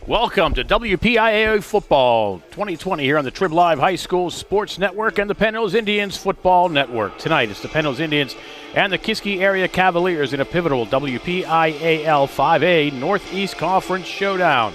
Welcome to WPIAA Football 2020 here on the Trib Live High School Sports Network and the Penn Hills Indians Football Network. Tonight it's the Penn Hills Indians and the Kiski Area Cavaliers in a pivotal WPIAL 5A Northeast Conference showdown.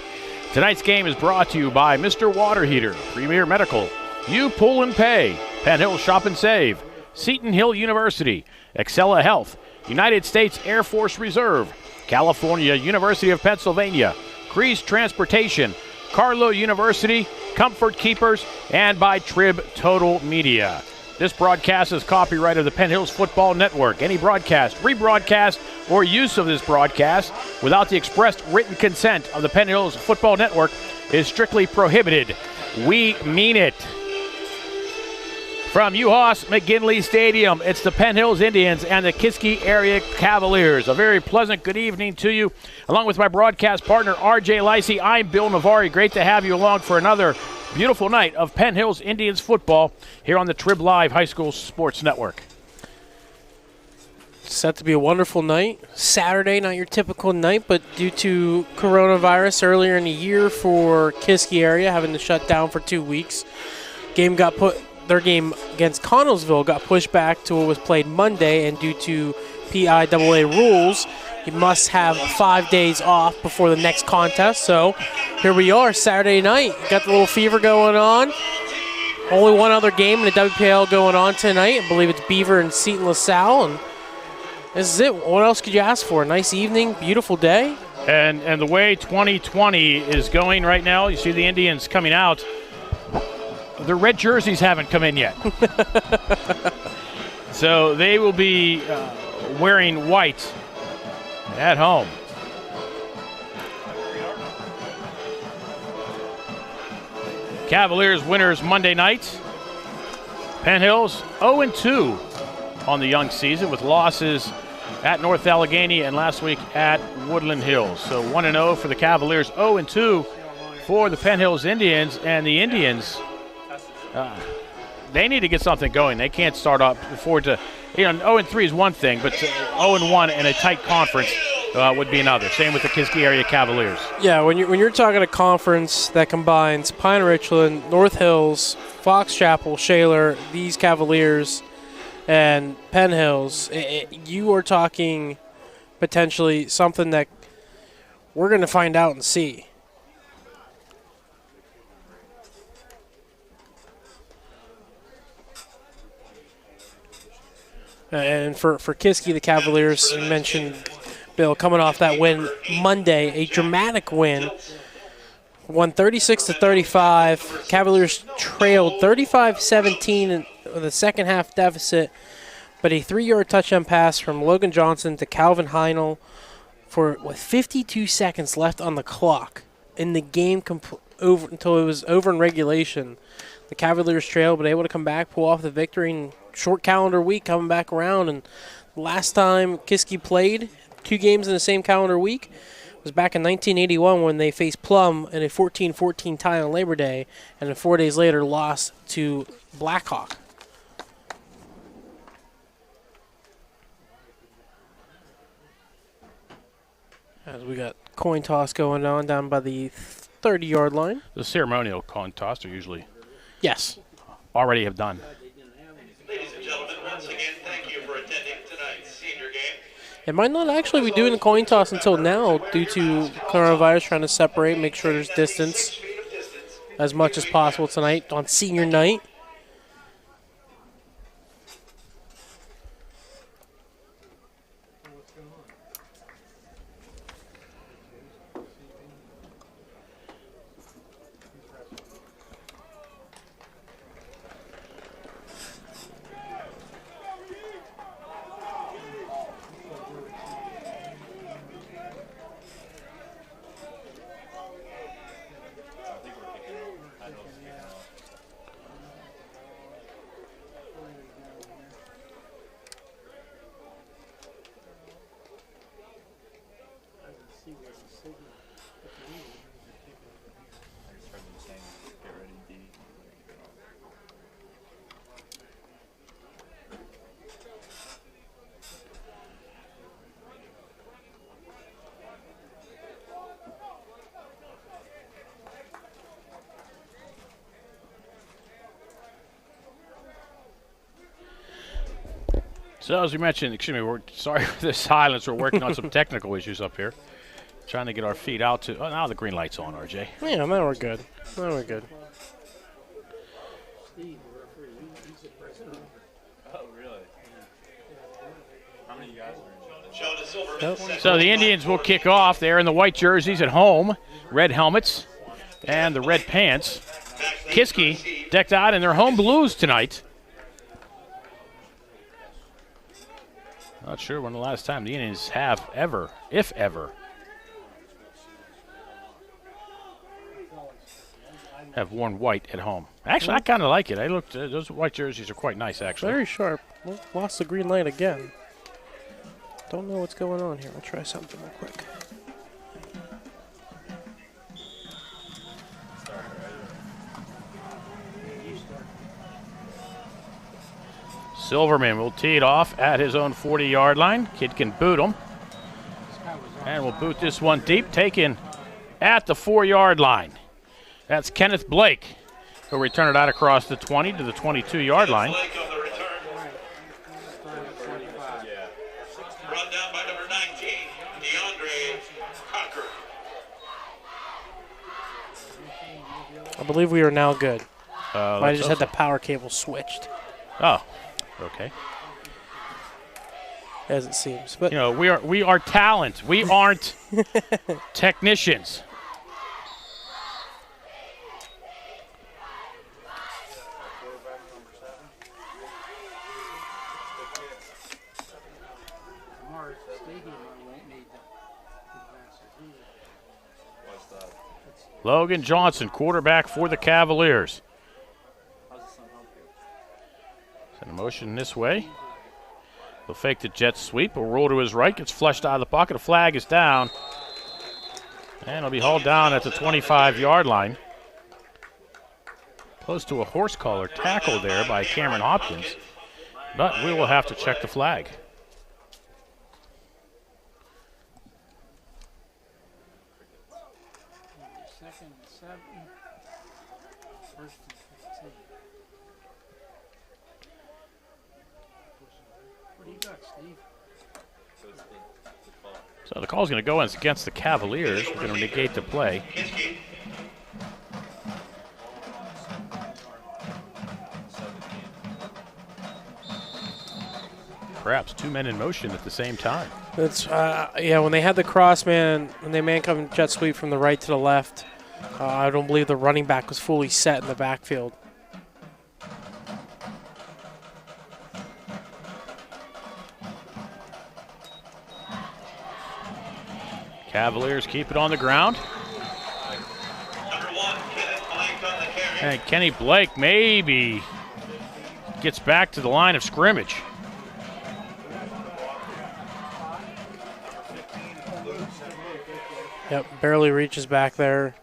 Tonight's game is brought to you by Mr. Water Heater, Premier Medical, You Pull and Pay, Penn Hills Shop and Save, Seton Hill University, Excella Health, United States Air Force Reserve, California University of Pennsylvania, Crease Transportation, Carlow University, Comfort Keepers, and by Trib Total Media. This broadcast is copyright of the Penn Hills Football Network. Any broadcast, rebroadcast, or use of this broadcast without the expressed written consent of the Penn Hills Football Network is strictly prohibited. We mean it. From Uhas McGinley Stadium, it's the Penn Hills Indians and the Kiski Area Cavaliers. A very pleasant good evening to you. Along with my broadcast partner, R.J. Licey, I'm Bill Navari. Great to have you along for another beautiful night of Penn Hills Indians football here on the Trib Live High School Sports Network. Set to be a wonderful night. Saturday, not your typical night, but due to coronavirus earlier in the year for Kiski Area having to shut down for 2 weeks, their game against Connellsville got pushed back to what was played Monday, and due to PIAA rules, you must have 5 days off before the next contest. So here we are, Saturday night. Got the little fever going on. Only one other game in the WPL going on tonight. I believe it's Beaver and Seton LaSalle, and this is it. What else could you ask for? A nice evening, beautiful day. And the way 2020 is going right now, you see the Indians coming out. The red jerseys haven't come in yet. So they will be wearing white at home. Cavaliers winners Monday night. Penn Hills 0-2 on the young season with losses at North Allegheny and last week at Woodland Hills. So 1-0 for the Cavaliers, 0-2 for the Penn Hills Indians, and the Indians they need to get something going. They can't start off before to, 0-3 is one thing, but 0-1 in a tight conference would be another. Same with the Kiski Area Cavaliers. Yeah, when you're talking a conference that combines Pine Richland, North Hills, Fox Chapel, Shaler, these Cavaliers, and Penn Hills, you are talking potentially something that we're going to find out and see. And for Kiski, the Cavaliers, you mentioned, Bill, coming off that win Monday, a dramatic win. Won 36-35. Cavaliers trailed 35-17 with a second half deficit, but a 3-yard touchdown pass from Logan Johnson to Calvin Heinel with 52 seconds left on the clock in the game over until it was over in regulation. The Cavaliers trailed, but able to come back, pull off the victory in short calendar week, coming back around. And last time Kiski played 2 games in the same calendar week was back in 1981 when they faced Plum in a 14-14 tie on Labor Day, and then 4 days later lost to Blackhawk. As we got coin toss going on down by the 30-yard line. The ceremonial coin toss are usually already have done. Ladies and gentlemen, once again, thank you for attending tonight's senior game. It might not actually be doing the coin toss until now due to coronavirus, trying to separate, make sure there's distance as much as possible tonight on senior night. So as we mentioned, excuse me, we're sorry for the silence. We're working on some technical issues up here. Trying to get our feet out to. Oh, now the green light's on, RJ. Yeah, now we're good. Now we're good. So the Indians will kick off. They're in the white jerseys at home, red helmets, and the red pants. Kiski decked out in their home blues tonight. Not sure when the last time the Indians have ever, if ever, have worn white at home. Actually, I kind of like it. I looked; those white jerseys are quite nice, actually. Very sharp. Well, lost the green light again. Don't know what's going on here. I'll try something real quick. Silverman will tee it off at his own 40-yard line. Kid can boot him. And we'll boot this one deep, taken at the 4-yard line. That's Kenneth Blake. He'll return it out across the 20 to the 22-yard line. Run down by number 19, DeAndre Cocker. I believe we are now good. I just had also- the power cable switched, Oh, okay. as it seems. But You know, we are talent. We aren't technicians. Logan Johnson, quarterback for the Cavaliers. Send a motion this way. He'll fake the jet sweep. Will roll to his right. Gets flushed out of the pocket. A flag is down. And it'll be hauled down at the 25-yard line. Close to a horse collar tackle there by Cameron Hopkins. But we will have to check the flag. Second and 7. First and 15. What do you got, Steve? So the call's going to go against the Cavaliers. We're going to negate the play. Kiski. Perhaps two men in motion at the same time. it's yeah, when they had the cross man, when they man come jet sweep from the right to the left, I don't believe the running back was fully set in the backfield. Cavaliers keep it on the ground. Number 1, Kenneth Blake on the carry. And Kenny Blake maybe gets back to the line of scrimmage. Yep, barely reaches back there.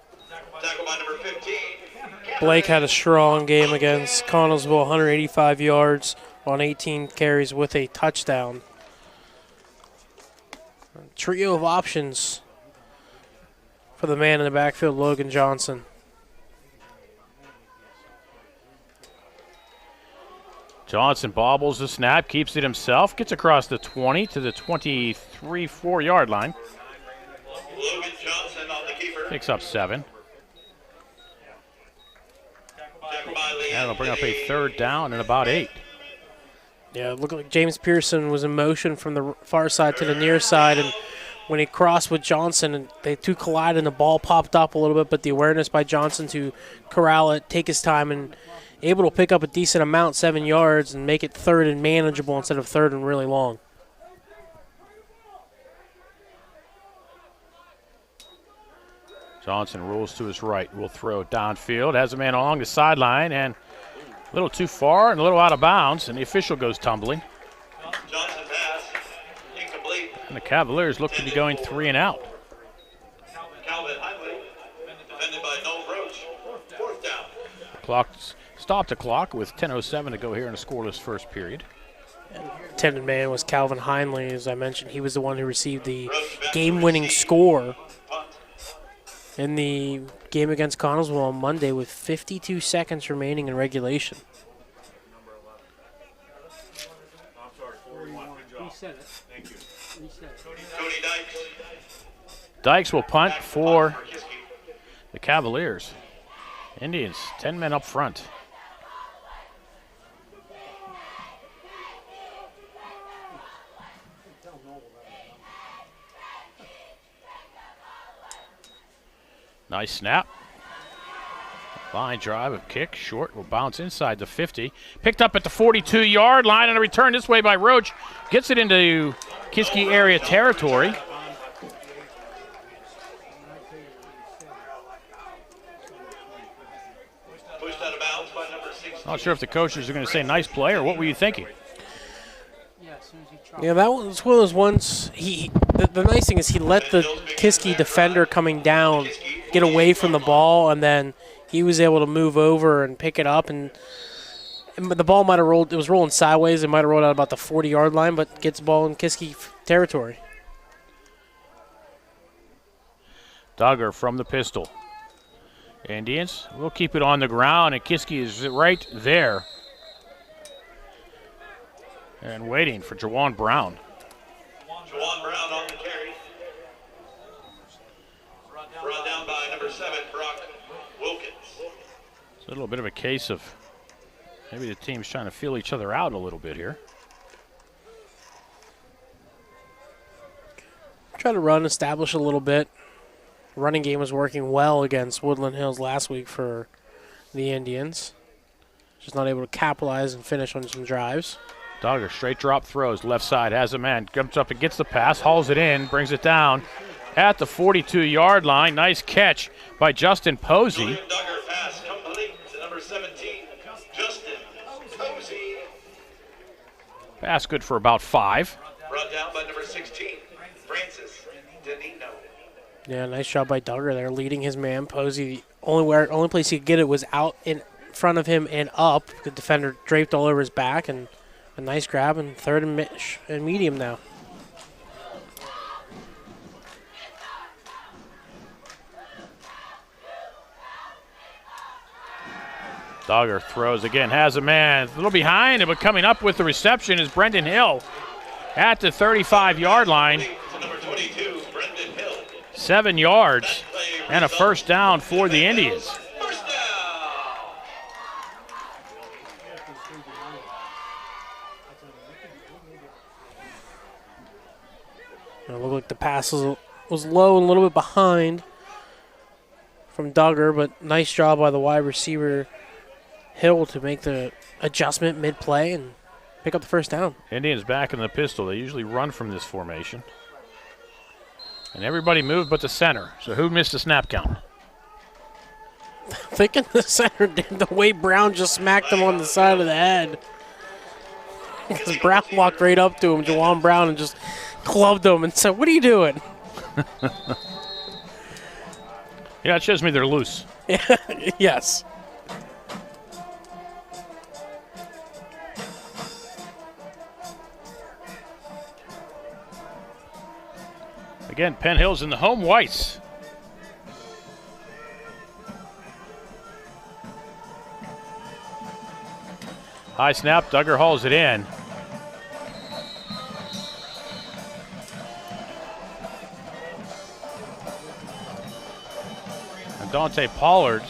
Tackle by number 15. Blake had a strong game against Connellsville, 185 yards on 18 carries with a touchdown. A trio of options for the man in the backfield, Logan Johnson. Johnson bobbles the snap, keeps it himself, gets across the 20 to the 23-4-yard line. Logan Johnson on the keeper. Picks up 7. Tackle by Lee. And it'll bring up a third down and about 8. Yeah, it looked like James Pearson was in motion from the far side to the near side, and when he crossed with Johnson, and they two collided and the ball popped up a little bit, but the awareness by Johnson to corral it, take his time, and able to pick up a decent amount, 7 yards, and make it third and manageable instead of third and really long. Johnson rolls to his right, will throw downfield, has a man along the sideline, and a little too far and a little out of bounds, and the official goes tumbling. Johnson pass. Incomplete. And the Cavaliers look to be going 3 and out. Calvin Heinley. Defended by Noel Roach. Fourth down. Stopped the clock with 10:07 to go here in a scoreless first period. Intended man was Calvin Heinley. As I mentioned, he was the one who received the game-winning score in the game against Connellsville on Monday with 52 seconds remaining in regulation. Reset it. Thank you. Reset it. Cody Dykes. Dykes will punt for Kiski. the Cavaliers. Indians, 10 men up front. Nice snap. Line drive of kick. Short will bounce inside the 50. Picked up at the 42-yard line and a return this way by Roach. Gets it into Kiski area territory. Pushed out of bounds by number 16. Not sure if the coaches are going to say nice play or what were you thinking? Yeah, as soon as you try. Yeah, that was one of those ones. The nice thing is he let the Kiski defender coming down get away from the ball, and then he was able to move over and pick it up. And the ball might have rolled. It was rolling sideways. It might have rolled out about the 40-yard line, but gets the ball in Kiski territory. Duggar from the pistol. Indians will keep it on the ground, and Kiski is right there. And waiting for Jawan Brown. Juwan Brown on the carry. Brought down by number 7, Brock Wilkins. It's a little bit of a case of maybe the team's trying to feel each other out a little bit here. Try to run, establish a little bit. Running game was working well against Woodland Hills last week for the Indians. Just not able to capitalize and finish on some drives. Duggar straight drop throws, left side, has a man, comes up and gets the pass, hauls it in, brings it down at the 42-yard line. Nice catch by Justin Posey. William Duggar pass complete to number 17, Justin Posey. Pass good for about 5. Brought down by number 16, Francis Danino. Yeah, nice job by Duggar there, leading his man. Posey, only place he could get it was out in front of him and up. The defender draped all over his back, and a nice grab, and third and medium now. Duggar throws again, has a man. A little behind him, but coming up with the reception is Brendan Hill at the 35-yard line. To number 22, Brendan Hill. 7 yards and a first down for the Indians. First down. It looked like the pass was low and a little bit behind from Duggar, but nice job by the wide receiver Hill to make the adjustment mid-play and pick up the first down. Indians back in the pistol. They usually run from this formation. And everybody moved but the center. So who missed the snap count? Thinking the center did the way Brown just smacked him on the side of the head. Because Brown walked right up to him, Jawan Brown, and just clubbed him and said, "What are you doing?" Yeah, it shows me they're loose. Yes. Again, Penn Hill's in the home whites. High snap, Duggar hauls it in. And Dante Pollard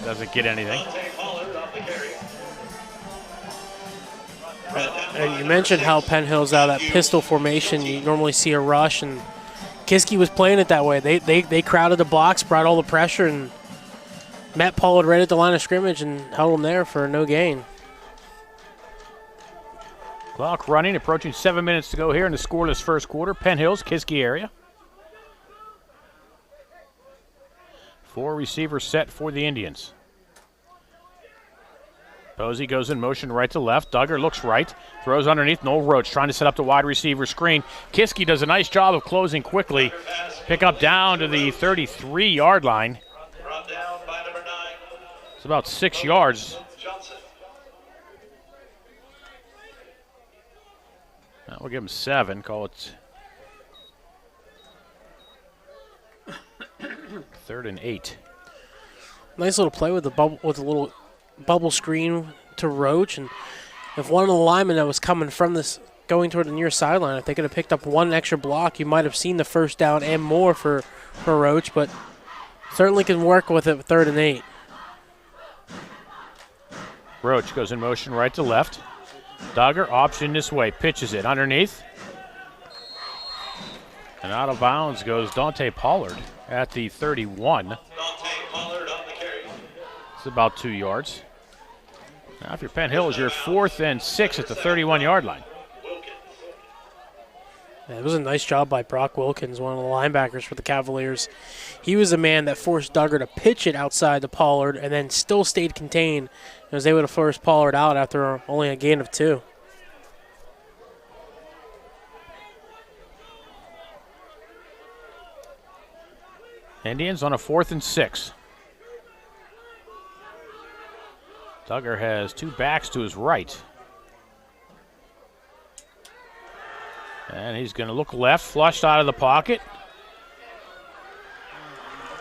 doesn't get anything. Dante Pollard off the carry. And you mentioned how Penn Hill's out of that pistol formation. You normally see a rush, and Kiski was playing it that way. They crowded the box, brought all the pressure, and met Pollard right at the line of scrimmage and held him there for no gain. Clock running, approaching 7 minutes to go here in the scoreless first quarter. Penn Hills, Kiski area. 4 receivers set for the Indians. Posey goes in motion right to left. Duggar looks right, throws underneath. Noel Roach trying to set up the wide receiver screen. Kiski does a nice job of closing quickly. Pick up down to the 33-yard line. Brought down by number 9, It's about 6 yards. Johnson. We'll give him 7. Call it 3rd and 8. Nice little play with the little bubble screen to Roach, and if one of the linemen that was coming from this going toward the near sideline. If they could have picked up one extra block, you might have seen the first down and more for Roach, but certainly can work with it 3rd and 8. Roach goes in motion right to left. Duggar option this way, pitches it underneath. And out of bounds goes Dante Pollard at the 31. Dante Pollard on the carry. It's about 2 yards. Now if you're Penn Hills, you're 4th and 6 at the 31-yard line. Wilkins. Yeah, it was a nice job by Brock Wilkins, one of the linebackers for the Cavaliers. He was the man that forced Duggar to pitch it outside to Pollard and then still stayed contained and was able to force Pollard out after only a gain of 2. Indians on a 4th and 6. Duggar has 2 backs to his right. And he's going to look left, flushed out of the pocket.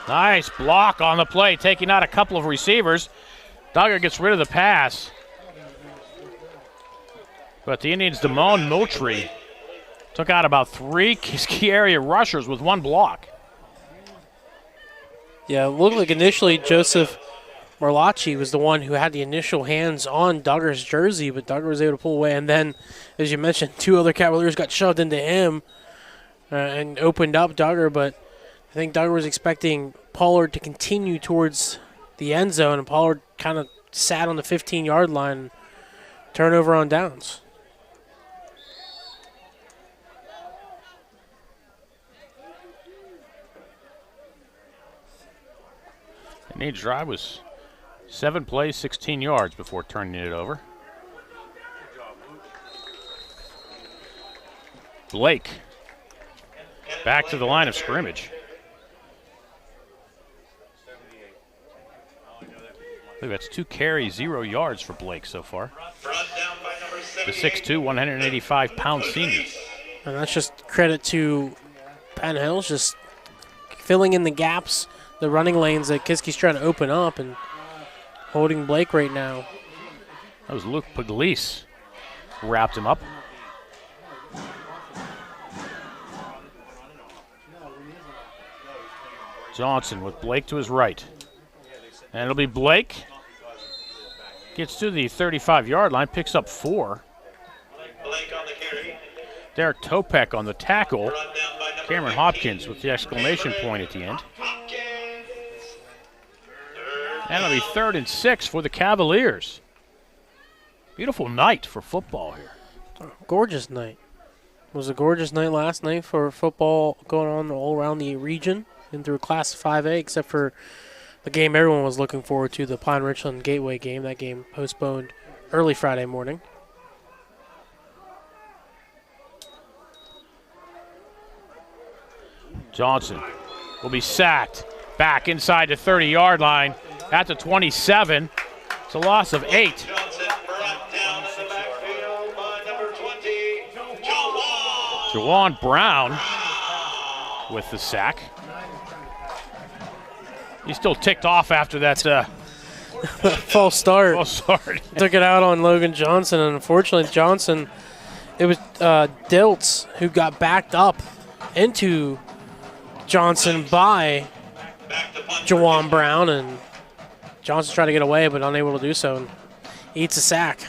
Nice block on the play, taking out a couple of receivers. Duggar gets rid of the pass. But the Indians' Damone Moultrie took out about 3 Kiski area rushers with 1 block. Yeah, it looked like initially Joseph Morlacci was the one who had the initial hands on Duggar's jersey, but Duggar was able to pull away. And then, as you mentioned, 2 other Cavaliers got shoved into him and opened up Duggar. But I think Duggar was expecting Pollard to continue towards the end zone, and Pollard kind of sat on the 15-yard line, turnover on downs. The Indians' drive was 7 plays, 16 yards before turning it over. Blake back to the line of scrimmage. I believe that's 2 carries, 0 yards for Blake so far. Brought down by number The 78. 6'2", 185-pound senior. And that's just credit to Penn Hills, just filling in the gaps, the running lanes that Kiski's trying to open up and holding Blake right now. That was Luke Pugliese who wrapped him up. Johnson with Blake to his right. And it'll be Blake. Gets to the 35-yard line, picks up 4. Blake on the carry. Derek Topek on the tackle. Brought down by number Cameron 15. Hopkins with the exclamation point at the end. Hopkins. And it'll be 3rd and 6 for the Cavaliers. Beautiful night for football here. Gorgeous night. It was a gorgeous night last night for football going on all around the region and through Class 5A, except for the game everyone was looking forward to, the Pine Richland Gateway game. That game postponed early Friday morning. Johnson will be sacked back inside the 30-yard line at the 27. It's a loss of 8. Johnson brought down in the backfield by number 20, Jawan. Jawan Brown with the sack. He's still ticked off after that False start. false start. Took it out on Logan Johnson, and unfortunately Johnson, it was Diltz who got backed up into Johnson by Back to punt. Jawan Brown, and Johnson tried to get away but unable to do so and eats a sack.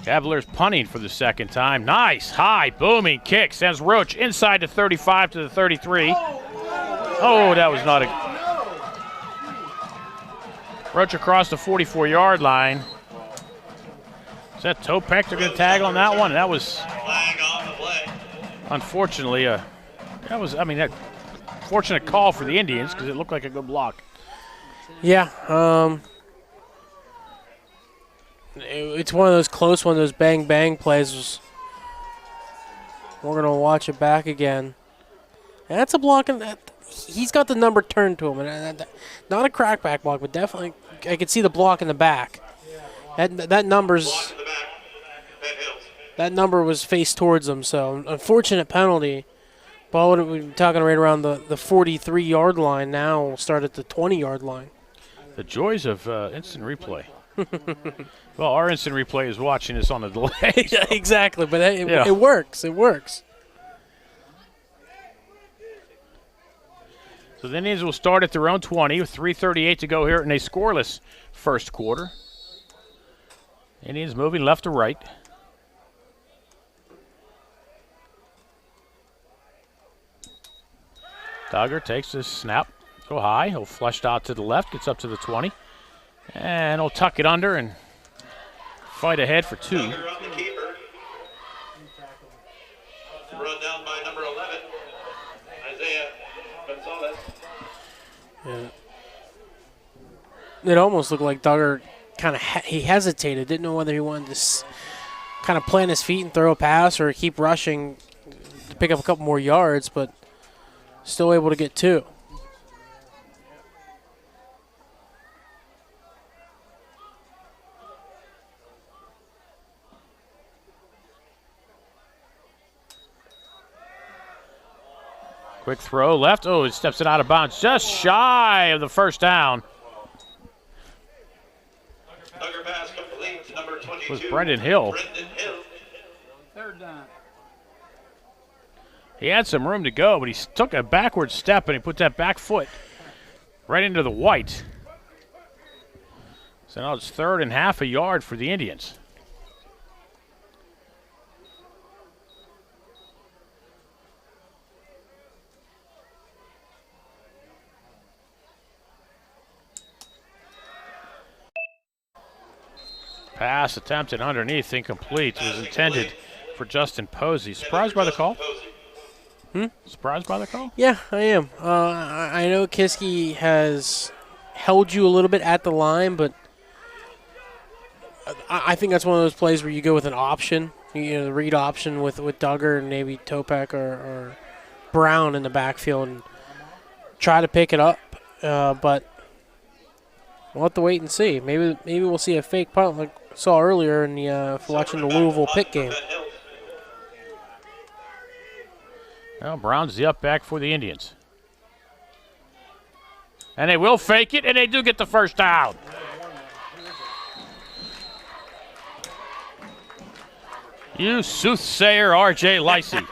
Cavaliers punting for the second time. Nice, high, booming kick. Sends Roach inside the 35 to the 33. Oh, that was not a... Roach across the 44-yard line. Is that Topek they're going to tag on that one? That was, Flag on the play. unfortunately, that fortunate call for the Indians because it looked like a good block. Yeah, it's one of those close ones, those bang-bang plays. We're going to watch it back again. And that's a block, and he's got the number turned to him. And not a crackback block, but definitely I could see the block in the back. That number's Block in the back. Penn Hills. that number was faced towards him, so unfortunate penalty. Ball would be talking right around the 43-yard line now. We'll start at the 20-yard line. The joys of instant replay. Well, our instant replay is watching this on the delay. Yeah, exactly, but it, Yeah. it works. It works. So the Indians will start at their own 20 with 3:38 to go here in a scoreless first quarter. Indians moving left to right. Duggar takes his snap. Go high. He'll flush out to the left. Gets up to the 20. And he'll tuck it under and fight ahead for 2. Duggar on the keeper. Brought down by number 11, Isaiah Gonzalez. Yeah. It almost looked like Duggar kind of he hesitated, didn't know whether he wanted to kind of plant his feet and throw a pass or keep rushing to pick up a couple more yards, but still able to get 2. Quick throw left. Oh, it steps it out of bounds just shy of the first down. Duggar pass complete to number 22. Was Brendan Hill. Brendan Hill. Third down. He had some room to go, but he took a backward step and he put that back foot right into the white. So now it's 3rd and half a yard for the Indians. Pass attempted underneath, incomplete. It was intended for Justin Posey. Surprised by the call? Surprised by the call? Yeah, I am. I know Kiski has held you a little bit at the line, but I think that's one of those plays where you go with an option, the read option with Duggar and maybe Topek or Brown in the backfield and try to pick it up. But we'll have to wait and see. Maybe we'll see a fake punt like we saw earlier in the watching the Louisville Pitt game. Well, Brown's the up back for the Indians. And they will fake it, and they do get the first down. You soothsayer, R.J. Licey.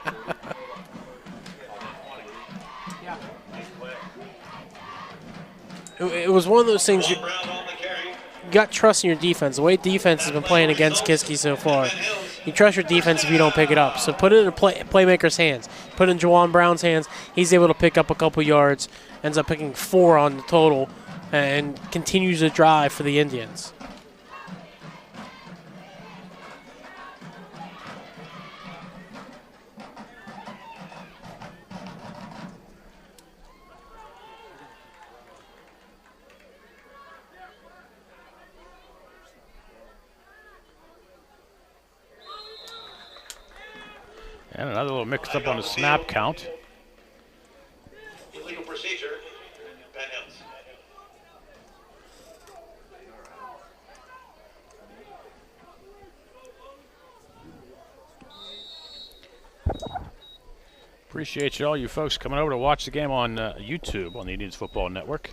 It was one of those things you Brown on the carry. got trust in your defense. The way defense has been playing against Kiski so far, you trust your defense if you don't pick it up. So put it in a playmaker's hands. Put it in Juwan Brown's hands. He's able to pick up a couple yards, ends up picking 4 on the total, and continues to drive for the Indians. And another little mix-up on the snap count. Illegal procedure. Penn Hills. Appreciate you all you folks coming over to watch the game on YouTube on the Indians Football Network.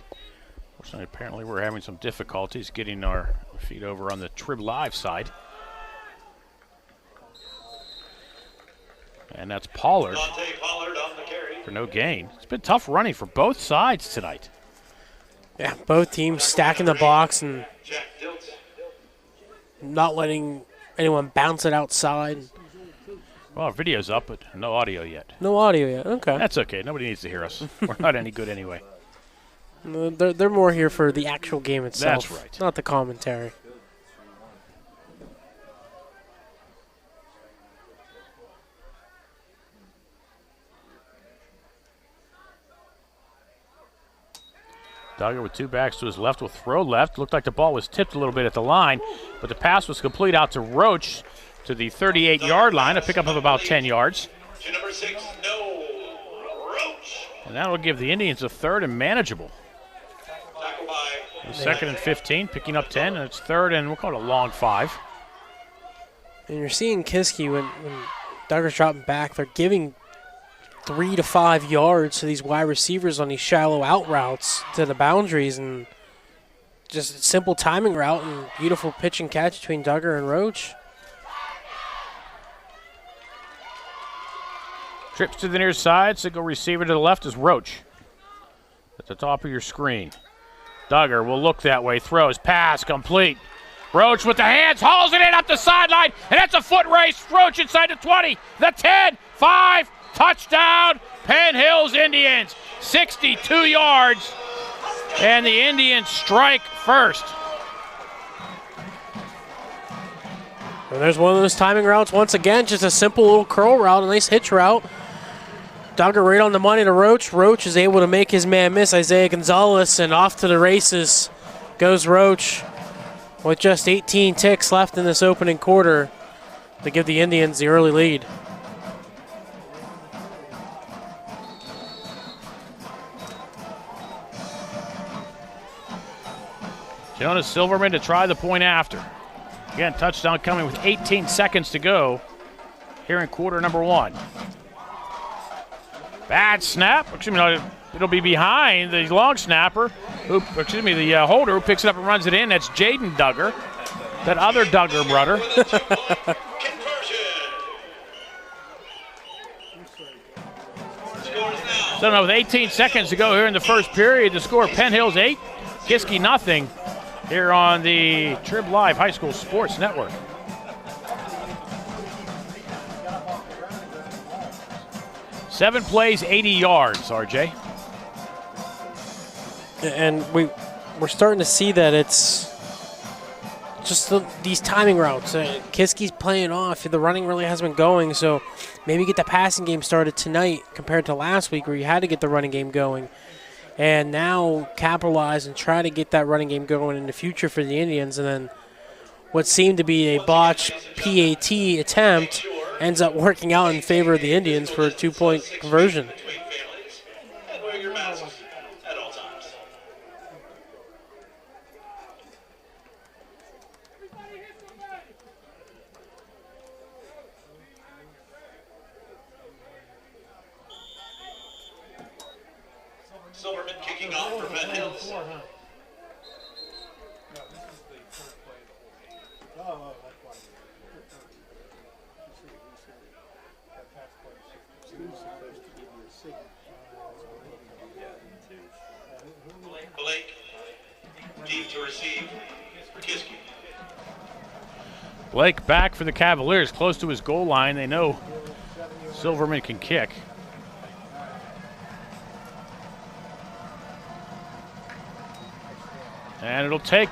Fortunately, apparently we're having some difficulties getting our feed over on the Trib Live side. And that's Pollard Dante Pollard on the carry. for no gain. It's been tough running for both sides tonight. Yeah, both teams stacking the box and Jack Diltz. not letting anyone bounce it outside. Well, our video's up, but no audio yet. No audio yet. Okay. That's okay. Nobody needs to hear us. We're not any good anyway. They're more here for the actual game itself. That's right. Not the commentary. Duggar with 2 backs to his left will throw left. Looked like the ball was tipped a little bit at the line, but the pass was complete out to Roach to the 38-yard line, a pickup of about 10 yards. To number 6, no. Roach. And that will give the Indians a 3rd and manageable. Tackle by. 2nd and 15, picking up 10, and it's 3rd and we'll call it a long 5. And you're seeing Kiski when Duggar's dropping back, they're giving 3 to 5 yards to these wide receivers on these shallow out routes to the boundaries, and just a simple timing route and beautiful pitch and catch between Duggar and Roach. Trips to the near side. Single receiver to the left is Roach. At the top of your screen. Duggar will look that way. Throws. Pass complete. Roach with the hands. Hauls it in up the sideline. And that's a foot race. Roach inside the 20. The 10. 5. Touchdown. Penn Hills Indians. 62 yards. And the Indians strike first. And there's one of those timing routes once again. Just a simple little curl route. A nice hitch route. Duggar right on the money to Roach. Roach is able to make his man miss, Isaiah Gonzalez, and off to the races goes Roach with just 18 ticks left in this opening quarter to give the Indians the early lead. Jonas Silverman to try the point after. Again, touchdown coming with 18 seconds to go here in quarter number 1. Bad snap. Excuse me, it'll be behind the long snapper. The holder who picks it up and runs it in. That's Jaden Duggar, that other Duggar brother. So now with 18 seconds to go here in the first period, the score Penn Hills 8, Kiski nothing here on the Trib Live High School Sports Network. Seven plays, 80 yards, RJ. And we're starting to see that it's just these timing routes. Kiski's playing off. The running really hasn't been going, so maybe get the passing game started tonight compared to last week where you had to get the running game going. And now capitalize and try to get that running game going in the future for the Indians. And then what seemed to be a botched PAT attempt ends up working out in favor of the Indians for a 2-point conversion. Silverman kicking off for Penn Hills. Blake, deep to receive for Kiski. Blake back for the Cavaliers, close to his goal line. They know Silverman can kick. And it'll take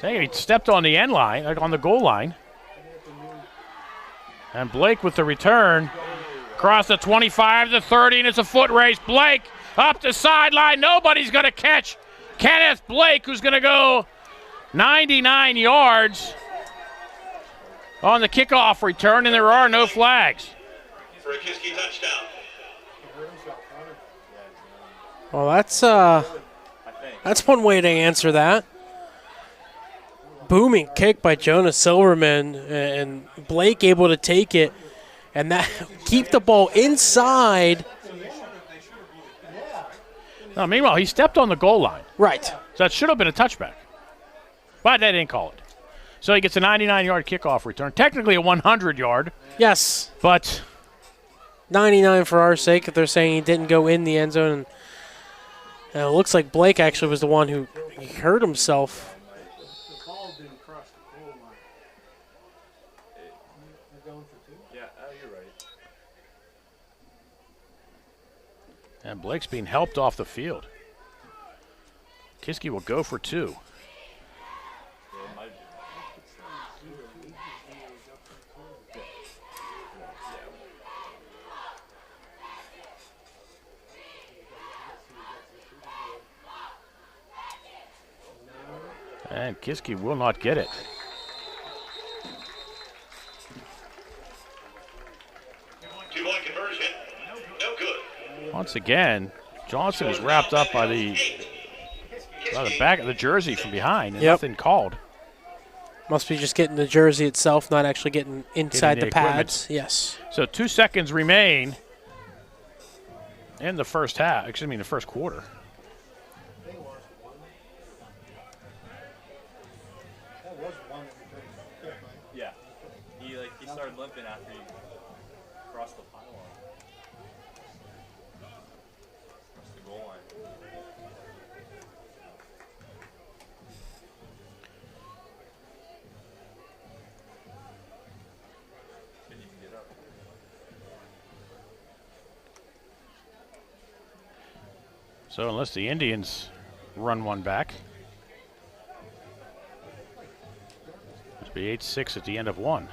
he stepped on the end line, like on the goal line. And Blake with the return. Across the 25 to 30, and it's a foot race. Blake up the sideline. Nobody's going to catch Kenneth Blake, who's going to go 99 yards on the kickoff return, and there are no flags. For a Kiski touchdown. Well, that's one way to answer that. Booming kick by Jonas Silverman, and Blake able to take it and that keep the ball inside. Now, meanwhile, he stepped on the goal line. Right. So that should have been a touchback. But they didn't call it. So he gets a 99-yard kickoff return. Technically a 100-yard. Yes. But 99 for our sake if they're saying he didn't go in the end zone. And it looks like Blake actually was the one who hurt himself. The ball didn't cross the goal line. They're going for 2? Yeah, you're right. And Blake's being helped off the field. Kiski will go for 2. And Kiski will not get it. Two-point conversion. No good. Once again, Johnson is wrapped up by the back of the jersey from behind, and nothing called. Must be just getting the jersey itself, not actually getting inside the pads. Equipment. Yes. So 2 seconds remain in the first half. Excuse me, in the first quarter. Yeah. He started limping after he crossed the pylon. Crossed the goal line. Couldn't even get up. So unless the Indians run one back, it'll be 8-6 at the end of one.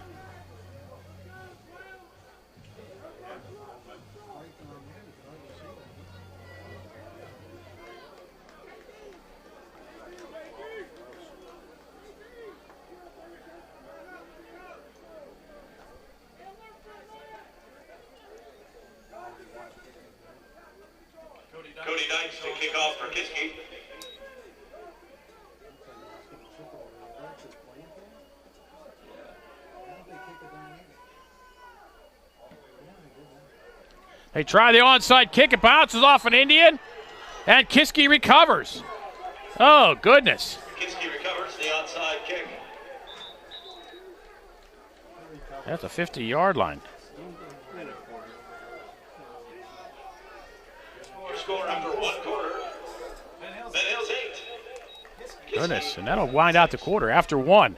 Cody Dykes to kick off for Kiski. They try the onside kick. It bounces off an Indian, and Kiski recovers. Oh, goodness. Kiski recovers the onside kick. That's a 50-yard line. Your score after one quarter. Penn Hills 8. Goodness, and that'll wind out the quarter after one.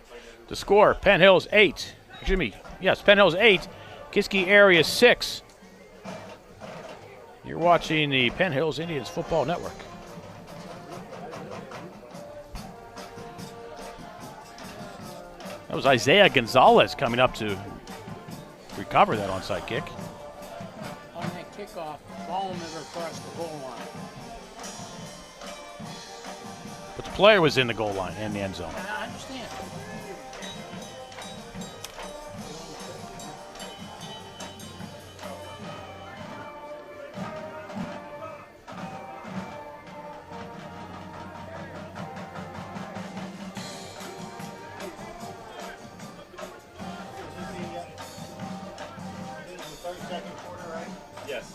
The score, Penn Hills 8. Excuse me, yes, Penn Hills 8, Kiski area 6. You're watching the Penn Hills Indians Football Network. That was Isaiah Gonzalez coming up to recover that onside kick. On that kickoff, the ball never crossed the goal line. But the player was in the goal line and the end zone. I understand. Yes.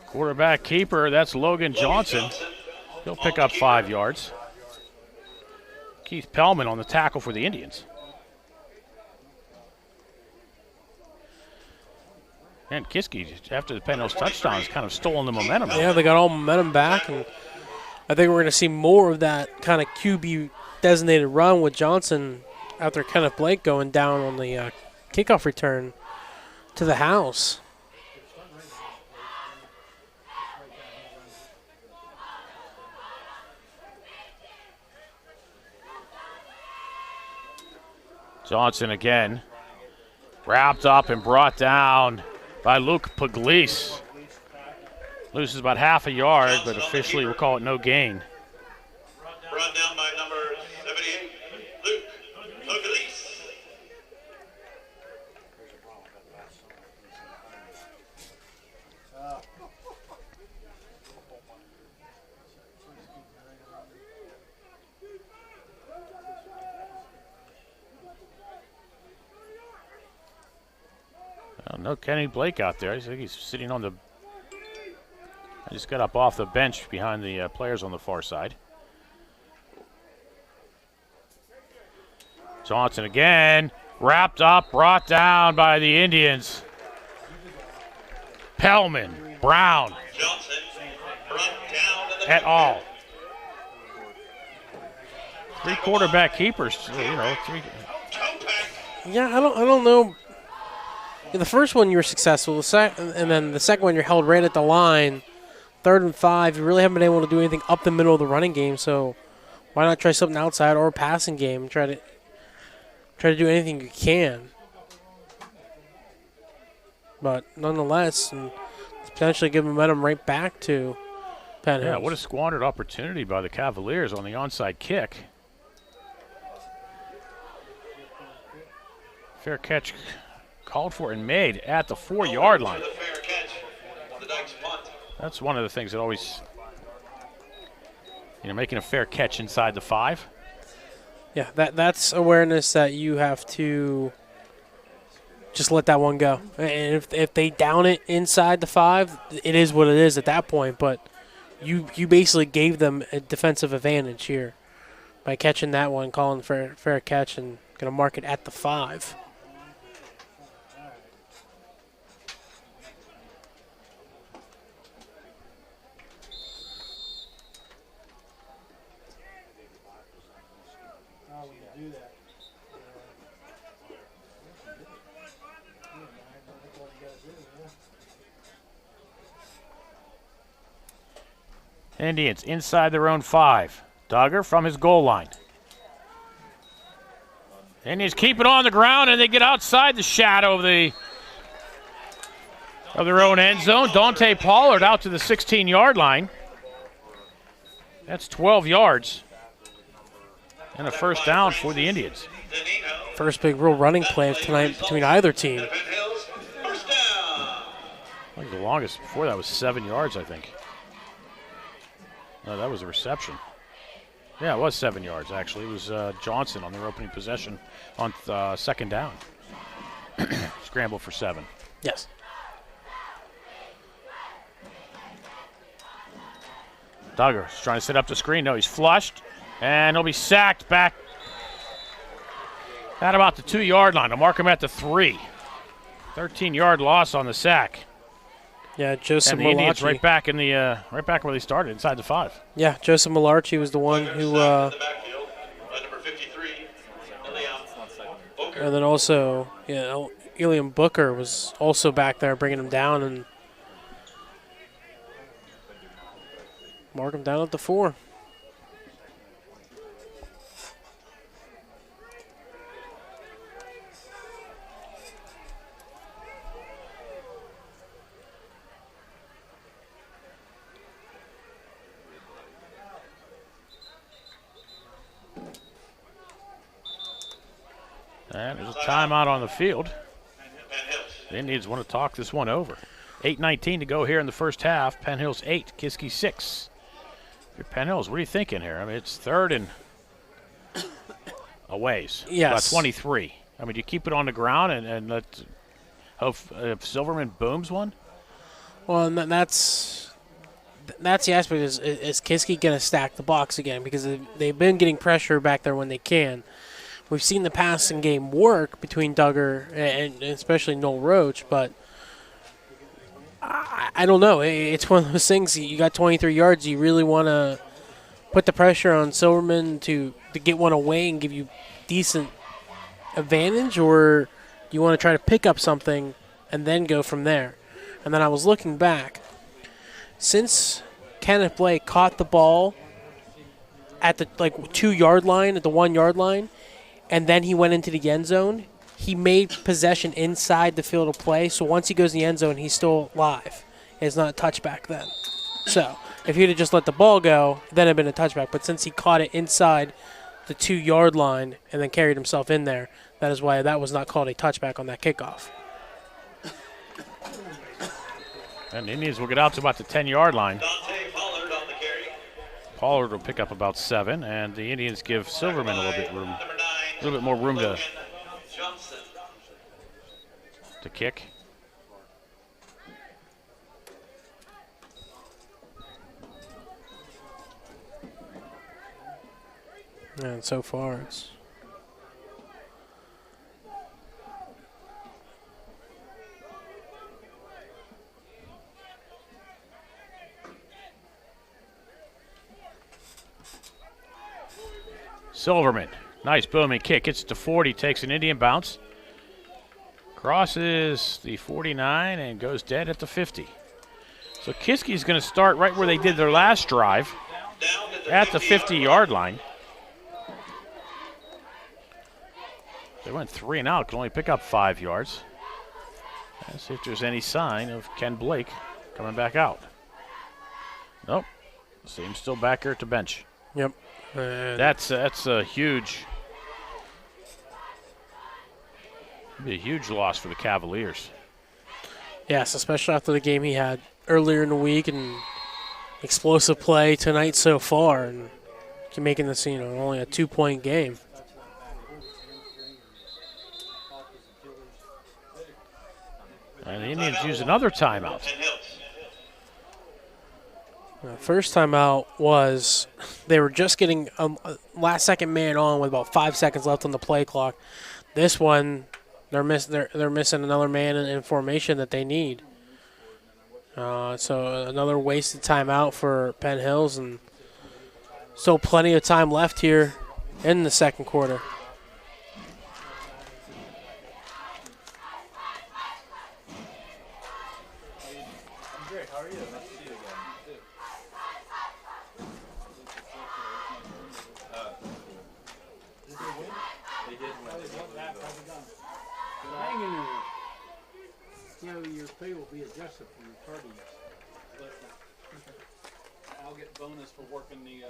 Quarterback keeper, that's Logan Johnson. He'll pick up 5 yards. Keith Pellman on the tackle for the Indians. And Kiski, after the Penn Hills touchdown, has kind of stolen the momentum. Yeah, they got all momentum back, and I think we're going to see more of that kind of QB designated run with Johnson after Kenneth Blake going down on the kickoff return to the house. Johnson again, wrapped up and brought down by Luke Pugliese. Loses about half a yard, but officially we'll call it no gain. Brought down by number 78, Luke Pugliese. No Kenny Blake out there. I think he's sitting on the. I just got up off the bench behind the players on the far side. Johnson again, wrapped up, brought down by the Indians. Pellman, Brown, Johnson brought down to the et al. 3 quarterback keepers, three. Yeah, I don't know. The first one you were successful, and then the second one you're held right at the line. 3rd and 5, you really haven't been able to do anything up the middle of the running game. So why not try something outside or a passing game? Try to do anything you can. But nonetheless, and potentially give momentum right back to Penn. Yeah, what a squandered opportunity by the Cavaliers on the onside kick. Fair catch called for and made at the 4-yard line. The fair catch on the Dykes punt. That's one of the things that always, making a fair catch inside the 5. Yeah, that's awareness that you have to just let that one go. And if they down it inside the 5, it is what it is at that point. But you basically gave them a defensive advantage here by catching that one, calling for fair catch, and going to mark it at the 5. Indians inside their own 5. Duggar from his goal line. Indians keep it on the ground, and they get outside the shadow of their own end zone. Dante Pollard out to the 16-yard line. That's 12 yards. And a first down for the Indians. First big real running play of tonight between either team. Penn Hills, first down. I think the longest before that was 7 yards, I think. No, that was a reception. Yeah, it was 7 yards, actually. It was Johnson on their opening possession on second down. Scramble for 7. Yes. Duggar's trying to set up the screen. No, he's flushed. And he'll be sacked back at about the 2-yard line. I'll mark him at the 3. 13-yard loss on the sack. Yeah, Joseph And the Malachi. Indians right back in the right back where they started, inside the 5. Yeah, Joseph Malachi was the one who, In the backfield, number 53, Eliam. and then also, Eliam Booker was also back there bringing him down, and mark him down at the 4. And there's a timeout on the field. Penn Hills. The Indians want to talk this one over. 8:19 to go here in the first half. Penn Hills 8, Kiski 6. If you're Penn Hills, what are you thinking here? I mean, it's third and a ways. Yes. About 23. I mean, you keep it on the ground and let hope if Silverman booms one. Well, and that's the aspect is Kiski going to stack the box again, because they've been getting pressure back there when they can. We've seen the passing game work between Duggar and especially Noel Roach, but I don't know. It's one of those things. You got 23 yards. You really want to put the pressure on Silverman to get one away and give you decent advantage, or you want to try to pick up something and then go from there. And then I was looking back. Since Kenneth Blake caught the ball at the 2-yard line, at the 1-yard line, and then he went into the end zone, he made possession inside the field of play. So once he goes in the end zone, he's still live. It's not a touchback then. So if he'd have just let the ball go, then it'd been a touchback. But since he caught it inside the 2-yard line and then carried himself in there, that is why that was not called a touchback on that kickoff. And the Indians will get out to about the 10-yard line. Dante Pollard on the carry. Pollard will pick up about 7, and the Indians give Silverman a little bit more room to Johnson. kick. And so far it's Silverman, nice booming kick. Gets it to 40, takes an Indian bounce. Crosses the 49 and goes dead at the 50. So Kiski's going to start right where they did their last drive, at the 50-yard line. They went 3 and out, could only pick up 5 yards. Let's see if there's any sign of Ken Blake coming back out. Nope. Seems still back here at the bench. Yep. That's a huge, be a huge loss for the Cavaliers. Yes, especially after the game he had earlier in the week and explosive play tonight so far, and making this only a 2-point game. And the Indians use another timeout. The first timeout was they were just getting a last-second man on with about 5 seconds left on the play clock. This one, they're missing another man in formation that they need. So another wasted timeout for Penn Hills, and still plenty of time left here in the second quarter. Your pay will be adjusted for your parties. I'll get bonus for working the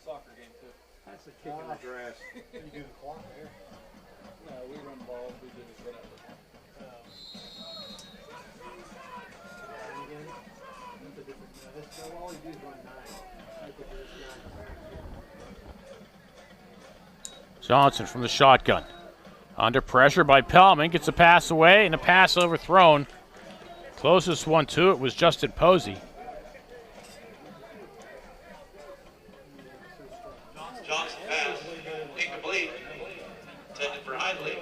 soccer game too. That's a kick in the grass. You do the clock there? No, we run balls. We do this whatever. All you do is run 9. Johnson from the shotgun. Under pressure by Pellman, gets a pass away and a pass overthrown. Closest one to it was Justin Posey. Johnson pass. Incomplete. Intended for Hindley.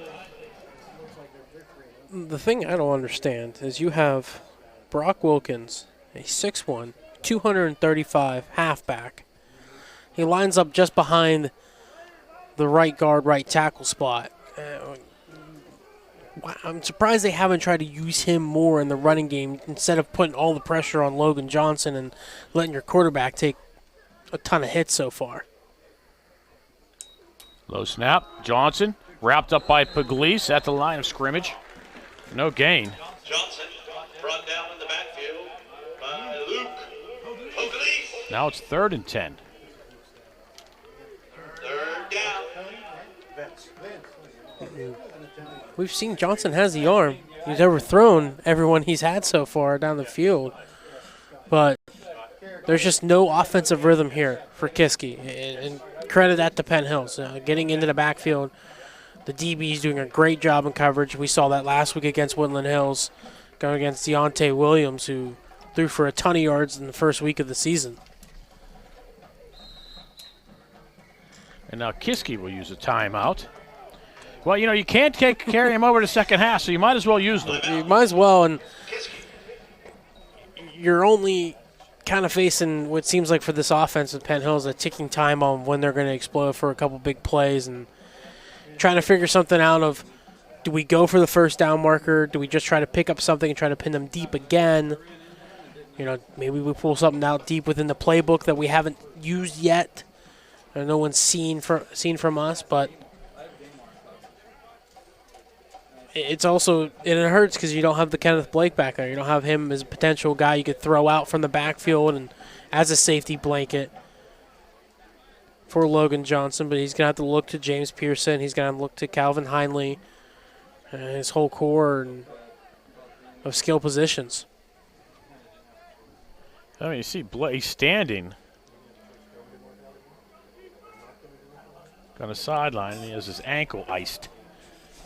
The thing I don't understand is you have Brock Wilkins, a 6'1", 235 halfback. He lines up just behind the right guard, right tackle spot. I'm surprised they haven't tried to use him more in the running game instead of putting all the pressure on Logan Johnson and letting your quarterback take a ton of hits so far. Low snap. Johnson wrapped up by Pugliese at the line of scrimmage. No gain. Johnson brought down in the backfield by Luke Pugliese. Now it's 3rd and 10. Third down. We've seen Johnson has the arm. He's overthrown everyone he's had so far down the field. But there's just no offensive rhythm here for Kiski. And credit that to Penn Hills. Getting into the backfield, the DB's doing a great job in coverage. We saw that last week against Woodland Hills, going against Deontay Williams, who threw for a ton of yards in the first week of the season. And now Kiski will use a timeout. Well, you can't carry him over to second half, so you might as well use them. You might as well, and you're only kind of facing what seems like for this offense with Penn Hills a ticking time on when they're going to explode for a couple big plays, and trying to figure something out of, do we go for the first down marker? Do we just try to pick up something and try to pin them deep again? Maybe we pull something out deep within the playbook that we haven't used yet, or no one's seen from us, but it hurts because you don't have the Kenneth Blake back there. You don't have him as a potential guy you could throw out from the backfield and as a safety blanket for Logan Johnson. But he's going to have to look to James Pearson. He's going to look to Calvin Hindley and his whole core of skill positions. You see Blake standing on the sideline, and he has his ankle iced.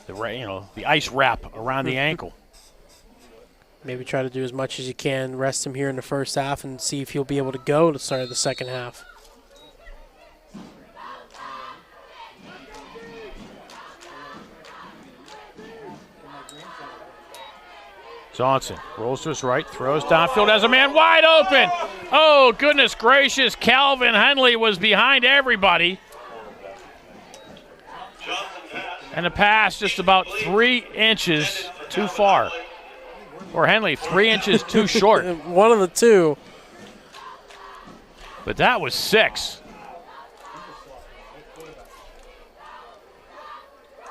The ice wrap around the ankle. Maybe try to do as much as you can, rest him here in the first half, and see if he'll be able to go to start the second half. Johnson rolls to his right, throws downfield, has a man wide open. Oh, goodness gracious. Calvin Henley was behind everybody. And the pass just about 3 inches too far. Or Henley, 3 inches too short. One of the two. But that was 6.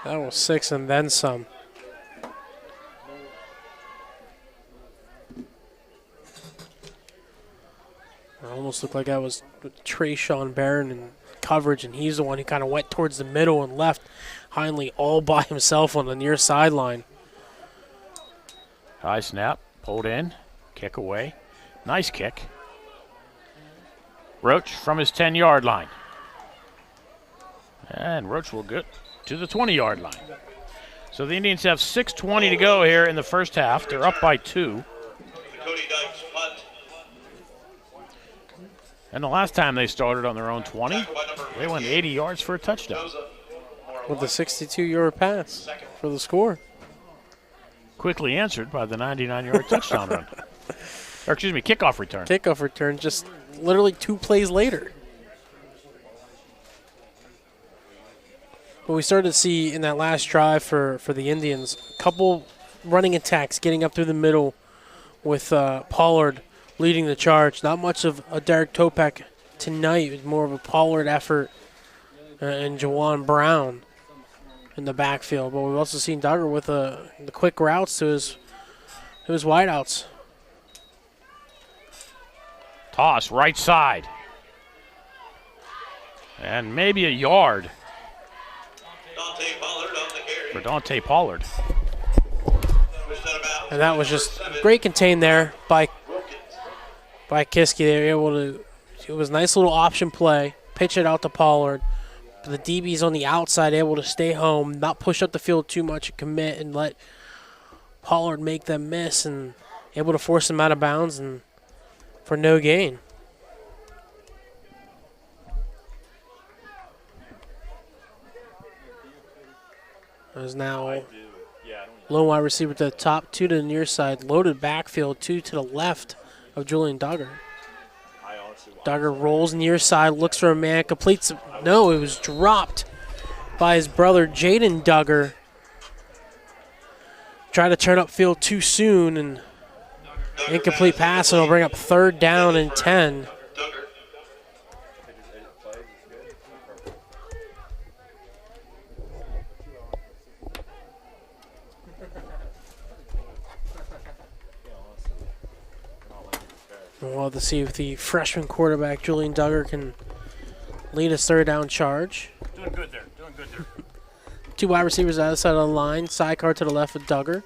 That was 6 and then some. Almost looked like that was Trayshawn Barron in coverage, and he's the one who kind of went towards the middle and left Heinley all by himself on the near sideline. High snap, pulled in, kick away. Nice kick. Roach from his 10-yard line. And Roach will get to the 20-yard line. So the Indians have 6:20 to go here in the first half. They're up by 2. Cody Dykes punt. And the last time they started on their own 20, they went 80 yards for a touchdown. With a 62-yard pass for the score. Quickly answered by the 99-yard touchdown run. Or excuse me, kickoff return. Kickoff return just literally 2 plays later. But we started to see in that last drive for the Indians, a couple running attacks getting up through the middle with Pollard leading the charge. Not much of a Derek Topek tonight. It was more of a Pollard effort and Jawan Brown in the backfield. But we've also seen Duggar with the quick routes to his wideouts. Toss right side. And maybe a yard Dante Pollard on the carry. for Dante Pollard. Pushed that about. And that was just great contained there by Kiski. They were able to, it was a nice little option play, pitch it out to Pollard. The DB's on the outside, able to stay home, not push up the field too much and commit and let Pollard make them miss and able to force them out of bounds and for no gain. There's now lone wide receiver to the top, 2 to the near side, loaded backfield, 2 to the left of Julian Duggar. Duggar rolls near side, looks for a man, completes. No, it was dropped by his brother Jaden Duggar. Tried to turn upfield too soon and incomplete pass, and it'll bring up 3rd down and 10. We'll have to see if the freshman quarterback, Julian Duggar, can lead his 3rd down charge. Doing good there. 2 wide receivers out of the side of the line. Sidecar to the left with Duggar.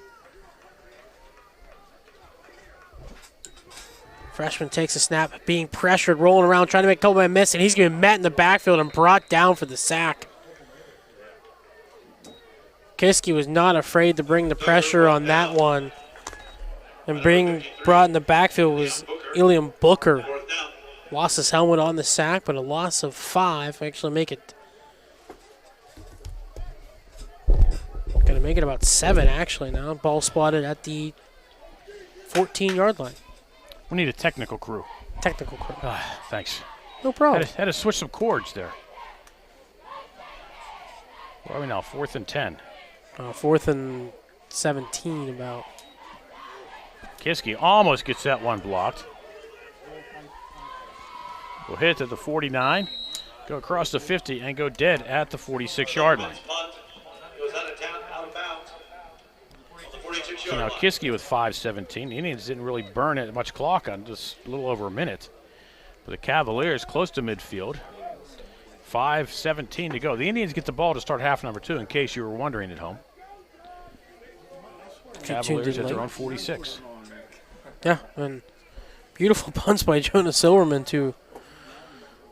Freshman takes a snap, being pressured, rolling around, trying to make a couple man miss, and he's going to be met in the backfield and brought down for the sack. Kiski was not afraid to bring the pressure on that one. And brought in the backfield was Iliam Booker. Lost his helmet on the sack, but a loss of 5. Actually make it. Going to make it about 7 actually now. Ball spotted at the 14-yard line. We need a technical crew. Technical crew. Thanks. No problem. Had to switch some cords there. Where are we now? 4th and 10. 4th and 17 about. Kiski almost gets that one blocked. We'll hit to the 49, go across the 50, and go dead at the 46-yard line. Goes out of town, out of bounds. So now Kiski with 5:17. The Indians didn't really burn it much clock on, just a little over a minute. But the Cavaliers close to midfield. 5:17 to go. The Indians get the ball to start half number 2, in case you were wondering at home. Cavaliers at their own 46. Yeah, and beautiful punts by Jonah Silverman to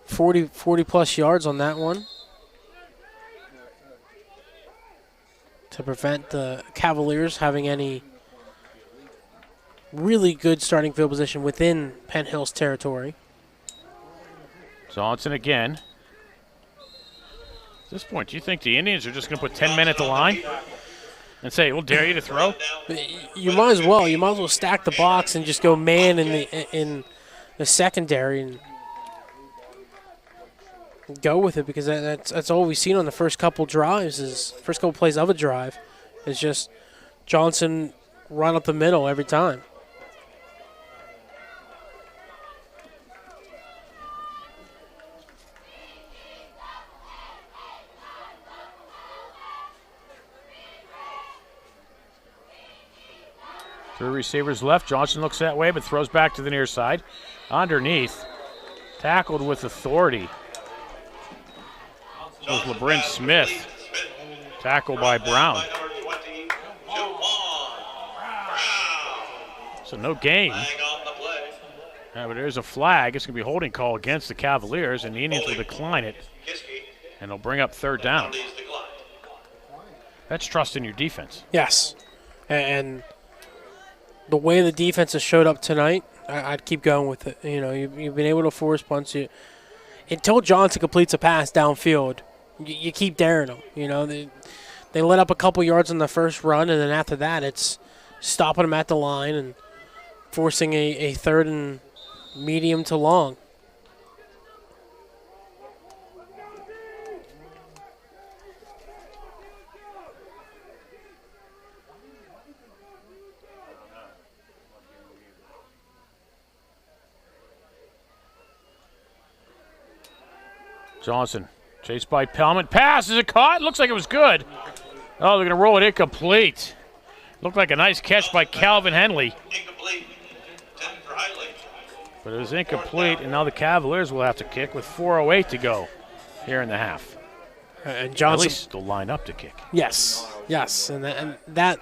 40-plus yards on that one to prevent the Cavaliers having any really good starting field position within Penn Hill's territory. Johnson again. At this point, do you think the Indians are just going to put 10 men at the line and say, we'll dare you to throw? You might as well. You might as well stack the box and just go man in the secondary and go with it, because that's all we've seen on the first couple drives, is first couple plays of a drive, is just Johnson run up the middle every time. Three receivers left. Johnson looks that way, but throws back to the near side. Underneath. Tackled with authority. Was LeBrin Smith. Tackled by Brown. So no gain. Yeah, but there's a flag. It's going to be a holding call against the Cavaliers, and the Indians will decline it. And they'll bring up third down. That's trust in your defense. Yes. And the way the defense has showed up tonight, I'd keep going with it. You know, you've been able to force punts. Until Johnson completes a pass downfield, you keep daring them. You know, they let up a couple yards on the first run, and then after that, it's stopping them at the line and forcing a third and medium to long. Johnson chased by Pellman. Pass, is it caught? Looks like it was good. Oh, they're going to roll it incomplete. Looked like a nice catch by Calvin Henley. Incomplete. 10 for Hiley. But it was incomplete, and now the Cavaliers will have to kick with 4:08 to go here in the half. And At Johnson, least they'll line up to kick. yes, and that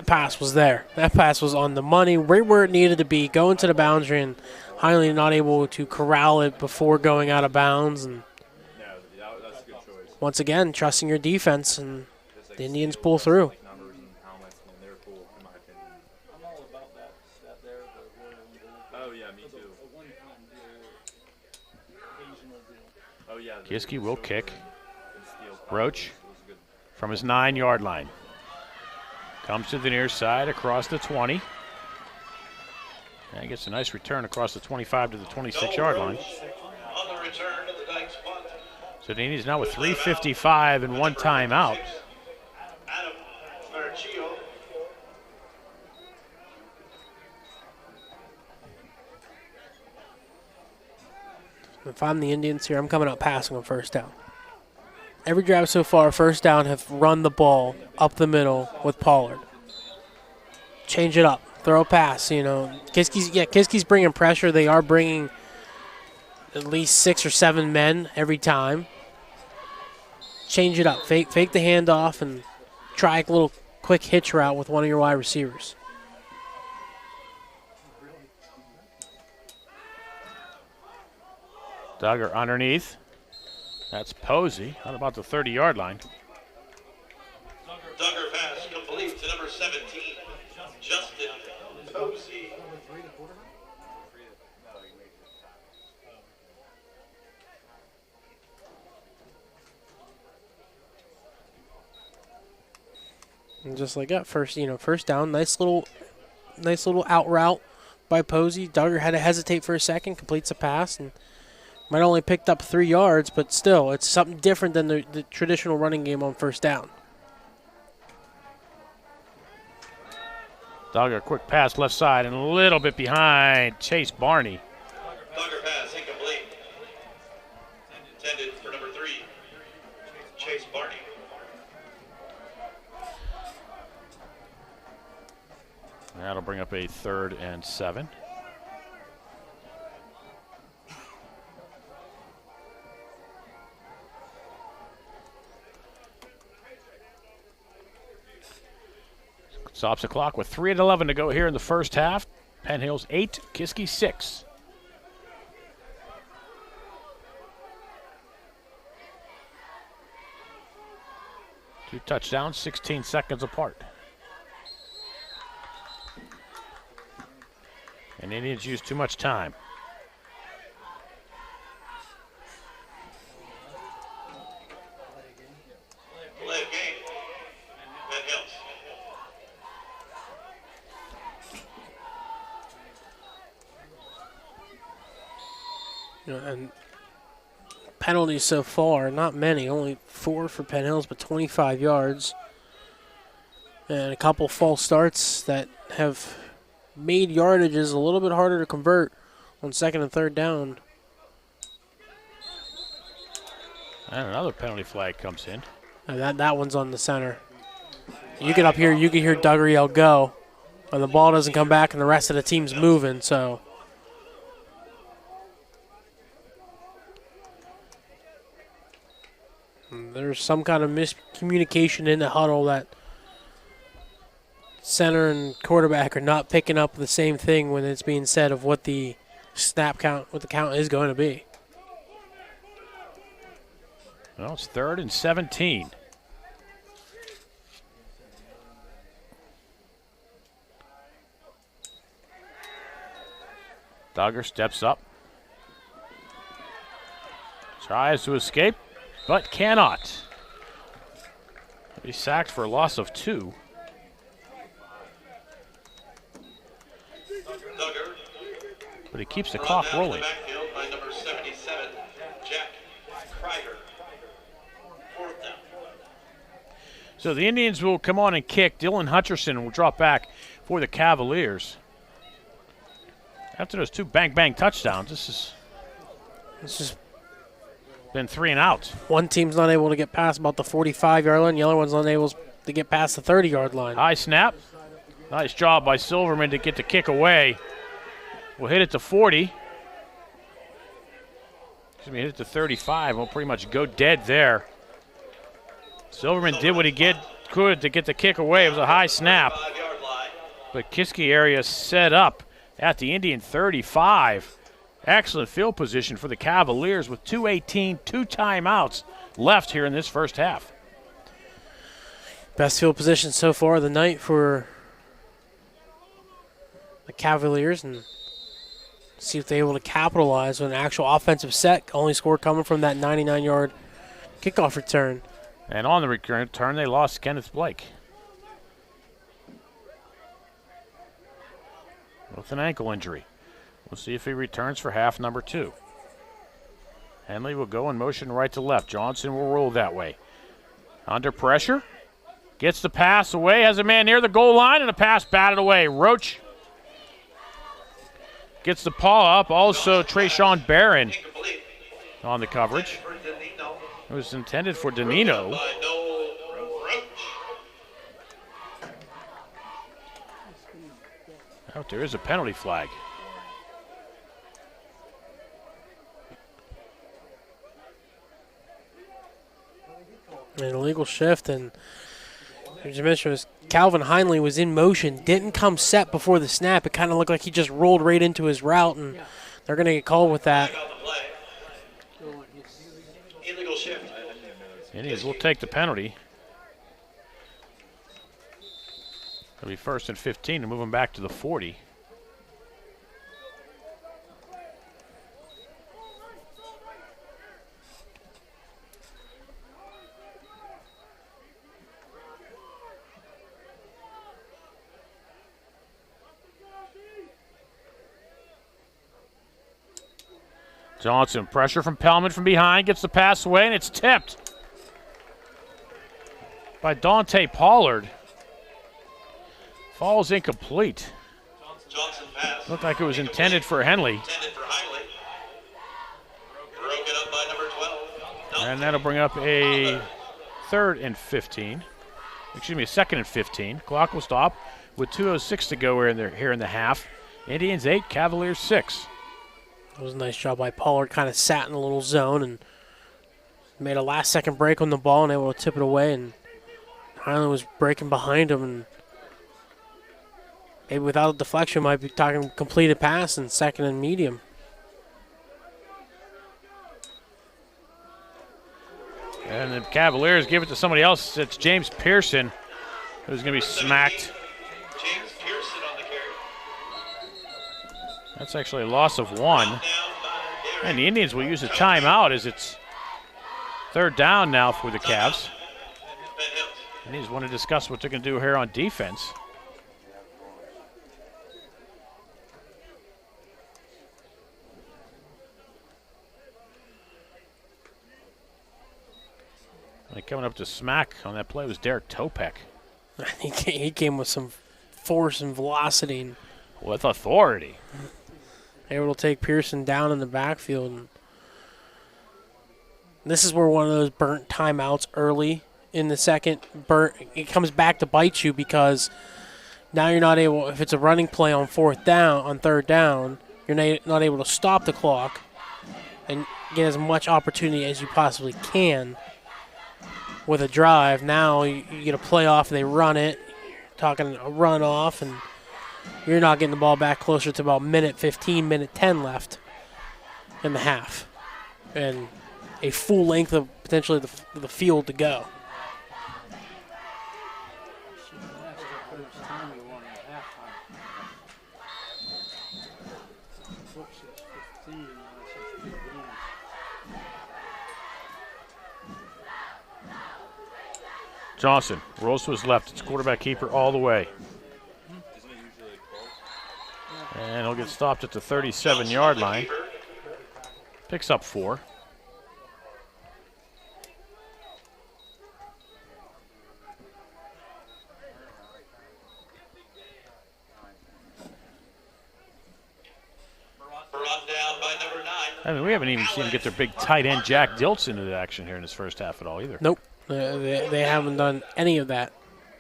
pass was there. That pass was on the money, right where it needed to be, going to the boundary, and Hiley not able to corral it before going out of bounds. And That's a good choice. once again, trusting your defense, and the Indians pull through. Numbers and helmets, and they're cool, in my opinion. I'm all about that there. Oh, yeah, me too. Oh, yeah. Kiski will kick. Roach from his 9-yard line. Comes to the near side across the 20. And gets a nice return across the 25 to the 26-yard line. On the return to the Dykes punt. So the Indians now with 3:55 and one timeout. Adam Marchio. If I'm the Indians here, I'm coming out passing on first down. Every drive so far, first down, have run the ball up the middle with Pollard. Change it up. Throw a pass, you know. Kiski's bringing pressure. They are bringing at least 6 or 7 men every time. Change it up. Fake the handoff and try a little quick hitch route with one of your wide receivers. Duggar underneath. That's Posey, out about the 30-yard line. Duggar pass complete to number 17, Justin Posey. And just like that, first down, nice little out route by Posey. Duggar had to hesitate for a second, completes a pass, and might only picked up 3 yards, but still, it's something different than the traditional running game on first down. Duggar, quick pass left side and a little bit behind Chase Barney. Duggar pass incomplete. Intended for number 3, Chase Barney. That'll bring up a 3rd and 7. Stops the clock with 3:11 to go here in the first half. Penn Hills 8, Kiski 6. Two touchdowns, 16 seconds apart. And Indians use too much time. Delay of game. Penn Hills. And penalties so far, not many, only 4 for Penn Hills, but 25 yards. And a couple false starts that have made yardages a little bit harder to convert on 2nd and 3rd down. And another penalty flag comes in. And that one's on the center. You get up here, you can hear Duggar yell go, and the ball doesn't come back and the rest of the team's moving, so. There's some kind of miscommunication in the huddle that center and quarterback are not picking up the same thing when it's being said of what the snap count, what the count is going to be. Well, it's 3rd and 17. Duggar steps up. Tries to escape, but cannot. He's sacked for a loss of 2. Duggar. But he keeps the Brought clock down to rolling. the backfield by number 77, Jack Kreider. 4th down. So the Indians will come on and kick. Dylan Hutcherson will drop back for the Cavaliers. After those 2 bang-bang touchdowns, this has been 3 and out. One team's not able to get past about the 45-yard line. The other one's not able to get past the 30-yard line. High snap. Nice job by Silverman to get the kick away. We'll hit it to 40. Excuse me, hit it to 35. We'll pretty much go dead there. Silverman did what he could to get the kick away. It was a high snap. 5-yard line. But Kiski area set up at the Indian 35. Excellent field position for the Cavaliers with 2:18, 2 timeouts left here in this first half. Best field position so far of the night for the Cavaliers, and see if they're able to capitalize on an actual offensive set. Only score coming from that 99-yard kickoff return. And on the return, they lost Kenneth Blake with an ankle injury. We'll see if he returns for half number 2. Henley will go in motion right to left. Johnson will roll that way. Under pressure. Gets the pass away. Has a man near the goal line, and a pass batted away. Roach gets the paw up. Also, Trayshawn Barron Incomplete. on the coverage. For Danino. It was intended for Danino. By Noel Roach. Oh, there is a penalty flag. An illegal shift, and as you mentioned, was Calvin Heinley was in motion, didn't come set before the snap. It kind of looked like he just rolled right into his route, and they're going to get called with that. Back on the play. Illegal shift. Indians will take the penalty. It'll be 1st and 15 to move them back to the 40. Johnson, pressure from Pellman from behind, gets the pass away, and it's tipped by Dante Pollard. Falls incomplete. Johnson pass. Looked like it was intended for Henley. Intended for Heinley. Broken up by number 12. And that'll bring up a 3rd and 15. Excuse me, a 2nd and 15. Clock will stop with 2:06 to go here in the half. Indians 8, Cavaliers 6. It was a nice job by Pollard. Kind of sat in a little zone and made a last-second break on the ball and able to tip it away. And Heinley was breaking behind him, and maybe without a deflection, might be talking completed pass and 2nd and medium. And the Cavaliers give it to somebody else. It's James Pearson, who's going to be smacked. James Pearson on the carry. That's actually a loss of 1. Down by Derek. And the Indians will use a timeout as it's 3rd down now for the Cavs. Ben Hills. Indians want to discuss what they're going to do here on defense. And coming up to smack on that play was Derek Topek. He came with some force and velocity, and With authority. able to take Pearson down in the backfield. And this is where one of those burnt timeouts early in the second, it comes back to bite you, because now you're not able, if it's a running play on 3rd down, you're not able to stop the clock and get as much opportunity as you possibly can with a drive. Now you get a playoff, they run it. Talking a run off, and you're not getting the ball back closer to about minute 15, minute 10 left in the half. And a full length of potentially the field to go. That's the first time you won at halftime. Book says 15, and I said 15. Johnson rolls to his left. It's quarterback keeper all the way. And he'll get stopped at the 37-yard line. Picks up 4. Brought down by number 9. I mean, we haven't even seen them get their big tight end Jack Diltz into the action here in this first half at all either. Nope. They haven't done any of that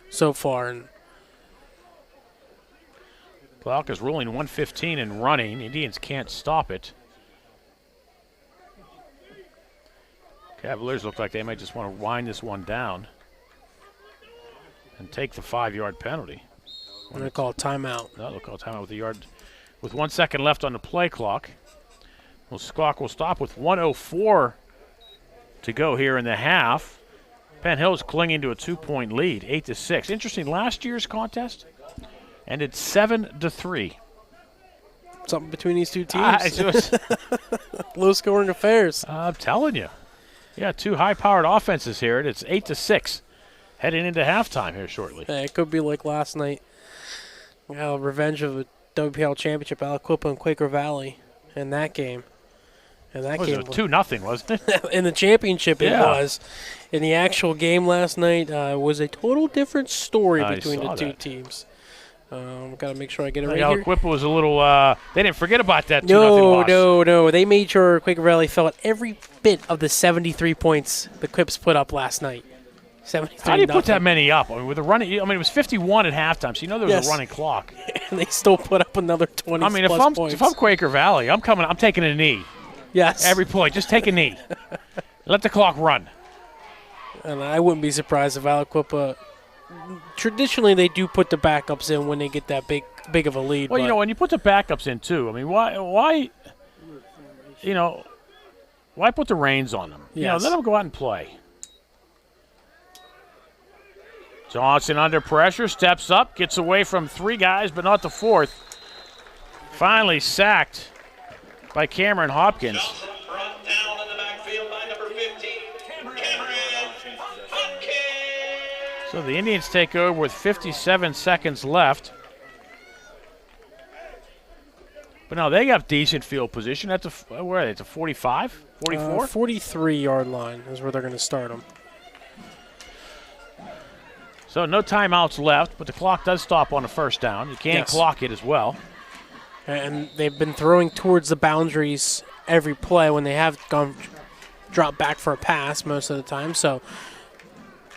so far. And Clock is rolling 1:15 and running. Indians can't stop it. Cavaliers look like they might just want to wind this one down and take the 5-yard penalty. I'm going to call a timeout. No, they'll call timeout with 1 second left on the play clock. Well, Clock will stop with 1:04 to go here in the half. Penn Hill's clinging to a 2-point lead, 8-6. Interesting, last year's contest ended 7-3. Something between these two teams. It was, Low-scoring affairs. I'm telling you. Yeah, 2 high-powered offenses here, and it's 8-6 heading into halftime here shortly. Yeah, it could be like last night. Revenge of the WPL championship, Aliquippa and Quaker Valley in that game. And that game was 2-0, wasn't it? in the championship, it Yeah. was. In the actual game last night, was a total different story I between the saw two that. teams. Got to make sure I get it right Like here. Aliquippa was a little. They didn't forget about that 2-0 loss. No. They made sure Quaker Valley felt every bit of the 73 points the Quips put up last night. 73 How do you put that nothing. many up? I mean, with the running, it was 51 at halftime, so you know there was Yes. a running clock. And they still put up another 20 I mean, if I'm Quaker Valley, I'm taking a knee yes. every point. Just take a knee. Let the clock run. And I wouldn't be surprised if Aliquippa. Traditionally, they do put the backups in when they get that big of a lead. Well, but when you put the backups in too, I mean, why put the reins on them? Yes. Let them go out and play. Johnson under pressure, steps up, gets away from 3 guys, but not the 4th. Finally sacked by Cameron Hopkins. Johnson brought down in the backfield by number 15. Cameron Hopkins. So the Indians take over with 57 seconds left. But now they got decent field position at where are they? It's a 45, 44? 43-yard line is where they're going to start them. So no timeouts left, but the clock does stop on the first down. You can Yes. clock it as well. And they've been throwing towards the boundaries every play when they have dropped back for a pass most of the time. So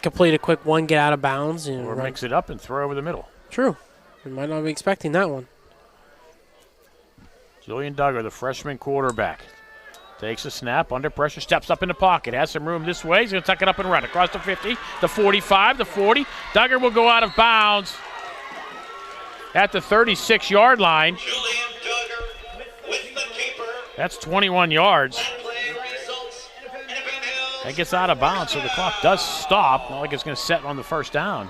complete a quick one, get out of bounds. And Or mix it up and throw over the middle. True. You might not be expecting that one. Julian Duggar, the freshman quarterback, takes a snap, under pressure, steps up in the pocket, has some room this way. He's going to tuck it up and run across the 50, the 45, the 40. Duggar will go out of bounds at the 36-yard line. Julian Duggar with the keeper. That's 21 yards. That play results in a Penn Hill. That gets out of bounds, so the clock does stop. Not like it's going to set on the first down.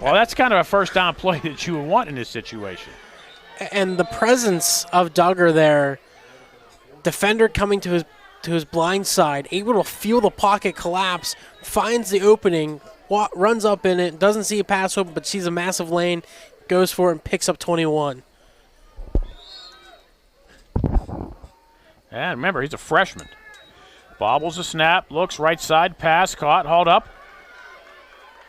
Well, that's kind of a first down play that you would want in this situation. And the presence of Duggar there, defender coming to his blind side, able to feel the pocket collapse, finds the opening, runs up in it, doesn't see a pass open, but sees a massive lane, goes for it, and picks up 21. And remember, he's a freshman. Bobbles a snap, looks right side, pass, caught, hauled up.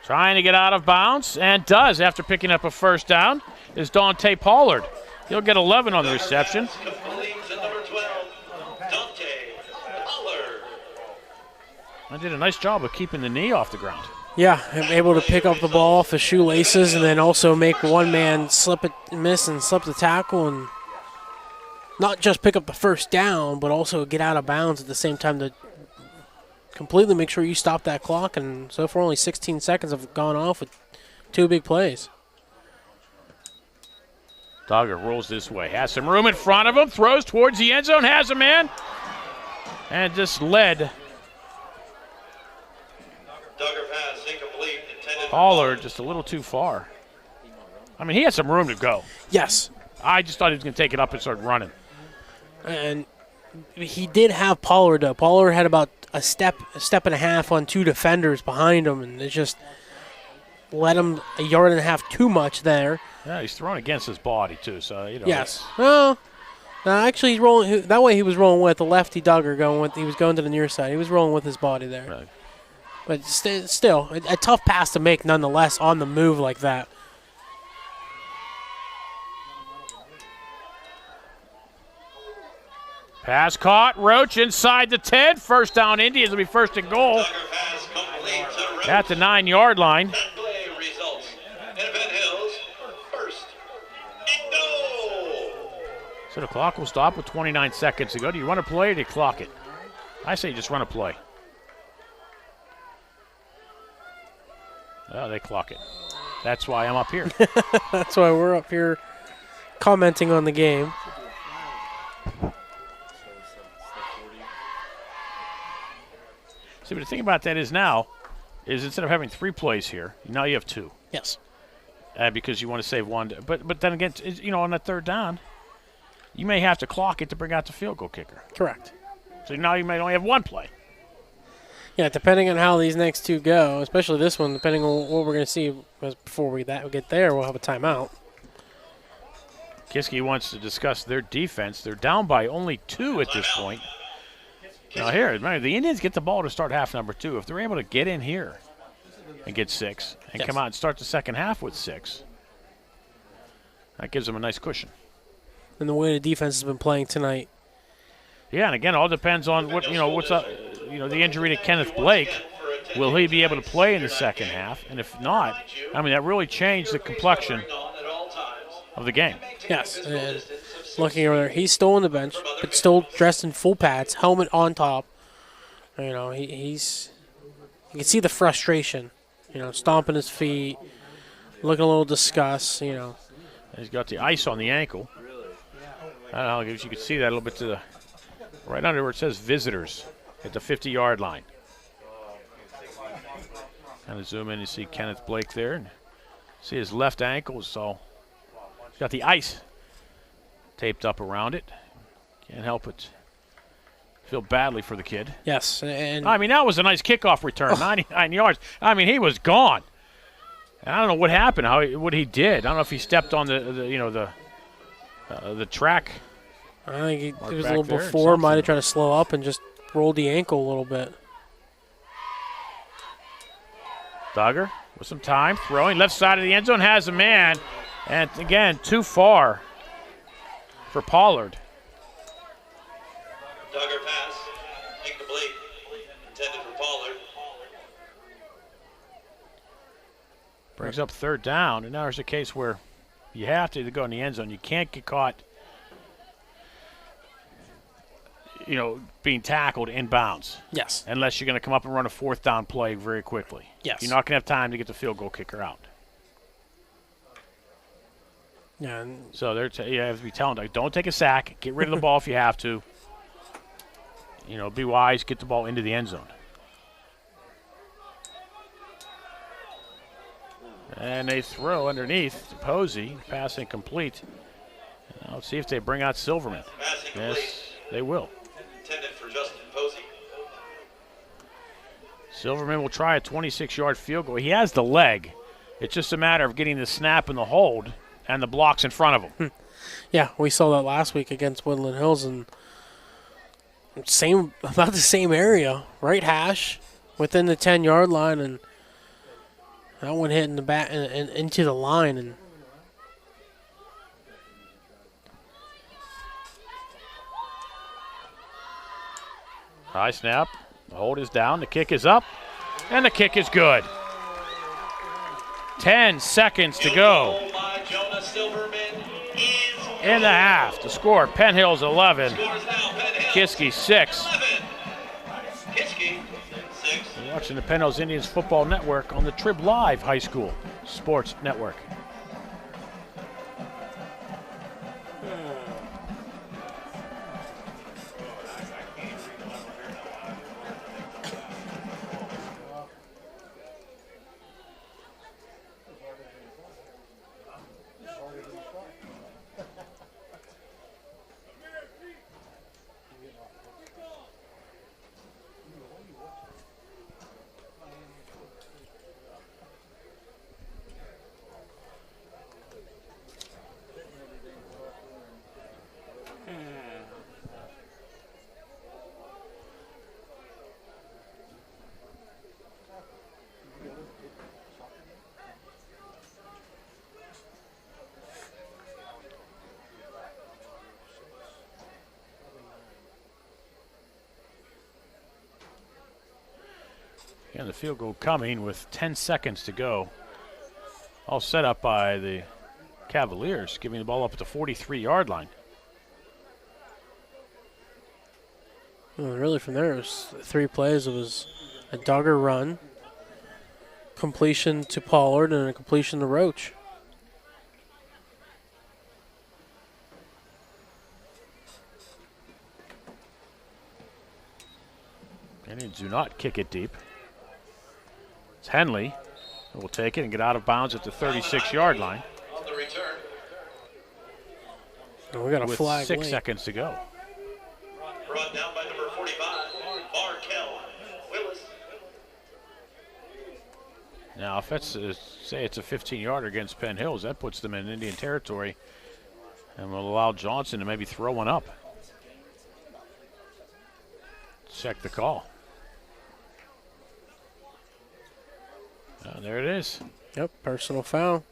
Trying to get out of bounds, and does after picking up a first down, is Dante Pollard. He'll get 11 on the reception. Completes at number 12, Dante Pollard. I did a nice job of keeping the knee off the ground. Yeah, I'm able to pick up the ball off his shoelaces and then also make one man slip it, miss and slip the tackle and not just pick up the first down, but also get out of bounds at the same time to completely make sure you stop that clock. And so far, only 16 seconds have gone off with 2 big plays. Duggar rolls this way. Has some room in front of him. Throws towards the end zone. Has a man. And just led Duggar pass incomplete. Intended Pollard just a little too far. I mean, he had some room to go. Yes. I just thought he was going to take it up and start running. And he did have Pollard, though. Pollard had about a step and a half on 2 defenders behind him, and it just led him a yard and a half too much there. Yeah, he's thrown against his body, too. So, Yes. Well, actually, he's rolling. That way he was rolling with the lefty Duggar going with. He was going to the near side. He was rolling with his body there. Right. But still, a tough pass to make nonetheless on the move like that. Pass caught. Roach inside the 10. First down, Indians will be first and goal Duggar pass complete to Roach. at the 9-yard line. Play results. And Penn Hills first and goal. So the clock will stop with 29 seconds to go. Do you run a play or do you clock it? I say just run a play. Oh, they clock it. That's why I'm up here. That's why we're up here commenting on the game. See, but the thing about that is now, is instead of having 3 plays here, now you have 2. Yes. Because you want to save 1. But then again, on that third down, you may have to clock it to bring out the field goal kicker. Correct. So now you might only have 1 play. Yeah, depending on how these next 2 go, especially this one, depending on what we're going to see before we get there, we'll have a timeout. Kiski wants to discuss their defense. They're down by only 2 at this point. Now here, remember, the Indians get the ball to start half number 2. If they're able to get in here and get 6 and come out and start the second half with 6, that gives them a nice cushion. And the way the defense has been playing tonight. Yeah, and again, all depends on what's up. The injury to Kenneth Blake. Will he be able to play in the second half? And if not, I mean, that really changed the complexion of the game. Yes. And looking over there, he's still on the bench, but still dressed in full pads, helmet on top. He's you can see the frustration. Stomping his feet, looking a little disgust. He's got the ice on the ankle. I don't know if you could see that a little bit to the right under where it says visitors at the 50-yard line. Kind of zoom in and see Kenneth Blake there and see his left ankle. So he's got the ice taped up around it. Can't help but feel badly for the kid. Yes, and I mean, that was a nice kickoff return, 99 yards. I mean, he was gone. And I don't know what happened, what he did. I don't know if he stepped on the track. I think it was a back little there before. Might have tried to slow up and just rolled the ankle a little bit. Duggar with some time, throwing left side of the end zone, has a man. And again, too far for Pollard. Duggar pass incomplete. Intended for Pollard. Brings up third down, and now there's a case where you have to go in the end zone. You can't get caught, being tackled inbounds. Yes. Unless you're going to come up and run a fourth down play very quickly. Yes. You're not going to have time to get the field goal kicker out. Yeah. So you have to be telling them, don't take a sack. Get rid of the ball if you have to. Be wise. Get the ball into the end zone. And they throw underneath to Posey. Pass incomplete. Now let's see if they bring out Silverman. Pass incomplete. Yes, they will. Intended for Justin Posey. Silverman will try a 26-yard field goal. He has the leg. It's just a matter of getting the snap and the hold and the blocks in front of him. Yeah, we saw that last week against Woodland Hills, and about the same area, right hash, within the 10-yard line, and that one hit in the back and into the line. And high snap. The hold is down. The kick is up. And the kick is good. 10 seconds to go in the half. The score, Penn Hills 11, Kiski 6. Kiski Watching the Penn Indians Football Network on the Trib Live High School Sports Network. And the field goal coming with 10 seconds to go. All set up by the Cavaliers, giving the ball up at the 43-yard line. Well, really, from there, it was 3 plays. It was a Duggar run, completion to Pollard, and a completion to Roach. Indians do not kick it deep. It's Henley who will take it and get out of bounds at the 36-yard line. On the return. Oh, we got a with flag 6 late. seconds to go. Brought down by number 45, Barkel Willis. Now, if it's say it's a 15-yarder against Penn Hills, that puts them in Indian territory and will allow Johnson to maybe throw one up. Check the call. And there it is. Yep, personal foul.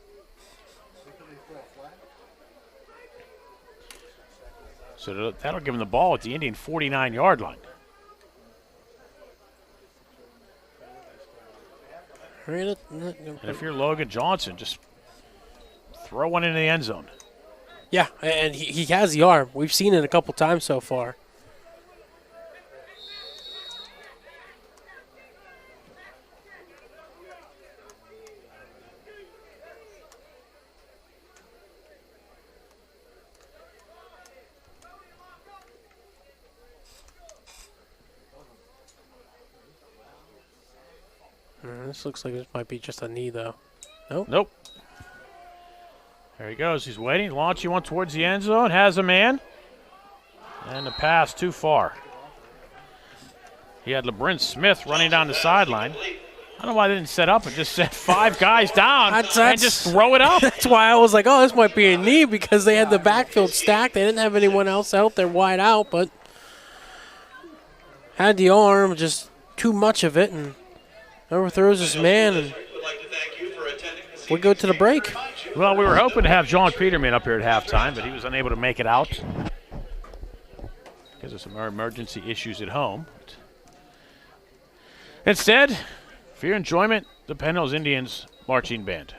So that'll give him the ball at the Indian 49-yard line. And And if you're Logan Johnson, just throw one into the end zone. yeah, and he has the arm. We've seen it a couple times so far. This looks like this might be just a knee, though. Nope. Nope. There he goes. He's waiting. Launching one towards the end zone. Has a man. And the pass too far. He had LeBrin Smith running down the sideline. I don't know why they didn't set up and just set 5 guys down and just throw it up. That's why I was like, oh, this might be a knee, because they had the backfield stacked. They didn't have anyone else out there wide out, but had the arm, just too much of it, and overthrows his man, and we go to the break. Well, we were hoping to have John Peterman up here at halftime, but he was unable to make it out because of some emergency issues at home. Instead, for your enjoyment, the Penn Indians Marching Band.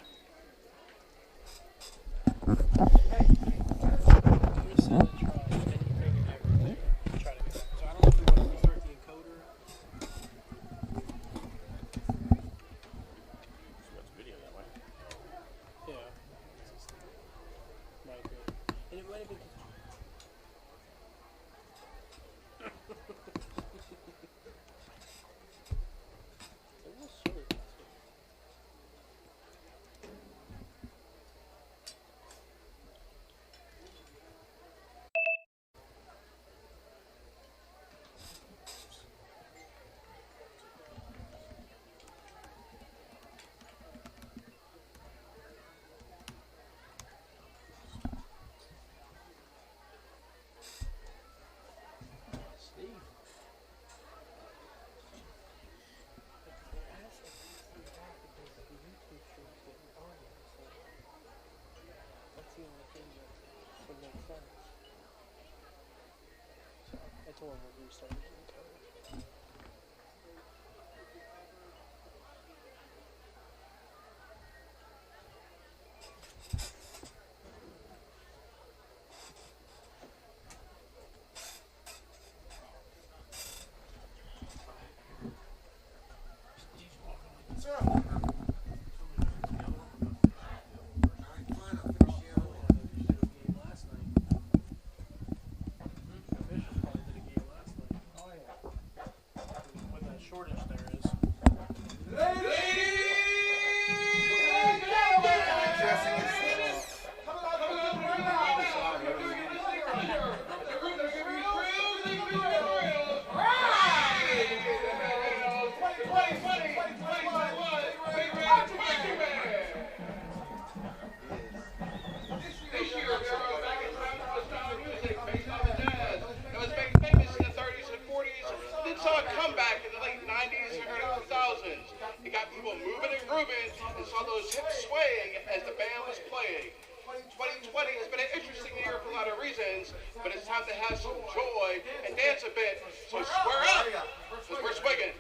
friends, but it's time to have some joy and dance a bit. So square up, because we're swigging.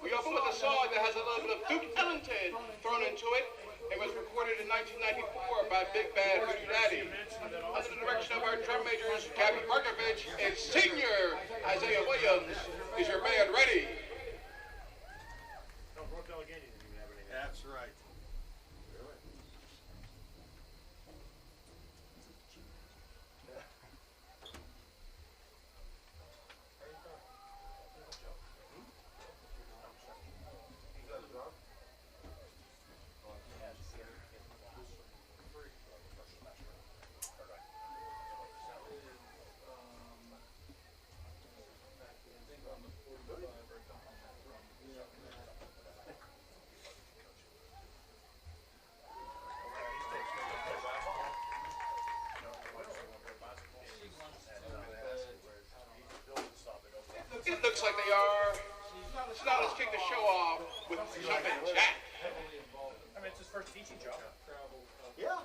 We open with a song that has a little bit of Duke Ellington thrown into it. It was recorded in 1994 by Big Bad Voodoo Daddy. Under the direction of our drum majors, Gabby Markovich, and senior Isaiah Williams. Is your band ready? That's right. It looks like they are. So now let's kick the show off with Jumpin' Jack. I mean, it's his first teaching job. Yeah.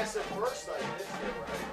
At first I did feel right.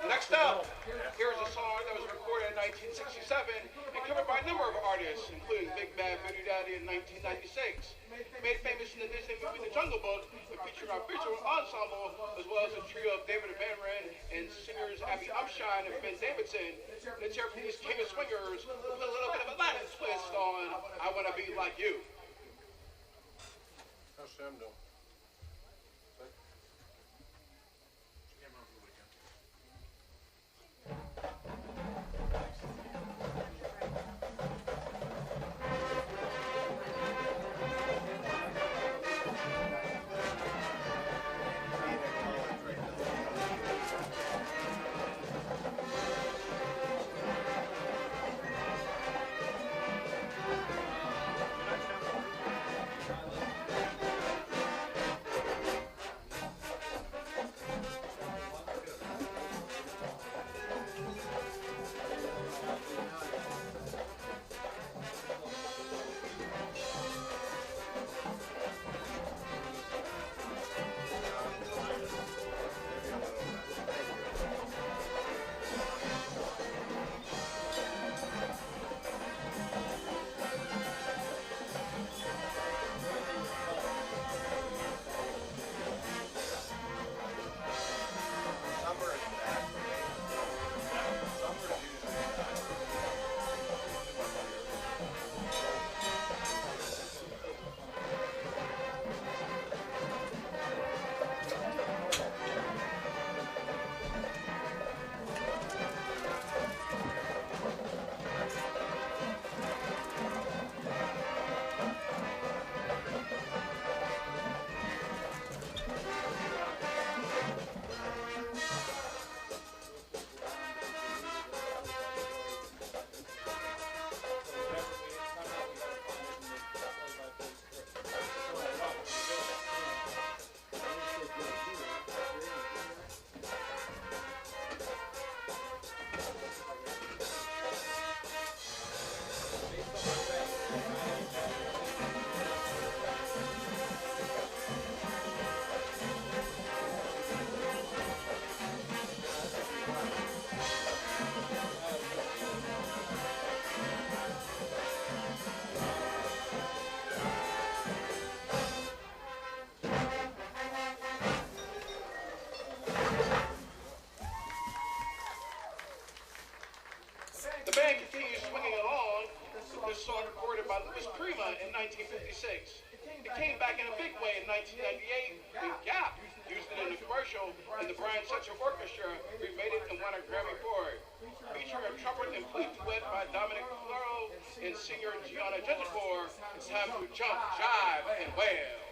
Next up, here's a song that was recorded in 1967 and covered by a number of artists, including Big Bad Voodoo Daddy in 1996. Made famous in the Disney movie The Jungle Book, it featured our visual ensemble, as well as a trio of David Van Ren and singers Abby Upshine and Ben Davidson. Let's hear from these King of Swingers who put a little bit of a Latin twist on I Wanna Be Like You. How's Sam doing? came back in a big way in 1998 when Gap used it in a commercial, and the Brian Setzer Orchestra remade it and won a Grammy for it. Featuring a trumpet and flute duet by Dominic Floro and singer Gianna Jejikor, it's time to jump, jive, and wail.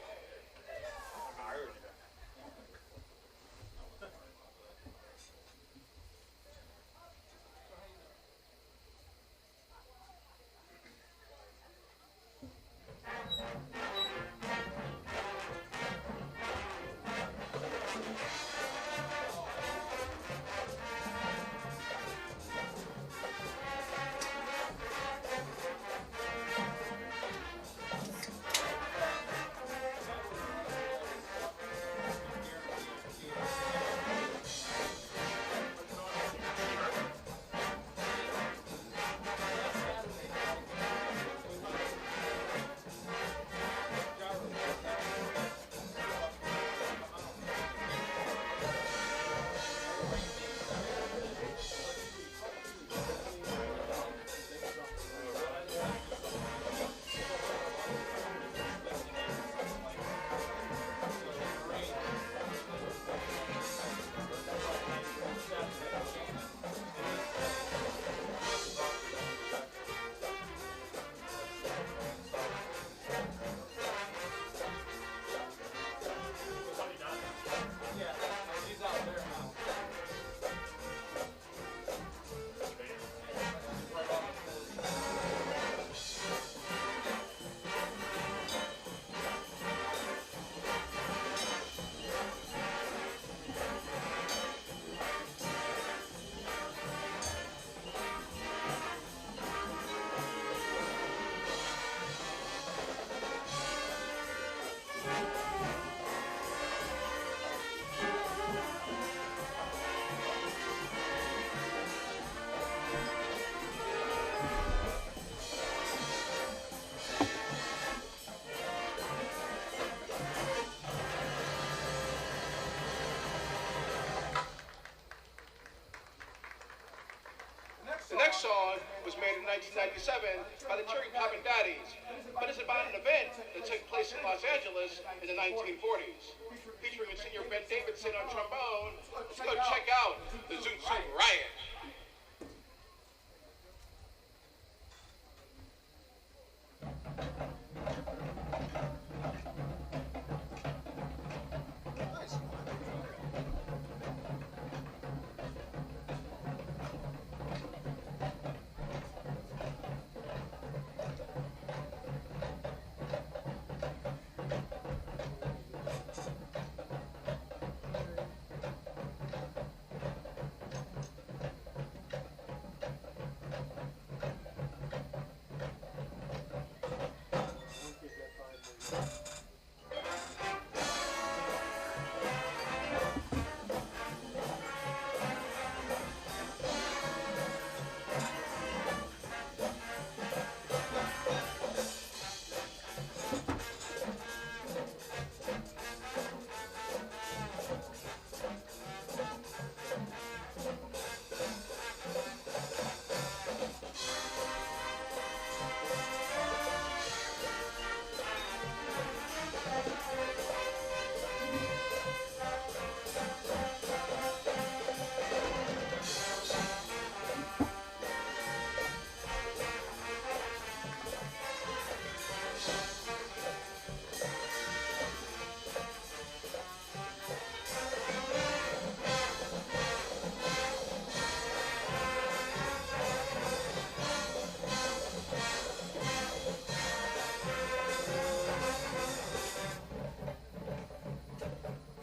The next song was made in 1997 by the Cherry Poppin' Daddies, but it's about an event that took place in Los Angeles in the 1940s. Featuring senior Ben Davidson on trombone, let's go check out the Zoot Suit Riot.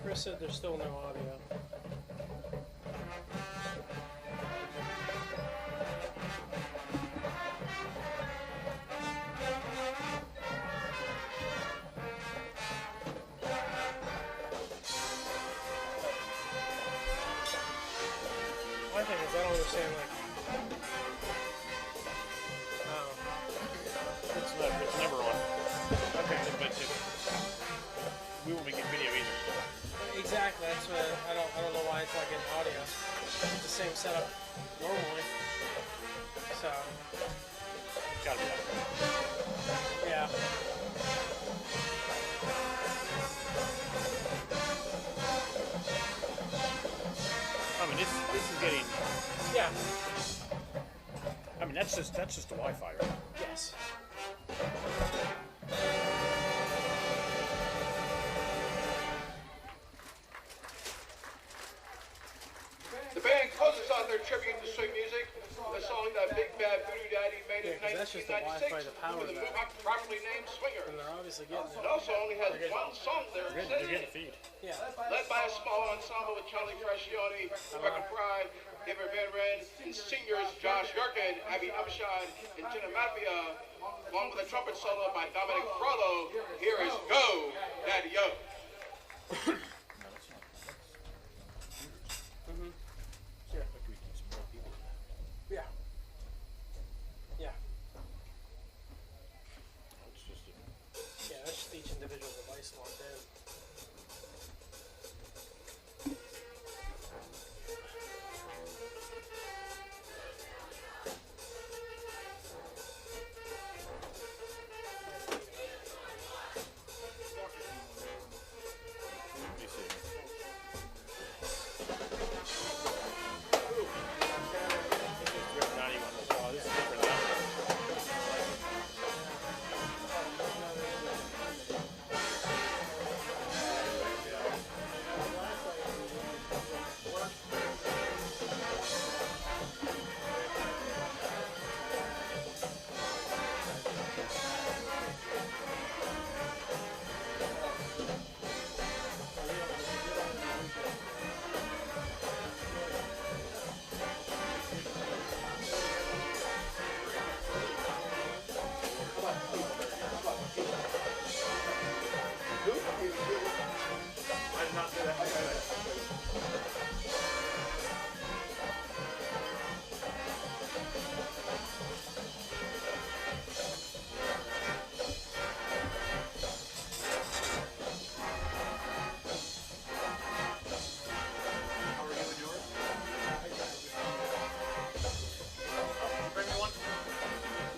Chris said there's still no audio. My thing is, I don't understand, like, It's never on. Okay. But we won't be getting video either. exactly. That's what I don't know why it's not getting audio. It's the same setup normally. So Gotta be that. yeah. That's just the Wi-Fi, right? Yes. The band closes out their tribute to swing music with a song that Big Bad Voodoo Daddy made in 1996 with a movement properly named Swingers. And they're obviously getting It also only has one song lyrics in it. feed. Yeah. Led by a small ensemble with Charlie Frascione, Rebecca Pride, David Van Ren, and seniors Josh Yorkin, Abby Umshad, and Jenna Mafia, along with a trumpet solo by Dominic Frollo. Here is Go, Daddy Yo. Yeah. Yeah. Yeah, that's just each individual device logged in.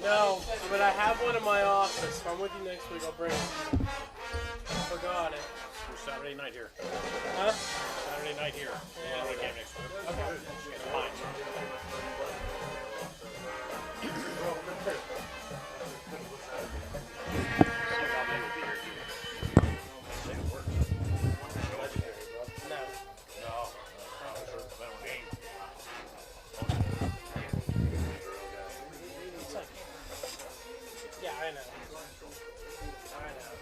No, but I have one in my office. If I'm with you next week, I'll bring it. Forgot it. Saturday night here. Huh? Saturday night here. Yeah. We'll game next week. Fine. Yeah, I know. I know.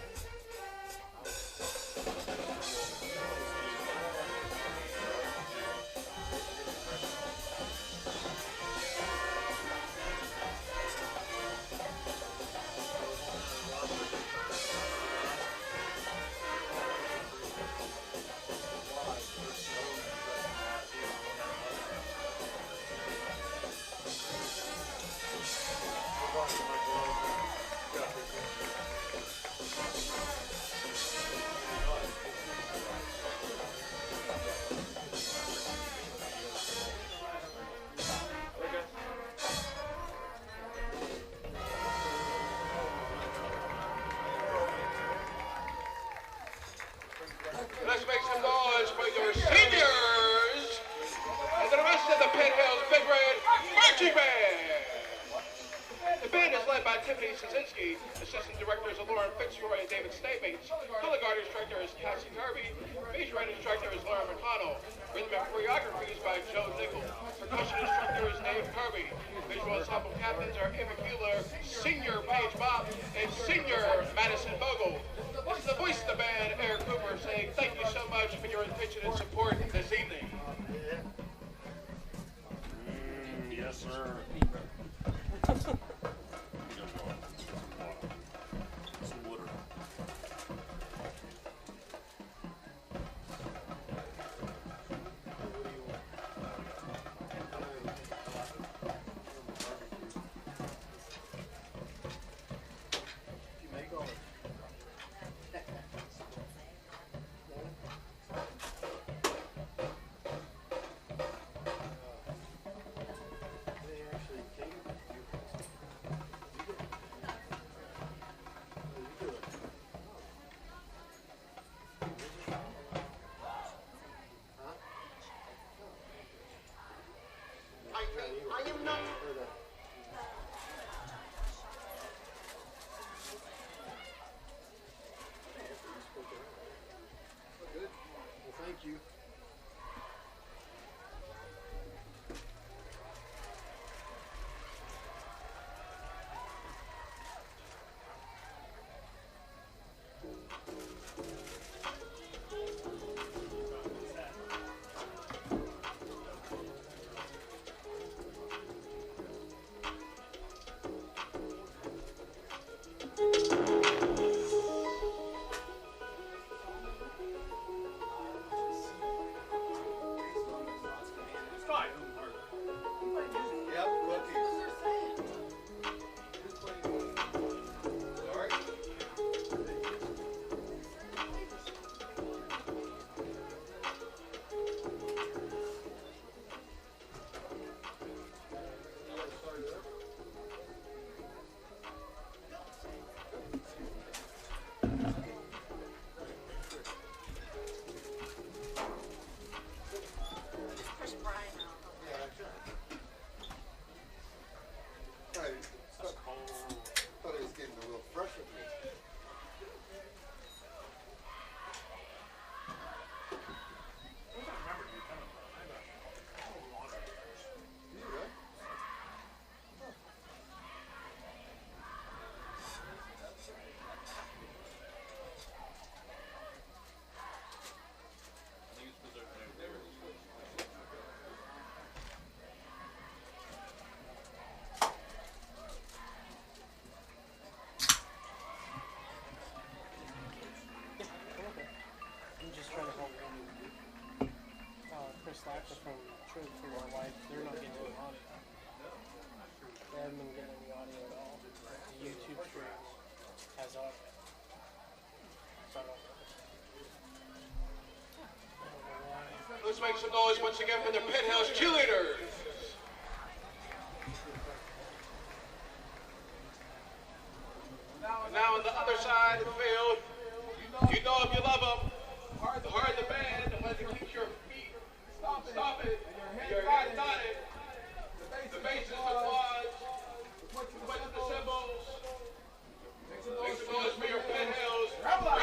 you. Yep, cookies. Sorry. Thought it was getting a little fresh with me. You really? I'm just trying to help Chris Lacker from Trip for my wife. They're not getting any audio. They haven't been getting any audio at all. The YouTube stream has audio. So I don't know why. Let's make some noise once again for the Penn Hills cheerleaders. Now on the other side of the field, you know if you love them, the harder the band, the way to keep your feet stomping, your head nodded, the bases applause, put the cymbals, make some noise for your Penn Hills. Ramla!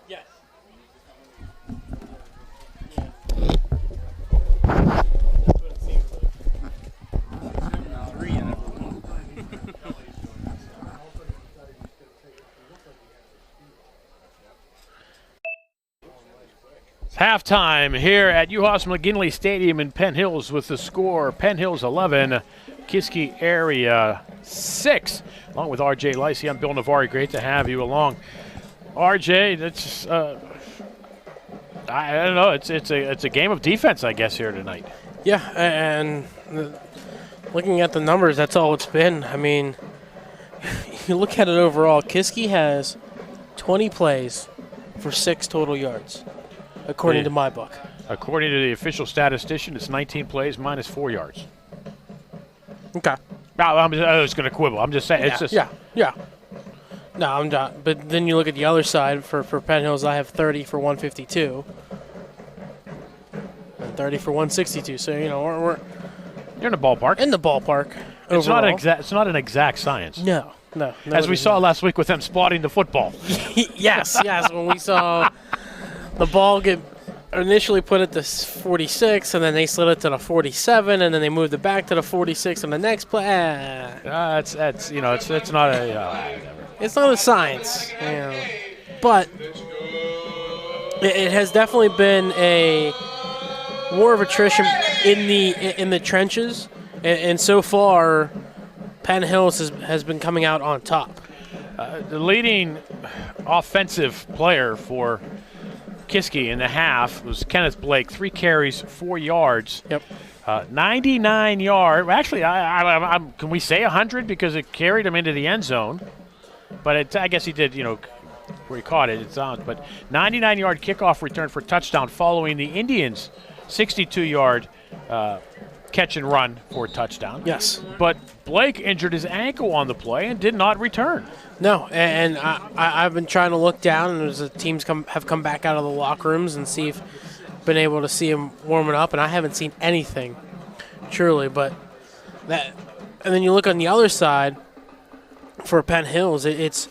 Yes. Halftime here at UHAS McGinley Stadium in Penn Hills with the score Penn Hills 11, Kiski area 6. Along with RJ Licey, I'm Bill Navari. Great to have you along. RJ, that's I don't know. It's a game of defense, I guess, here tonight. Yeah, and looking at the numbers, that's all it's been. I mean, you look at it overall, Kiski has 20 plays for 6 total yards, according to my book. According to the official statistician, it's 19 plays minus 4 yards. Okay. I was going to quibble. I'm just saying. Yeah, It's just, yeah. No, I'm not. But then you look at the other side. For Penn Hills, I have 30 for 152. And 30 for 162. So, you know, we're You're in the ballpark. in the ballpark. It's not overall. It's not an exact science. No. As we it saw isn't. last week with them spotting the football. Yes. When we saw the ball get initially put it to 46, and then they slid it to the 47, and then they moved it back to the 46 on the next play. It's not a. It's not a science, but it has definitely been a war of attrition in the trenches, and so far, Penn Hills has been coming out on top. The leading offensive player for Kiski in the half was Kenneth Blake, 3 carries, 4 yards. Yep. 99 yard. Actually, can we say 100 because it carried him into the end zone? But I guess he did, where he caught it. It's on. But 99-yard kickoff return for touchdown following the Indians' 62-yard catch and run for a touchdown. Yes. But Blake injured his ankle on the play and did not return. No, and I've been trying to look down, and as the teams have come back out of the locker rooms and been able to see him warming up, and I haven't seen anything, truly. But that, and then you look on the other side for Penn Hills, it's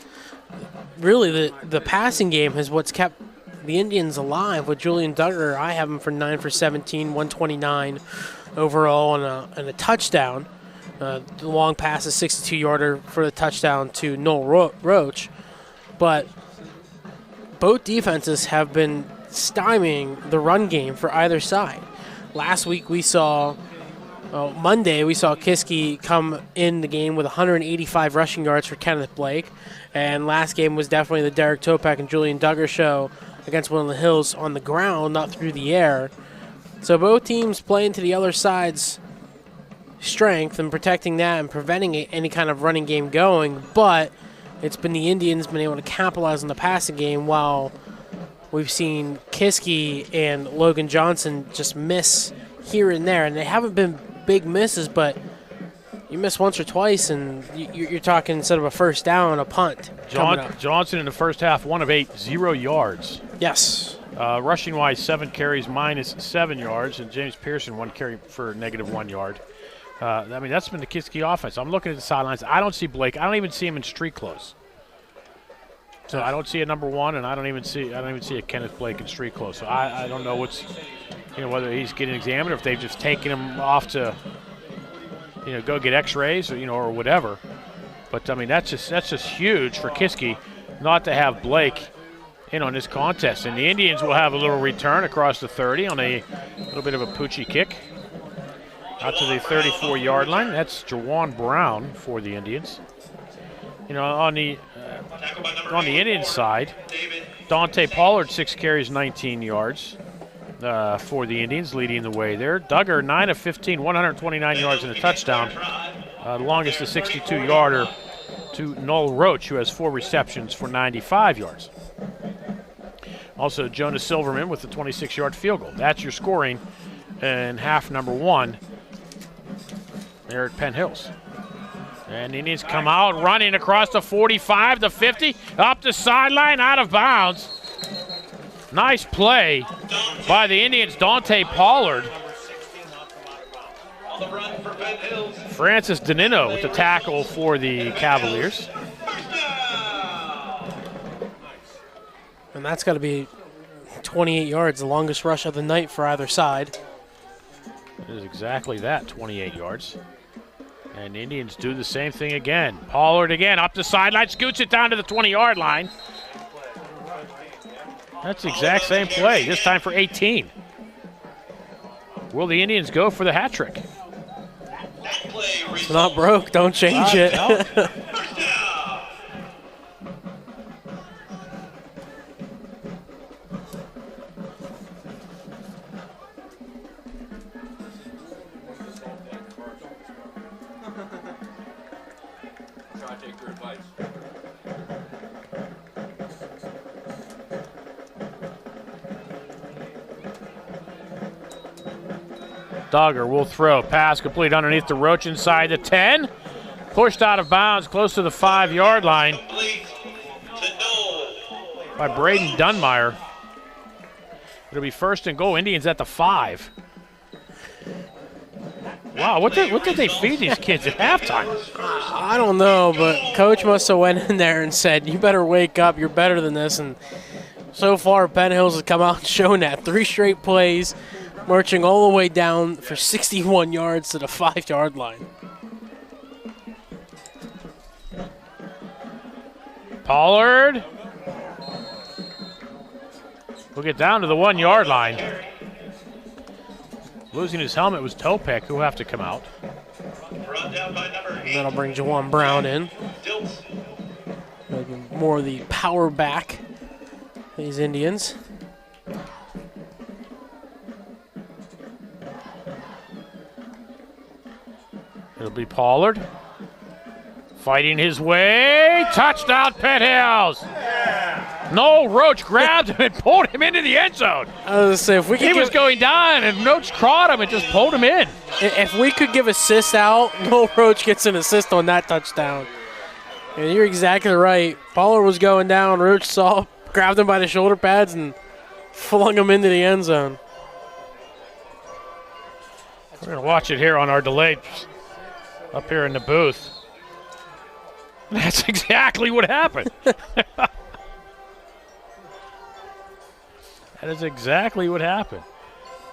really the passing game is what's kept the Indians alive. With Julian Duggar, I have him for 9 for 17, 129 overall, and a touchdown. The long pass, a 62-yarder for the touchdown to Noel Roach. But both defenses have been stymieing the run game for either side. Last week Monday we saw Kiski come in the game with 185 rushing yards for Kenneth Blake. And last game was definitely the Derek Topak and Julian Duggar show against Woodland Hills on the ground, not through the air. So both teams playing to the other side's strength and protecting that and preventing any kind of running game going, but it's been the Indians been able to capitalize on the passing game, while we've seen Kiski and Logan Johnson just miss here and there, and they haven't been big misses, but you miss once or twice and you're talking, instead of a first down, a punt. Johnson in the first half, 1 of 8, 0 yards. Yes. Rushing wise, 7 carries, minus 7 yards, and James Pearson 1 carry for -1 yard. That's been the Kiski offense. I'm looking at the sidelines. I don't see Blake. I don't even see him in street clothes. So I don't see a number 1, and I don't even see a Kenneth Blake in street clothes. So I don't know whether he's getting examined or if they've just taken him off to go get X-rays or whatever. But that's just huge for Kiski not to have Blake in on this contest. And the Indians will have a little return across the 30 on a little bit of a poochie kick out to the 34-yard line. That's Jawan Brown for the Indians. On the Indians side, Dante Pollard, 6 carries, 19 yards for the Indians, leading the way there. Duggar, 9 of 15, 129 yards and a touchdown. The longest, a 62-yarder to Noel Roach, who has 4 receptions for 95 yards. Also, Jonas Silverman with the 26-yard field goal. That's your scoring in half number 1 there at Penn Hills. And the Indians come out running across the 45, the 50, up the sideline, out of bounds. Nice play by the Indians, Dante Pollard. Francis Danino with the tackle for the Cavaliers. And that's got to be 28 yards, the longest rush of the night for either side. It is exactly that, 28 yards. And the Indians do the same thing again. Pollard again, up the sideline, scoots it down to the 20-yard line. That's the exact same play, this time for 18. Will the Indians go for the hat trick? It's not broke, don't change it. No. Try to take your advice. Duggar will throw. Pass complete underneath the Roach inside the 10. Pushed out of bounds close to the 5-yard line by Braden Dunmeyer. It'll be first and goal. Indians at the 5. Wow, what did they feed these kids at halftime? I don't know, but Coach must have went in there and said, "You better wake up. You're better than this." And So far, Penn Hills has come out and shown that 3 straight plays, marching all the way down for 61 yards to the 5-yard line. Pollard will get down to the 1-yard line. Losing his helmet was Topek, who will have to come out. Brought down by number And 8. that'll bring Jawan Brown in. Dilts. Maybe more of the power back, these Indians. It'll be Pollard. Fighting his way. Touchdown, Penn Hills. Noel Roach grabbed him and pulled him into the end zone. I was gonna say, if we could He was going down, and Roach caught him and just pulled him in. if we could give assists out, Noel Roach gets an assist on that touchdown. And you're exactly right. Pollard was going down. Roach saw, grabbed him by the shoulder pads, and flung him into the end zone. We're going to watch it here on our delay up here in the booth. That's exactly what happened. That is exactly what happened.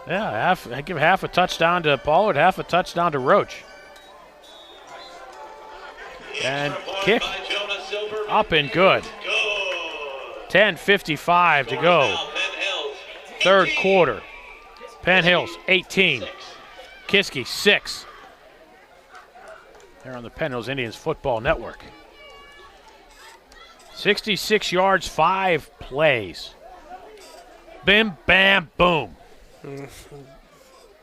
Yeah, I give half a touchdown to Pollard, half a touchdown to Roach. And kick By Jonah Silverman. up and good. Good. 10:55 to go. Now Penn Hills. Third 18. quarter. Penn Hills 18. Kiski 6. They're on the Penn Hills Indians Football Network. 66 yards, 5 plays. Bim, bam, boom.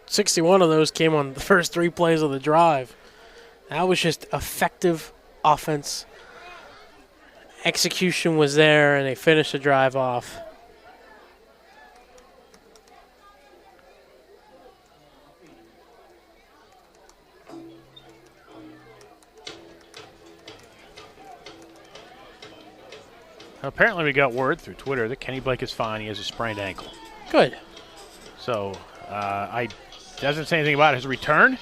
61 of those came on the first 3 plays of the drive. That was just effective offense. Execution was there, and they finished the drive off. Apparently we got word through Twitter that Kenny Blake is fine. He has a sprained ankle. Good. So I doesn't say anything about his return,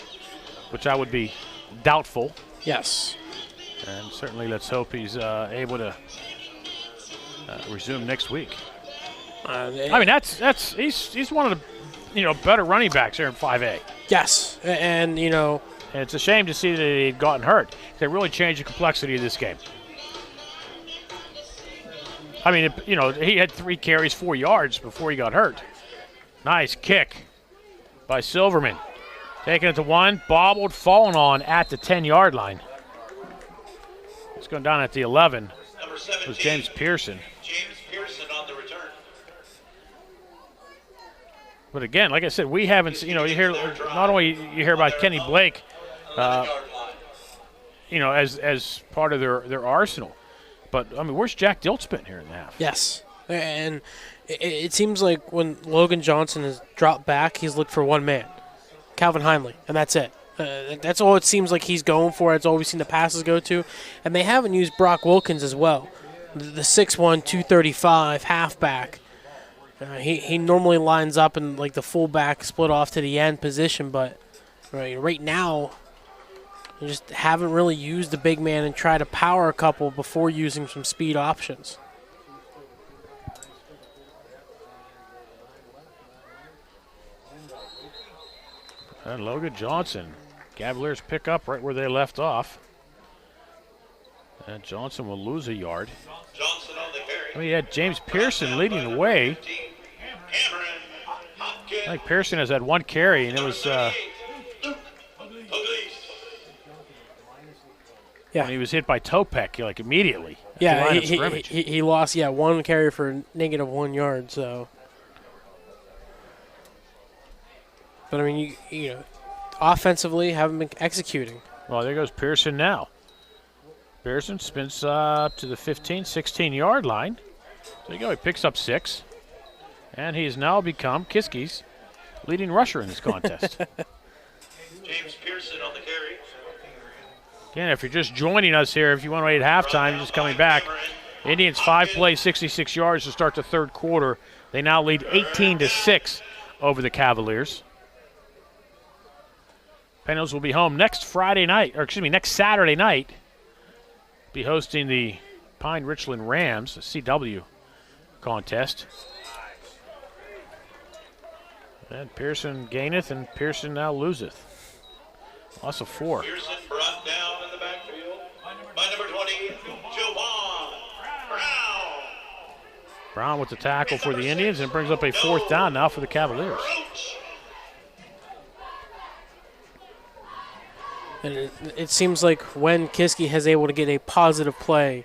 which I would be doubtful. Yes. And certainly let's hope he's able to resume next week. I mean, he's one of the better running backs here in 5A. Yes. And, And it's a shame to see that he'd gotten hurt. They really changed the complexity of this game. I mean, he had 3 carries, 4 yards before he got hurt. Nice kick by Silverman. Taking it to 1, bobbled, fallen on at the 10-yard line. It's going down at the 11. Number It 17. was James Pearson. James Pearson on the return. But again, like I said, we haven't seen, you hear, not only you hear about Kenny Blake, 11-yard line. as part of their arsenal. But, I mean, where's Jack Diltz been here in the half? yes. And it seems like when Logan Johnson has dropped back, he's looked for one man, Calvin Heinley, and that's it. That's all it seems like he's going for. That's all we've seen the passes go to. And they haven't used Brock Wilkins as well, the 6'1", 235 halfback. He normally lines up in like the fullback split off to the end position, but right now they just haven't really used the big man and try to power a couple before using some speed options. And Logan Johnson. Cavaliers pick up right where they left off. And Johnson will lose a yard. Johnson on the carry. I mean, you had James Pearson leading the way. Cameron Hopkins. I think Pearson has had 1 carry, and it was Luke Pugliese. Yeah. when he was hit by Topek, like immediately. At the line of scrimmage. He lost 1 carry for -1 yard. So, but I mean, offensively haven't been executing. Well, there goes Pearson now. Pearson spins up to the 15, 16-yard line. There you go. He picks up 6. And he's now become Kiski's leading rusher in this contest. James Pearson on the carry. Again, if you're just joining us here, if you want to wait at halftime, just coming back, Indians 5 plays, 66 yards to start the third quarter. They now lead 18-6 over the Cavaliers. Penn Hills will be home next Saturday night. Be hosting the Pine Richland Rams, the CW contest. And Pearson gaineth, and Pearson now loseth. Loss of 4. Pearson brought down in the backfield by number 20, Jovan Brown. Brown with the tackle for the Indians, and brings up a 4th down now for the Cavaliers. Roach. And it seems like when Kiski has able to get a positive play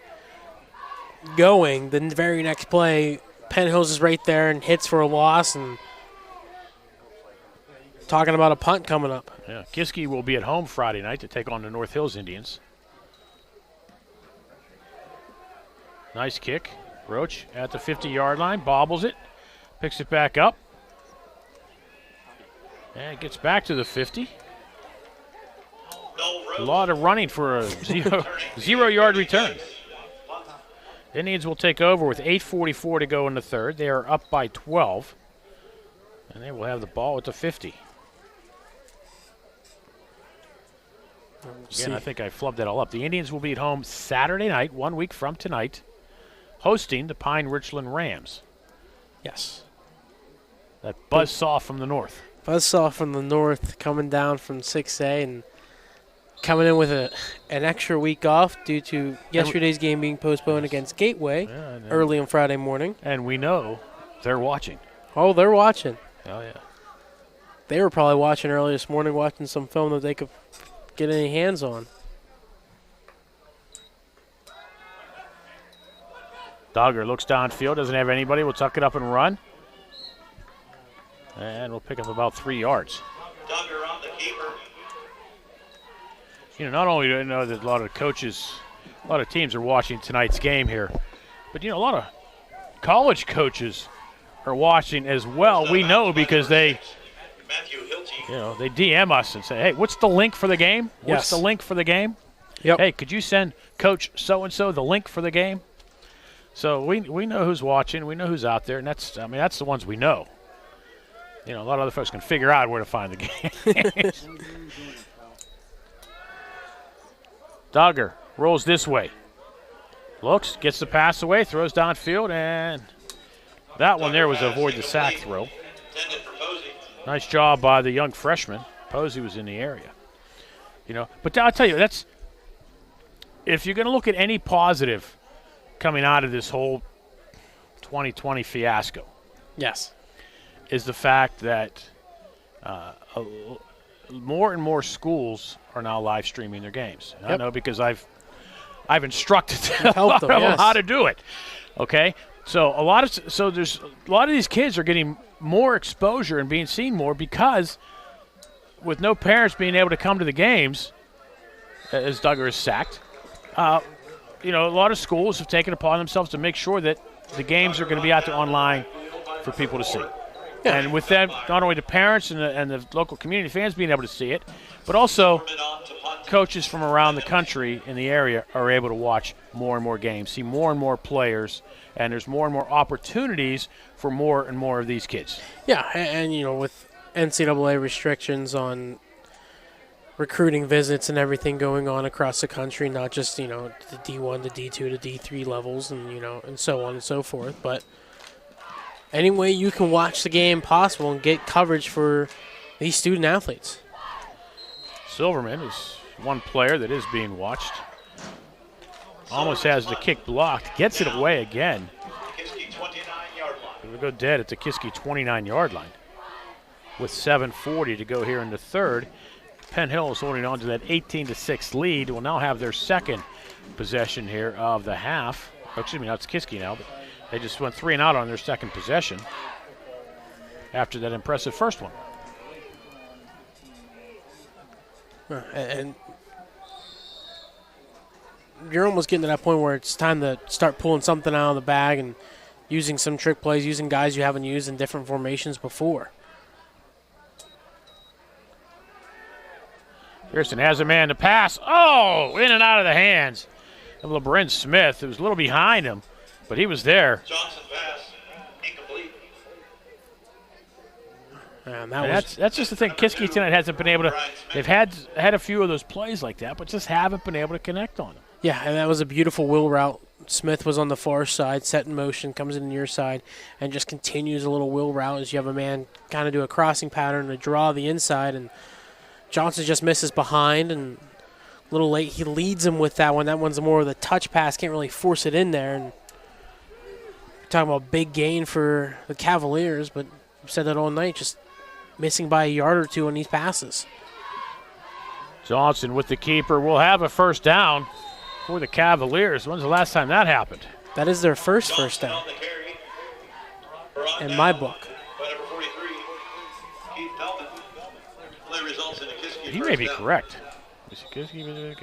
going, the very next play, Penhills is right there and hits for a loss, and talking about a punt coming up. Yeah, Kiski will be at home Friday night to take on the North Hills Indians. Nice kick. Roach at the 50-yard line, bobbles it, picks it back up, and gets back to the 50. No A Roach. lot of running for a zero-yard return. Indians will take over with 8:44 to go in the third. They are up by 12, and they will have the ball at the 50. Again, I think I flubbed that all up. The Indians will be at home Saturday night, 1 week from tonight, hosting the Pine Richland Rams. Yes. That buzzsaw from the north. Buzzsaw from the north coming down from 6A and coming in with an extra week off due to yesterday's game being postponed against Gateway early on Friday morning. And we know they're watching. Oh, they're watching. Oh, yeah. They were probably watching early this morning, watching some film that they could get any hands on. Dogger looks downfield, doesn't have anybody. We'll tuck it up and run. And we'll pick up about 3 yards. Duggar on the keeper. You know, not only do I know that a lot of coaches, a lot of teams are watching tonight's game here, but, you know, a lot of college coaches are watching as well. We know because they, Matthew Hilty. you know, they DM us and say, hey, what's the link for the game? What's Yes. the link for the game? Yep. Hey, could you send Coach so-and-so the link for the game? So we know who's watching. We know who's out there, and that's the ones we know. You know, a lot of other folks can figure out where to find the game. Dogger rolls this way. Looks, gets the pass away, throws downfield, and that one there was to avoid the sack throw. Intended for Posey. Nice job by the young freshman. Posey was in the area. You know, but I'll tell you, that's if you're going to look at any positive coming out of this whole 2020 fiasco, Yes. is the fact that more and more schools are now live streaming their games. And I Yep. know because I've instructed a helped lot them, of them yes. how to do it. Okay, so there's a lot of these kids are getting more exposure and being seen more because with no parents being able to come to the games, as Duggar is sacked, you know, a lot of schools have taken upon themselves to make sure that the games are going to be out there online for people to see. And with that, not only the parents and the local community fans being able to see it, but also coaches from around the country in the area are able to watch more and more games, see more and more players, and there's more and more opportunities for more and more of these kids. Yeah, and you know, with NCAA restrictions on recruiting visits and everything going on across the country, not just, you know, the D1 to D2 to D3 levels and, you know, and so on and so forth, but any way you can watch the game possible and get coverage for these student athletes. Silverman is one player that is being watched. Almost has the kick blocked, gets it away again. Kiski 29-yard line. It'll go dead at the Kiski 29-yard line with 7:40 to go here in the third. Penn Hill is holding on to that 18-6 lead. Will now have their second possession here of the half. Oh, excuse me, now it's Kiski now, but they just went 3 and out on their second possession after that impressive first one. And you're almost getting to that point where it's time to start pulling something out of the bag and using some trick plays, using guys you haven't used in different formations before. Pearson has a man to pass. Oh, in and out of the hands of LeBron Smith. It was a little behind him, but he was there. Johnson pass. Incomplete. And That's just the thing. Kiski tonight hasn't been able to. They've had a few of those plays like that, but just haven't been able to connect on them. yeah, and that was a beautiful wheel route Smith was on the far side, set in motion, comes in the near side, and just continues a little wheel route as you have a man kind of do a crossing pattern to draw the inside, and Johnson just misses behind and a little late. He leads him with that one. That one's more of the touch pass, can't really force it in there. And talking about big gain for the Cavaliers, but I've said that all night, just missing by a yard or two on these passes. Johnson with the keeper will have a first down for the Cavaliers. When's the last time that happened? That is their first down in my book. He may be correct. Steve, you didn't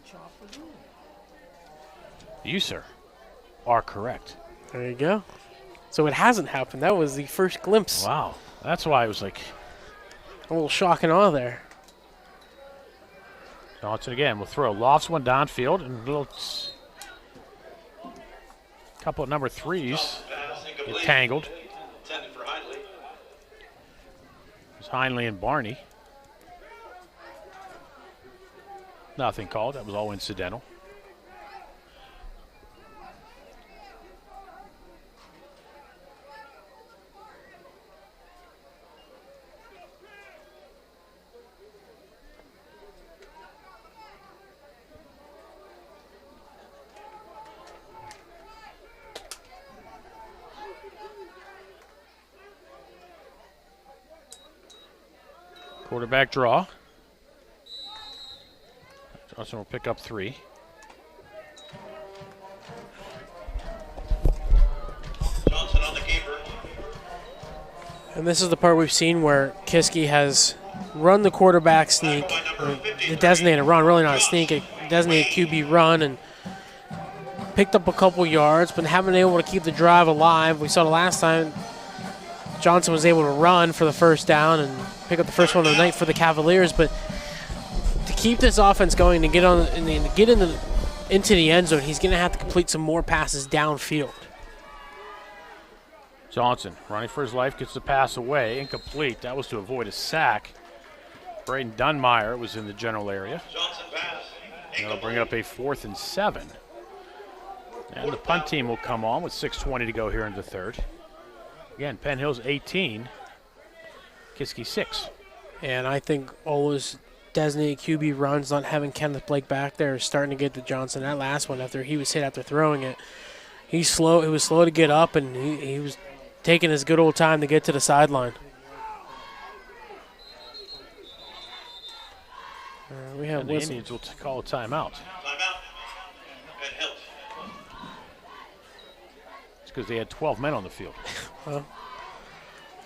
chop it in. You, sir, are correct. There you go. So it hasn't happened. That was the first glimpse. Wow. That's why I was like... A little shock and awe there. Johnson again will throw. Lofts one downfield and a little... couple of number threes get tangled. It's Heinley and Barney. Nothing called. That was all incidental. Quarterback draw. Johnson will pick up 3. Johnson on the keeper. And this is the part we've seen where Kiski has run the quarterback sneak, or the designated run, really not a sneak, a designated QB run, and picked up a couple yards, but haven't been able to keep the drive alive. We saw the last time Johnson was able to run for the first down and pick up the first one of the night for the Cavaliers, but to keep this offense going, to get on and get into the end zone, he's going to have to complete some more passes downfield. Johnson running for his life, gets the pass away, incomplete. That was to avoid a sack. Braden Dunmeyer was in the general area. Johnson pass. And that'll bring up a 4th and 7. And the punt team will come on with 6:20 to go here in the third. Again, Penn Hills 18, Kiski 6. And I think all those designated QB runs, not having Kenneth Blake back there, is starting to get to Johnson. That last one, after he was hit after throwing it, he's slow. He was slow to get up, and he was taking his good old time to get to the sideline. We have And the Indians will call a timeout. Timeout. Penn Hills. It's because they had 12 men on the field. Well,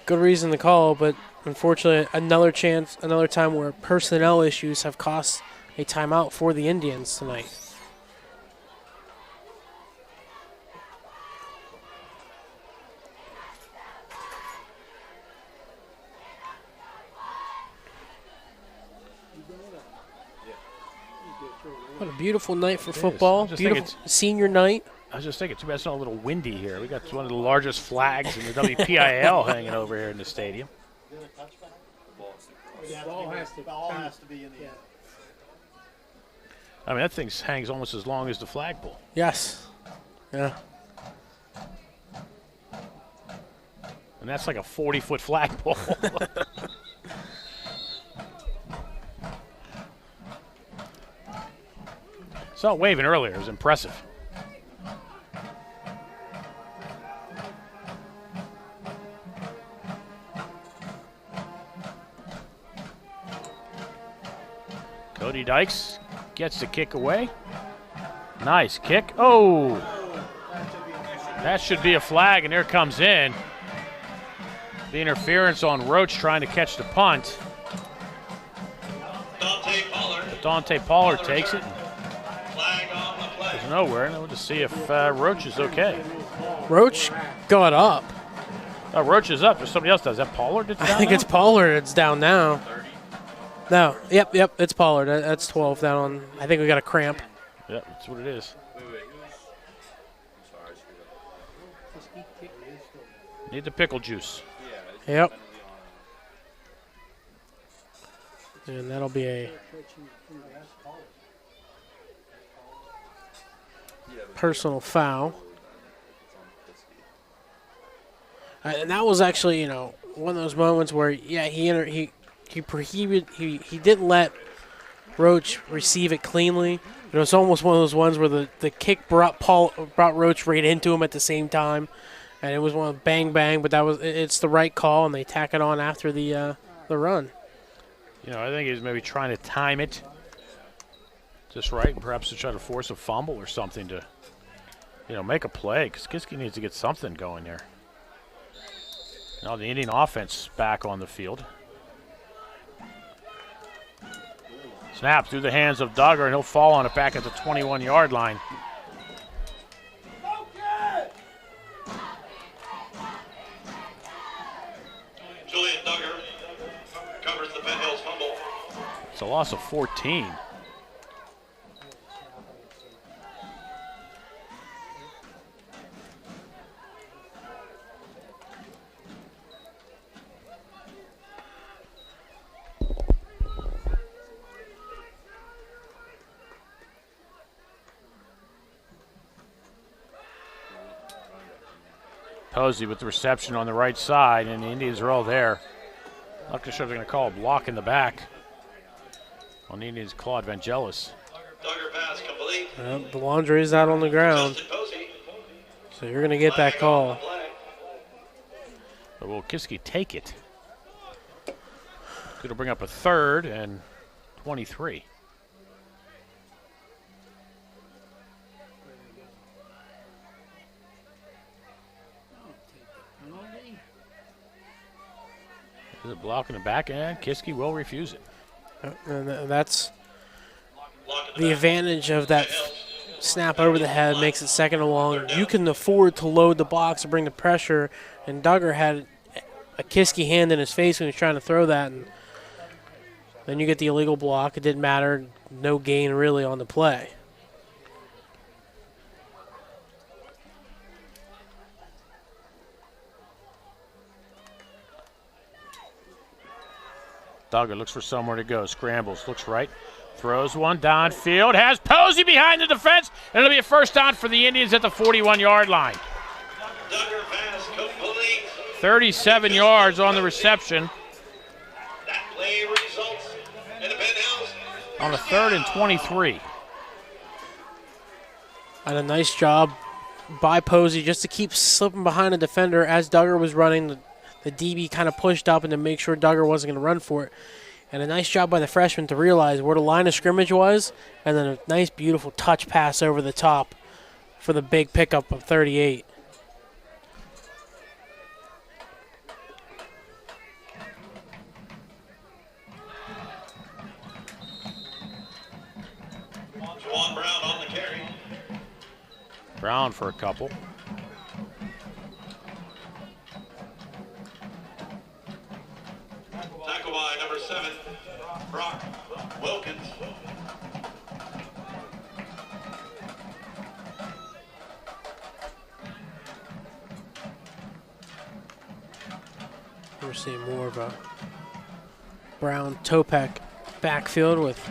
good reason to call, but unfortunately, another time where personnel issues have cost a timeout for the Indians tonight. What a beautiful night for football. Beautiful senior night. I was just thinking, too bad it's not a little windy here. We got one of the largest flags in the WPIL hanging over here in the stadium. The ball has to be in the end. I mean, that thing hangs almost as long as the flagpole. Yes. Yeah. And that's like a 40-foot flagpole. Saw it waving earlier. It was impressive. Cody Dykes gets the kick away. Nice kick. Oh! That should be a flag, and there comes in. The interference on Roach trying to catch the punt. Dante Pollard takes it. Flag on the play. Goes nowhere, and we'll just see if Roach is okay. Roach got up. Oh, Roach is up. There's somebody else does. Is that Pollard that's down I think now? it's Pollard that's down now. No, yep, it's Pollard. That's 12 down on. I think we got a cramp. Yep, that's what it is. Need the pickle juice. Yep. And that'll be a personal foul. And that was actually, one of those moments where, yeah, he didn't let Roach receive it cleanly. It was almost one of those ones where the kick brought Roach right into him at the same time, and it was one of bang bang. But it's the right call, and they tack it on after the run. I think he was maybe trying to time it just right, perhaps to try to force a fumble or something to, make a play, because Kiski needs to get something going here. Now the Indian offense back on the field. Snap through the hands of Duggar, and he'll fall on it back at the 21-yard line. Julian Duggar covers the Penn Hills fumble. It's a loss of 14. Posey with the reception on the right side, and the Indians are all there. Not sure they're going to call a block in the back on the Indians' Claude Vangelis. Duggar pass complete. The laundry is out on the ground, Justin Posey. so you're going to get that call. But will Kiski take it? Going to bring up a 3rd and 23. Is it blocking the back end? Kiski will refuse it. And that's the advantage of that snap over the head, makes it 2nd and long. You can afford to load the box and bring the pressure, and Duggar had a Kiski hand in his face when he was trying to throw that, and then you get the illegal block. It didn't matter. No gain really on the play. Duggar looks for somewhere to go. Scrambles, looks right. Throws one downfield. Has Posey behind the defense. And it'll be a first down for the Indians at the 41-yard line. Duggar pass complete. 37 yards on the reception. That play results in the Penn Hills On a 3rd and 23. And a nice job by Posey just to keep slipping behind the defender as Duggar was running. The DB kind of pushed up and to make sure Duggar wasn't going to run for it. And a nice job by the freshman to realize where the line of scrimmage was, and then a nice, beautiful touch pass over the top for the big pickup of 38. Juwan Brown on the carry. Brown for a couple. Tackle by number 7, Brock Wilkins. We're seeing more of a Brown Topek backfield with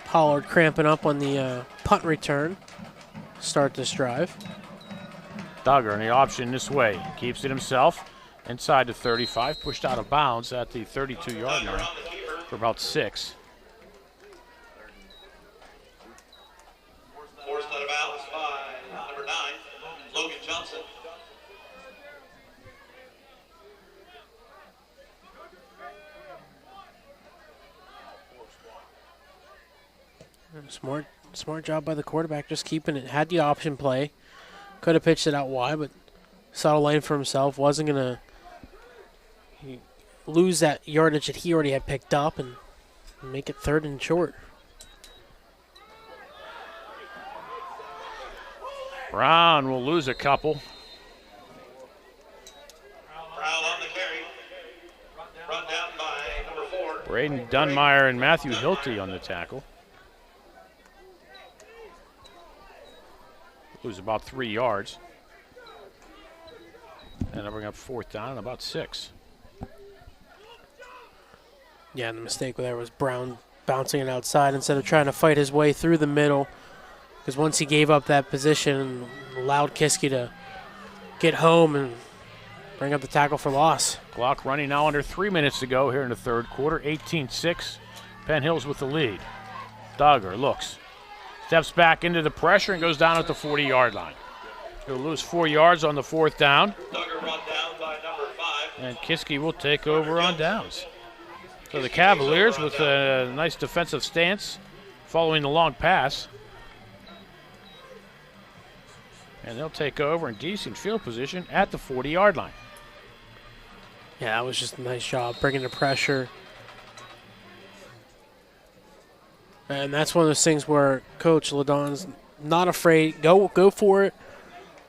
Pollard cramping up on the punt return. Start this drive. Duggar in the option this way. Keeps it himself. Inside the 35. Pushed out of bounds at the 32-yard line for about 6. Forced out of bounds by number 9, Logan Johnson. Smart job by the quarterback, just keeping it. Had the option play. Could have pitched it out wide, but saw a lane for himself. Wasn't going to lose that yardage that he already had picked up and make it 3rd and short. Brown will lose a couple. Brown on the carry. Run down by number 4. Braden Dunmeyer and Matthew Hilty on the tackle. Lose about 3 yards. And they'll bring up 4th down and about 6. Yeah, and the mistake there was Brown bouncing it outside instead of trying to fight his way through the middle. Because once he gave up that position, allowed Kiski to get home and bring up the tackle for loss. Clock running now under 3 minutes to go here in the third quarter. 18-6. Penn Hills with the lead. Duggar looks. Steps back into the pressure and goes down at the 40-yard line. He'll lose 4 yards on the fourth down. Duggar run down by number 5. And Kiski will take over on downs. So the Cavaliers with a nice defensive stance following the long pass. And they'll take over in decent field position at the 40-yard line. Yeah, that was just a nice job bringing the pressure. And that's one of those things where Coach Ladon's not afraid. Go for it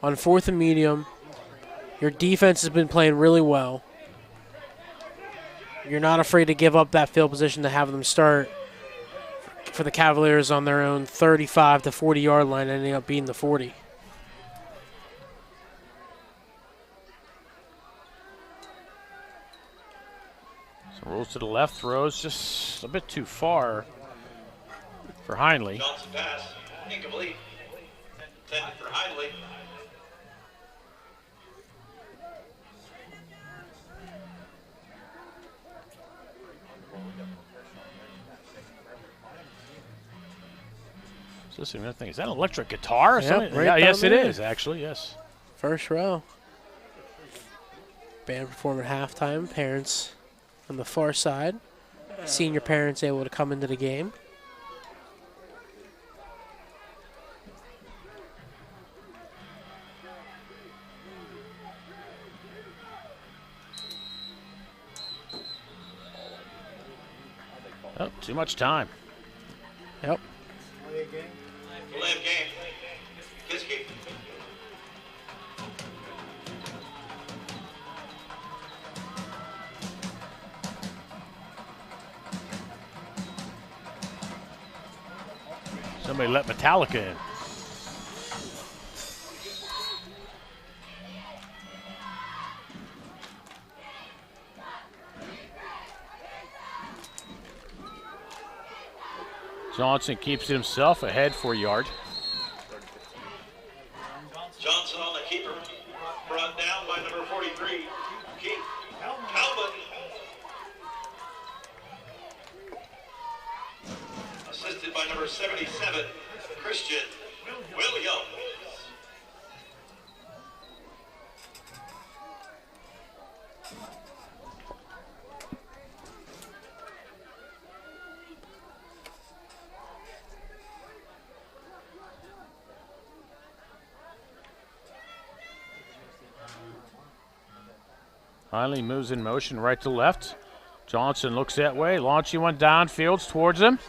on 4th and medium. Your defense has been playing really well. You're not afraid to give up that field position to have them start for the Cavaliers on their own 35 to 40-yard line, ending up being the 40. So rolls to the left, throws just a bit too far for Heinley. Johnson pass, incomplete. Intended for Heinley. Is that an electric guitar or Yep, something? right Yeah, down yes, it there. is, actually, yes. First row. Band performing halftime. Parents on the far side. Senior parents able to come into the game. Oh, too much time. Yep. Live game. Kiski. Somebody let Metallica in. Johnson keeps it himself ahead for a yard. Johnson on the keeper. Brought down by number 43. Keith Calvin. Assisted by number 77, Christian Williams. Finally moves in motion right to left. Johnson looks that way, launching one downfield towards him.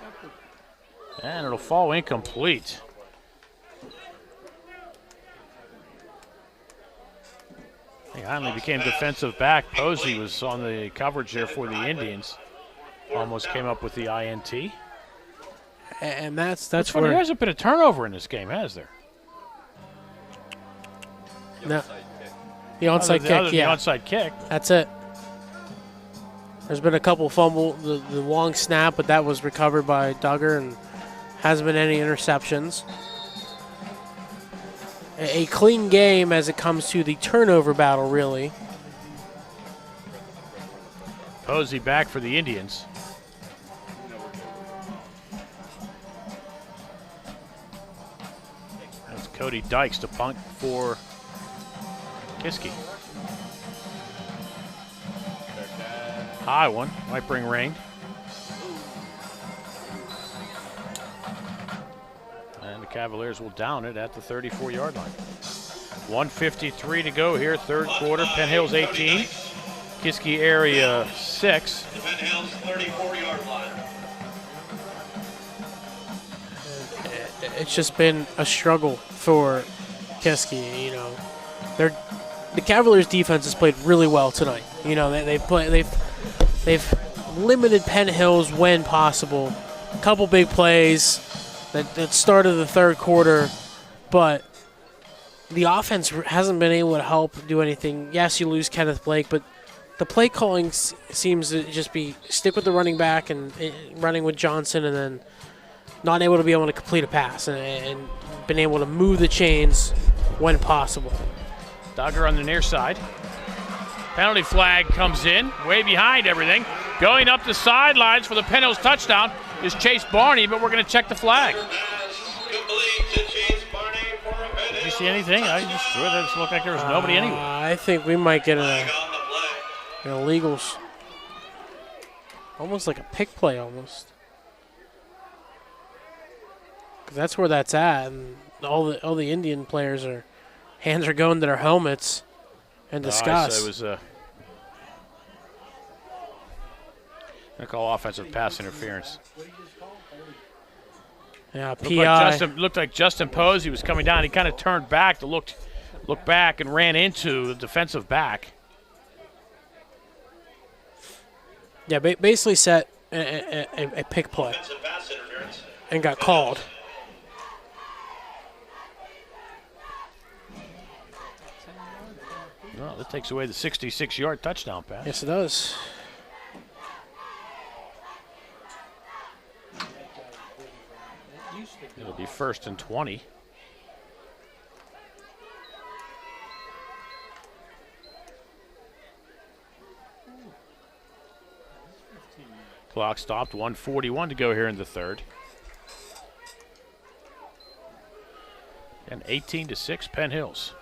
And it'll fall incomplete. I think Heinley became defensive back. Posey was on the coverage there for the Indians. Almost came up with the INT. And that's There where hasn't been a turnover in this game, has there? no, the onside kick. The Yeah, onside kick. that's it. There's been a couple fumble, the long snap, but that was recovered by Duggar and hasn't been any interceptions. A clean game as it comes to the turnover battle, really. Posey back for the Indians. That's Cody Dykes to punt for Kiski. High one, might bring rain. And the Cavaliers will down it at the 34-yard line. 1:53 to go here, third quarter. Penn Hills 18, Kiski area 6. The Penn Hills 34-yard line. It's just been a struggle for Kiski. You know, the Cavaliers' defense has played really well tonight. You know, they've limited Penn Hills when possible. A couple big plays that started the third quarter, but the offense hasn't been able to help do anything. Yes, you lose Kenneth Blake, but the play calling seems to just be stick with the running back and running with Johnson, and then not able to complete a pass and been able to move the chains when possible. Duggar on the near side. Penalty flag comes in, way behind everything. Going up the sidelines for the Penn Hills touchdown is Chase Barney, but we're going to check the flag. Did you see anything? I just threw it. It just looked like there was nobody anywhere. I think we might get an illegals. Almost like a pick play, almost. 'Cause that's where that's at, and all the Indian players hands are going to their helmets in disgust. It was I call offensive pass interference. Yeah, Looked PI. looked like Justin Posey was coming down. He kind of turned back to look back and ran into the defensive back. Yeah, basically set a pick play and got called. No, that takes away the 66-yard touchdown pass. Yes, it does. It'll be 1st and 20. Clock stopped, 1:41 to go here in the third. And 18-6 Penn Hills.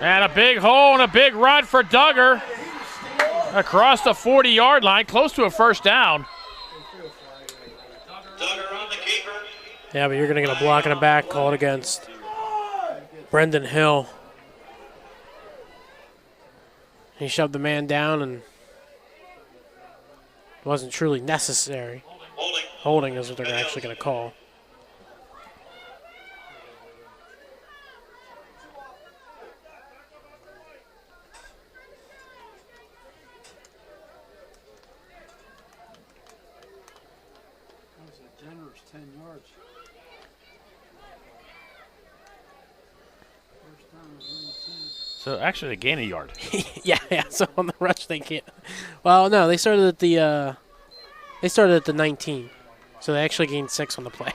And a big hole and a big run for Duggar across the 40-yard line, close to a first down. Duggar on the keeper. Yeah, but you're going to get a block and a back called against Brendan Hill. He shoved the man down and it wasn't truly necessary. Holding is what they're actually going to call. Generous 10 yards. First down was 19. So actually they gain a yard. yeah. So on the rush they can't. Well, no, they started at the 19, so they actually gained 6 on the play.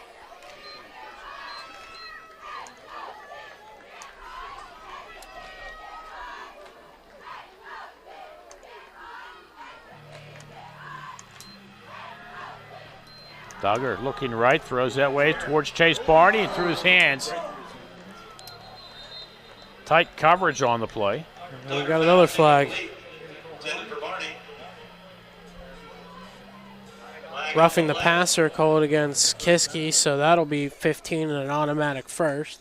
Duggar looking right, throws that way towards Chase Barney and through his hands. Tight coverage on the play. And we got another flag. Roughing the passer called against Kiski, so that'll be 15 and an automatic first.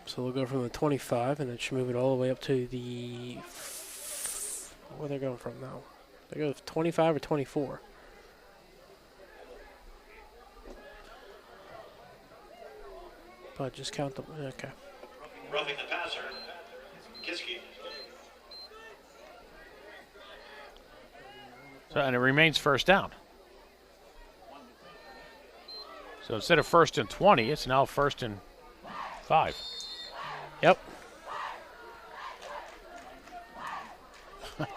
So they'll go from the 25, and it should move it all the way up to the... Where they're going from now? They go to 25 or 24. But just count them. Okay. Roughing the passer. Kiski. So, and it remains first down. So instead of 1st and 20, it's now 1st and 5. Yep. What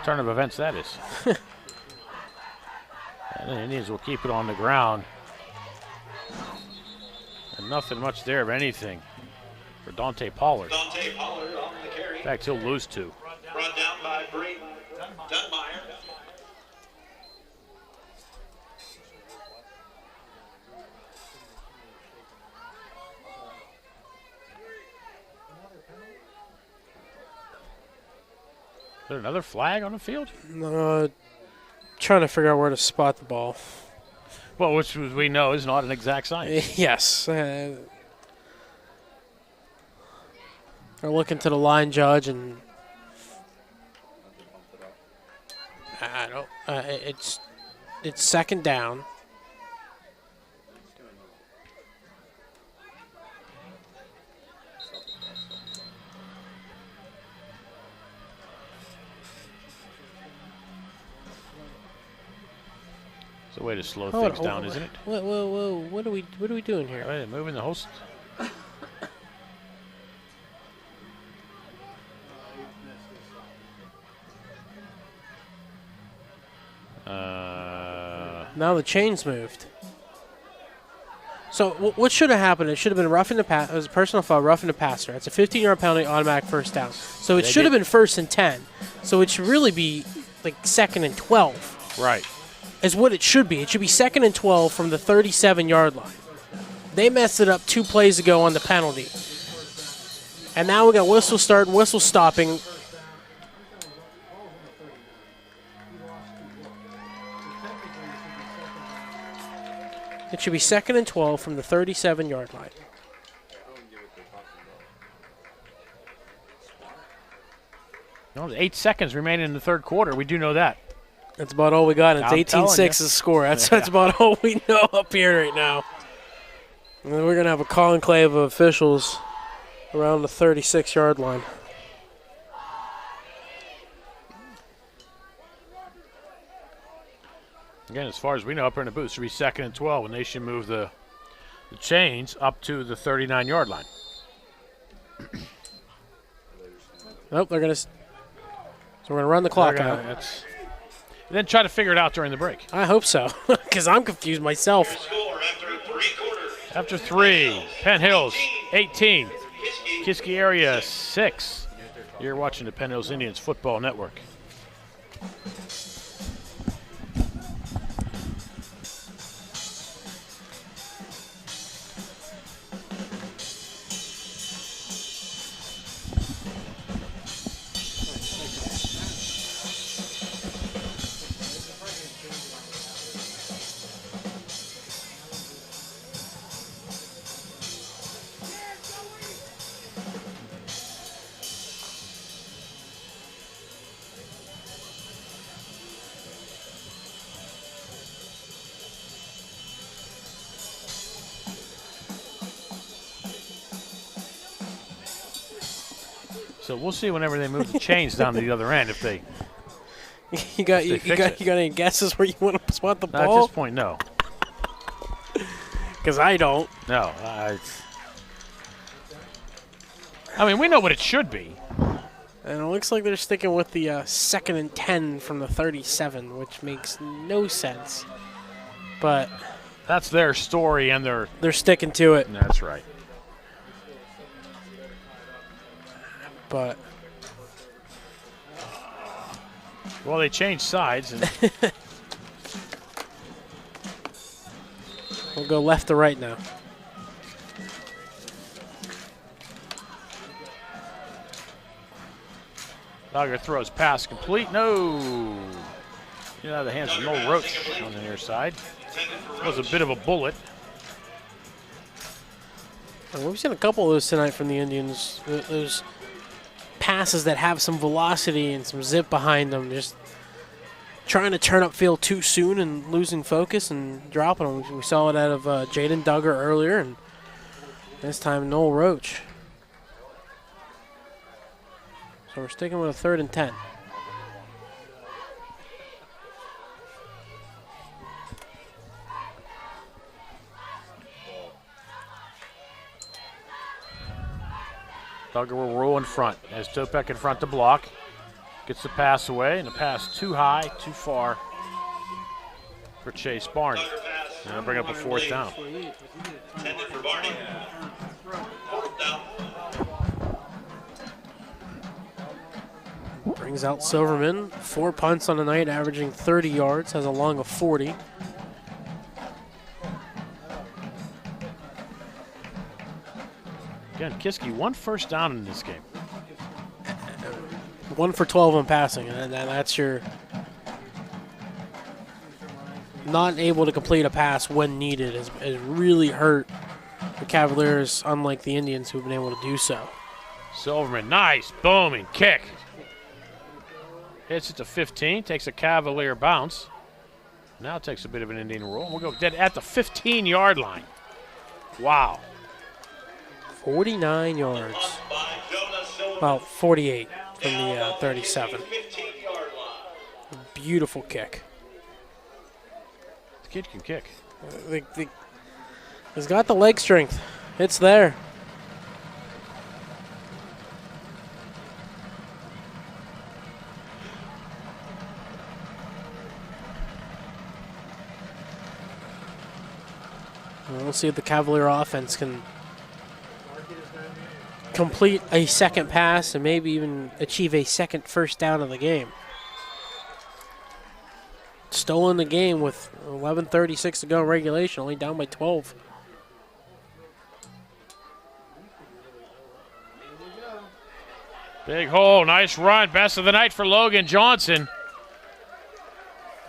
turn of events that is. And the Indians will keep it on the ground. And nothing much there of anything for Dante Pollard. Dante Pollard on the carry. In fact, he'll lose 2. Run down by Brayton Dunmeyer. Is there another flag on the field? Trying to figure out where to spot the ball. Well, which we know is not an exact science. Yes. They're looking to the line judge, and I don't. It's second down. It's a way to slow Hold things on, down, isn't it? Whoa! What are we doing here? Right, moving the host. Now the chains moved. So what should have happened? It should have been roughing the pass. It was a personal foul, roughing the passer. It's a 15-yard penalty, automatic first down. So it should have been 1st and 10. So it should really be like 2nd and 12. Right. Is what it should be. It should be 2nd and 12 from the 37-yard line. They messed it up 2 plays ago on the penalty. And now we got whistle start and whistle stopping. It should be 2nd and 12 from the 37-yard line. No, 8 seconds remaining in the third quarter. We do know that. That's about all we got. It's I'm 18-6 telling is the score. That's about all we know up here right now. And then we're going to have a conclave of officials around the 36-yard line. Again, as far as we know, up here in the booth, it should be 2nd and 12, and they should move the chains up to the 39-yard line. Nope, they're going to. So we're going to run the clock out. And then try to figure it out during the break. I hope so, because I'm confused myself. Score after 3 quarters. After 3, Penn Hills 18, Kiski area 6. You're watching the Penn Hills Indians Football Network. So we'll see whenever they move the chains down to the other end if they. You got any guesses where you want to spot the At ball? this point, no. Because I don't. No. I mean, we know what it should be. And it looks like they're sticking with the 2nd and 10 from the 37, which makes no sense. But That's their story and their. they're sticking to it. That's right. But Well, they changed sides. And we'll go left to right now. Dogger throws pass complete. No. Get out of the hands of Noel Roach on the near side. That was a bit of a bullet. And we've seen a couple of those tonight from the Indians. Those passes that have some velocity and some zip behind them. Just trying to turn upfield too soon and losing focus and dropping them. We saw it out of Jaden Duggar earlier, and this time Noel Roach. So we're sticking with a 3rd and 10. Duggar will roll in front. Has Topek in front to block. Gets the pass away, and the pass too high, too far for Chase Barney. And they'll bring up a 4th down. Intended for Barney. 4th down. Brings out Silverman. 4 punts on the night, averaging 30 yards, has a long of 40. Again, Kiski, 1 first down in this game. 1 for 12 on passing, and that's your not able to complete a pass when needed has really hurt the Cavaliers, unlike the Indians who've been able to do so. Silverman, nice booming kick. Hits it to 15, takes a Cavalier bounce. Now takes a bit of an Indian roll. We'll go dead at the 15-yard line. Wow. 49 yards. Well, 48 from the 37. Beautiful kick. Kid can kick. He's got the leg strength. It's there. We'll see if the Cavalier offense can complete a second pass and maybe even achieve a second first down of the game. Still in the game with 11:36 to go in regulation, only down by 12. Big hole, nice run. Best of the night for Logan Johnson.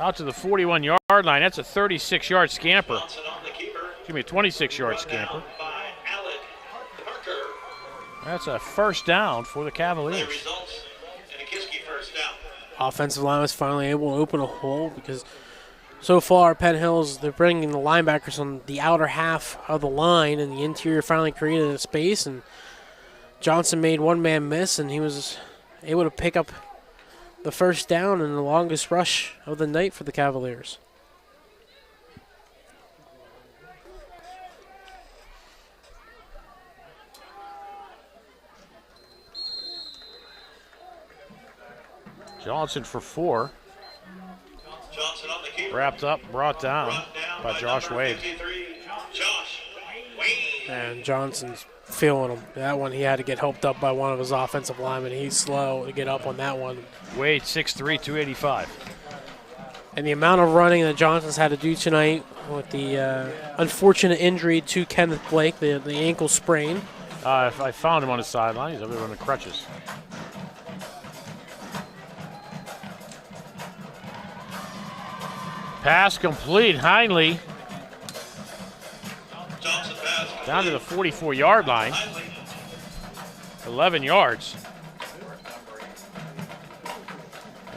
Out to the 41-yard line. That's a 36-yard scamper. Excuse me, a 26-yard scamper. That's a first down for the Cavaliers. Offensive line was finally able to open a hole because so far Penn Hills, they're bringing the linebackers on the outer half of the line, and the interior finally created a space, and Johnson made one man miss, and he was able to pick up the first down and the longest rush of the night for the Cavaliers. Johnson for 4. Johnson on the keeper. Wrapped up, brought down by Josh number Wade. 53, Josh Wade. And Johnson's feeling him. That one, he had to get helped up by one of his offensive linemen. He's slow to get up on that one. Wade, 6'3", 285. And the amount of running that Johnson's had to do tonight with the unfortunate injury to Kenneth Blake, the ankle sprain. I found him on the sideline. He's over there on the crutches. Pass complete. Heinley Johnson pass. down to the 44-yard line. 11 yards.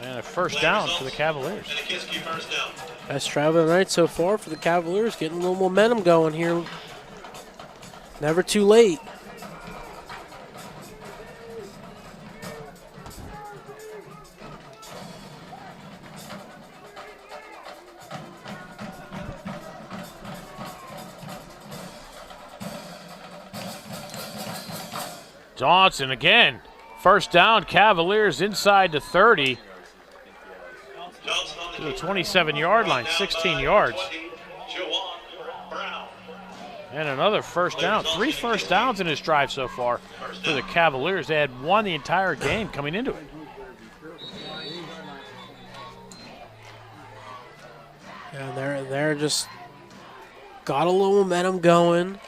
And a first down for the Cavaliers. And a Kiski first down. Best drive of the night so far for the Cavaliers, getting a little momentum going here. Never too late. Johnson again. First down, Cavaliers inside the 30 to the 27-yard line, 16 yards. And another first down. 3 first downs in this drive so far for the Cavaliers. They had won the entire game coming into it. And they're just got a little momentum going.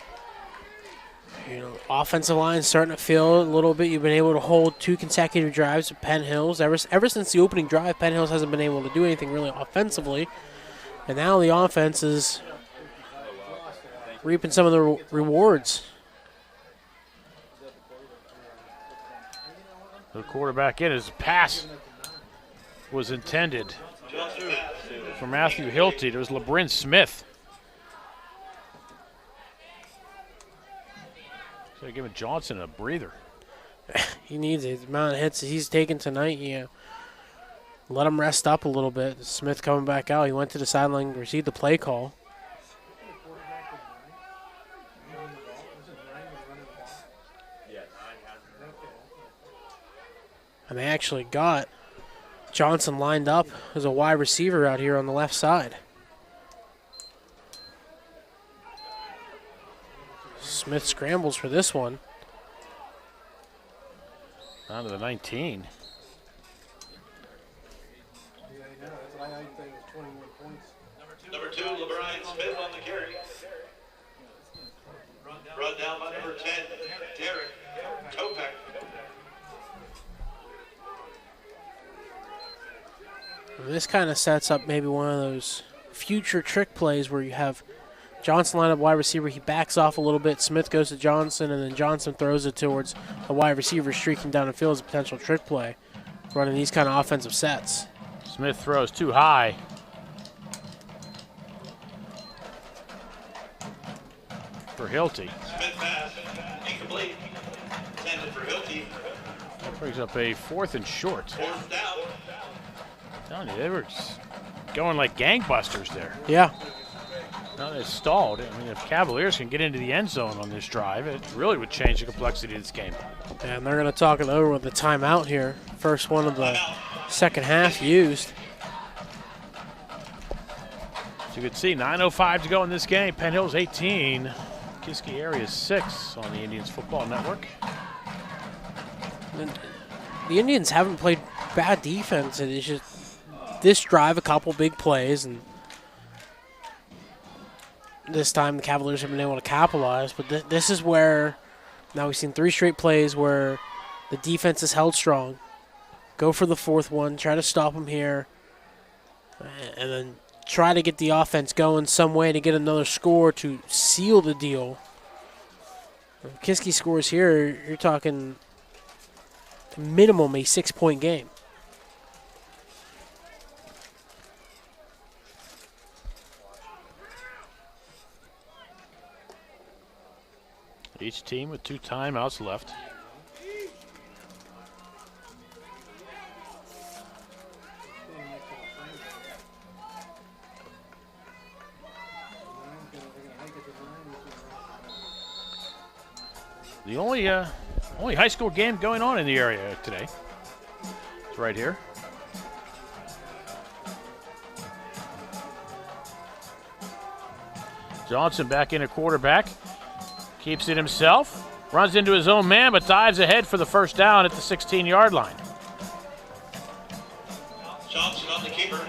You know, offensive line starting to feel a little bit. You've been able to hold 2 consecutive drives at Penn Hills. Ever since the opening drive, Penn Hills hasn't been able to do anything really offensively. And now the offense is reaping some of the rewards. The quarterback in. His pass was intended for Matthew Hilty. It was LeBrin Smith. So giving Johnson a breather. He needs it. The amount of hits he's taken tonight, let him rest up a little bit. Smith coming back out. He went to the sideline, received the play call. And they actually got Johnson lined up as a wide receiver out here on the left side. Smith scrambles for this one. Down to the 19. Number 2, LeBron Smith on the carry. Run down by number 10, Derek Topek. This kind of sets up maybe one of those future trick plays where you have Johnson line up wide receiver. He backs off a little bit. Smith goes to Johnson, and then Johnson throws it towards a wide receiver streaking down the field as a potential trick play, running these kind of offensive sets. Smith throws too high. For Hilty. Smith pass, incomplete. Intended for Hilty. That brings up a 4th and short. 4th down. I'm telling you, they were just going like gangbusters there. Yeah. Now they stalled. I mean, if Cavaliers can get into the end zone on this drive, it really would change the complexity of this game. And they're going to talk it over with the timeout here. First one of the second half used. As you can see, 9:05 to go in this game. Penn Hills 18, Kiski area 6 on the Indians Football Network. And the Indians haven't played bad defense. It's just this drive, a couple big plays, and this time the Cavaliers have been able to capitalize. But this is where now we've seen 3 straight plays where the defense is held strong. Go for the fourth one, try to stop them here, and then try to get the offense going some way to get another score to seal the deal. If Kiski scores here, you're talking minimum a 6-point game. Each team with 2 timeouts left. The only high school game going on in the area today. It's right here. Johnson back in at quarterback. Keeps it himself. Runs into his own man, but dives ahead for the first down at the 16-yard line. Johnson on the keeper.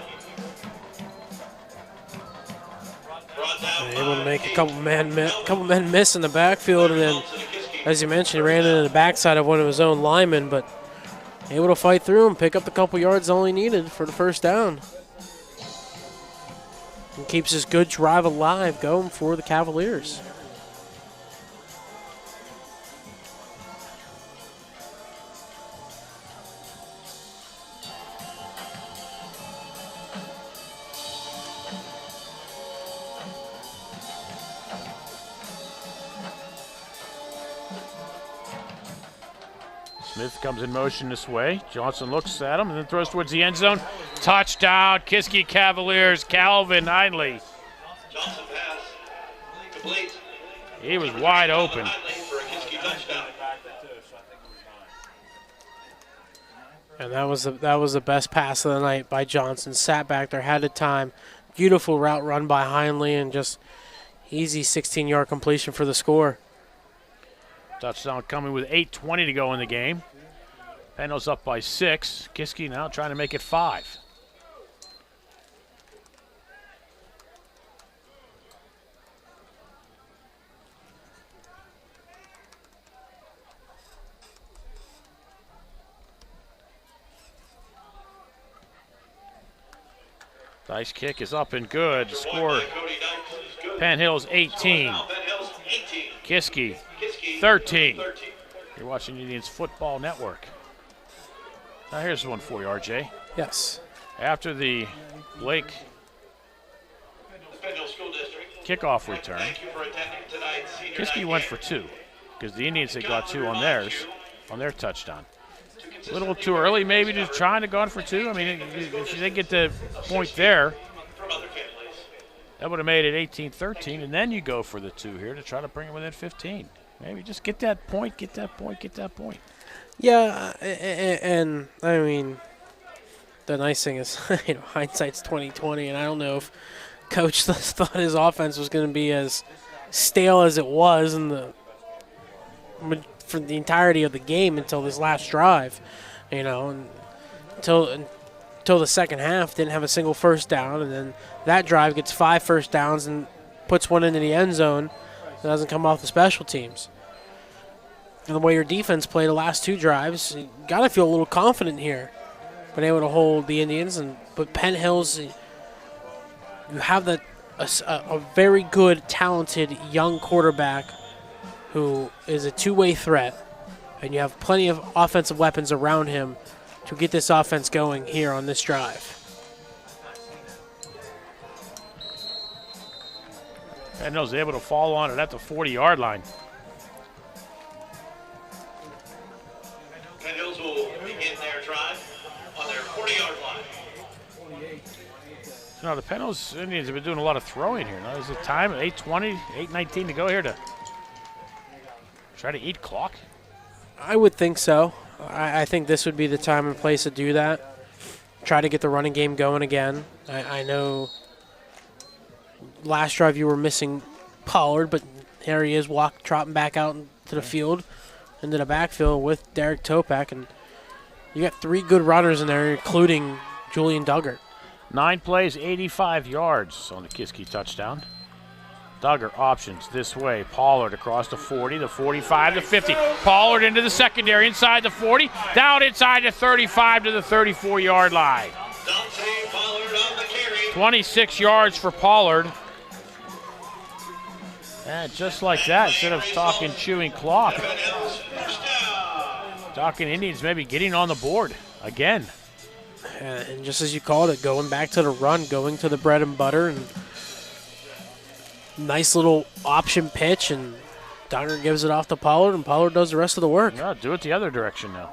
Able to make a couple men miss in the backfield, and then, as you mentioned, he ran into the backside of one of his own linemen, but able to fight through and pick up the couple yards all he needed for the first down. And keeps his good drive alive going for the Cavaliers. Smith comes in motion this way. Johnson looks at him and then throws towards the end zone. Touchdown, Kiski Cavaliers, Calvin Hindley. Johnson pass. Complete. He was wide open. For a Kiski touchdown. And that was the best pass of the night by Johnson. Sat back there, had the time. Beautiful route run by Hindley, and just easy 16-yard completion for the score. Touchdown coming with 8:20 to go in the game. Penn Hills up by 6. Kiski now trying to make it 5. Dice kick is up and good. Score Penn Hills 18. Kiski 13. You're watching Indians Football Network. Now here's one for you, RJ. Yes. After the Blake kickoff return, Kiski went for 2 because the Indians had got 2 on theirs, on their touchdown. A little too early maybe to trying to go for 2. I mean, if they get the point there, that would have made it 18-13, and then you go for the 2 here to try to bring it within 15. Maybe just get that point, get that point, get that point. Yeah, and I mean, the nice thing is, hindsight's 20/20, and I don't know if Coach thought his offense was going to be as stale as it was for the entirety of the game until this last drive, and until the second half, didn't have a single first down, and then that drive gets 5 first downs and puts one into the end zone. It doesn't come off the special teams. And the way your defense played the last 2 drives, you got to feel a little confident here. Been able to hold the Indians, but Penn Hills, you have a very good, talented young quarterback who is a two-way threat, and you have plenty of offensive weapons around him to get this offense going here on this drive. Penn Hills able to fall on it at the 40-yard line. Penn Hills will begin their drive on their 40-yard line. No, the Penn Indians have been doing a lot of throwing here. Now, is it time? 8:20, 8:19 to go here to try to eat clock? I would think so. I think this would be the time and place to do that. Try to get the running game going again. I know last drive you were missing Pollard, but here he is trotting back out into the field, into the backfield with Derek Topak. And you got 3 good runners in there, including Julian Duggart. 9 plays, 85 yards on the Kiski touchdown. Duggar options this way. Pollard across the 40, the 45, the 50. Pollard into the secondary, inside the 40, down inside the 35 to the 34-yard line. 26 yards for Pollard. And just like that, instead of chewing clock, talking Indians maybe getting on the board again. And just as you called it, going back to the run, going to the bread and butter, and nice little option pitch, and Duggar gives it off to Pollard, and Pollard does the rest of the work. Yeah, do it the other direction now.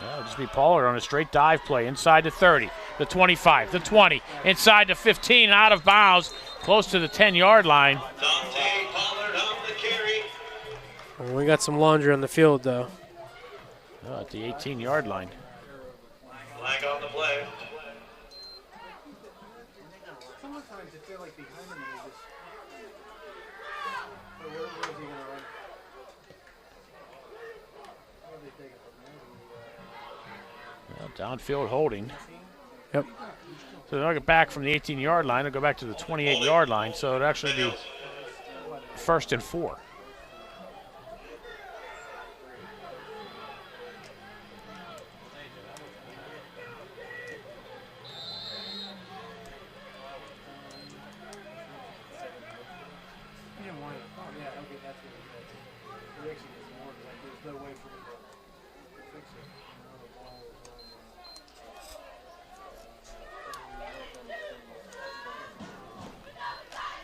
Yeah, it'll just be Pollard on a straight dive play inside the 30, the 25, the 20, inside the 15, out of bounds, close to the 10-yard line. Well, we got some laundry on the field, though. Oh, at the 18-yard line. Flag on the play. Sometimes they feel like behind them, they just. Where is he going to run? What are they taking? Well, downfield holding. Yep. So they'll get back from the 18-yard line. They'll go back to the 28-yard line. So it'll actually be 1st and 4.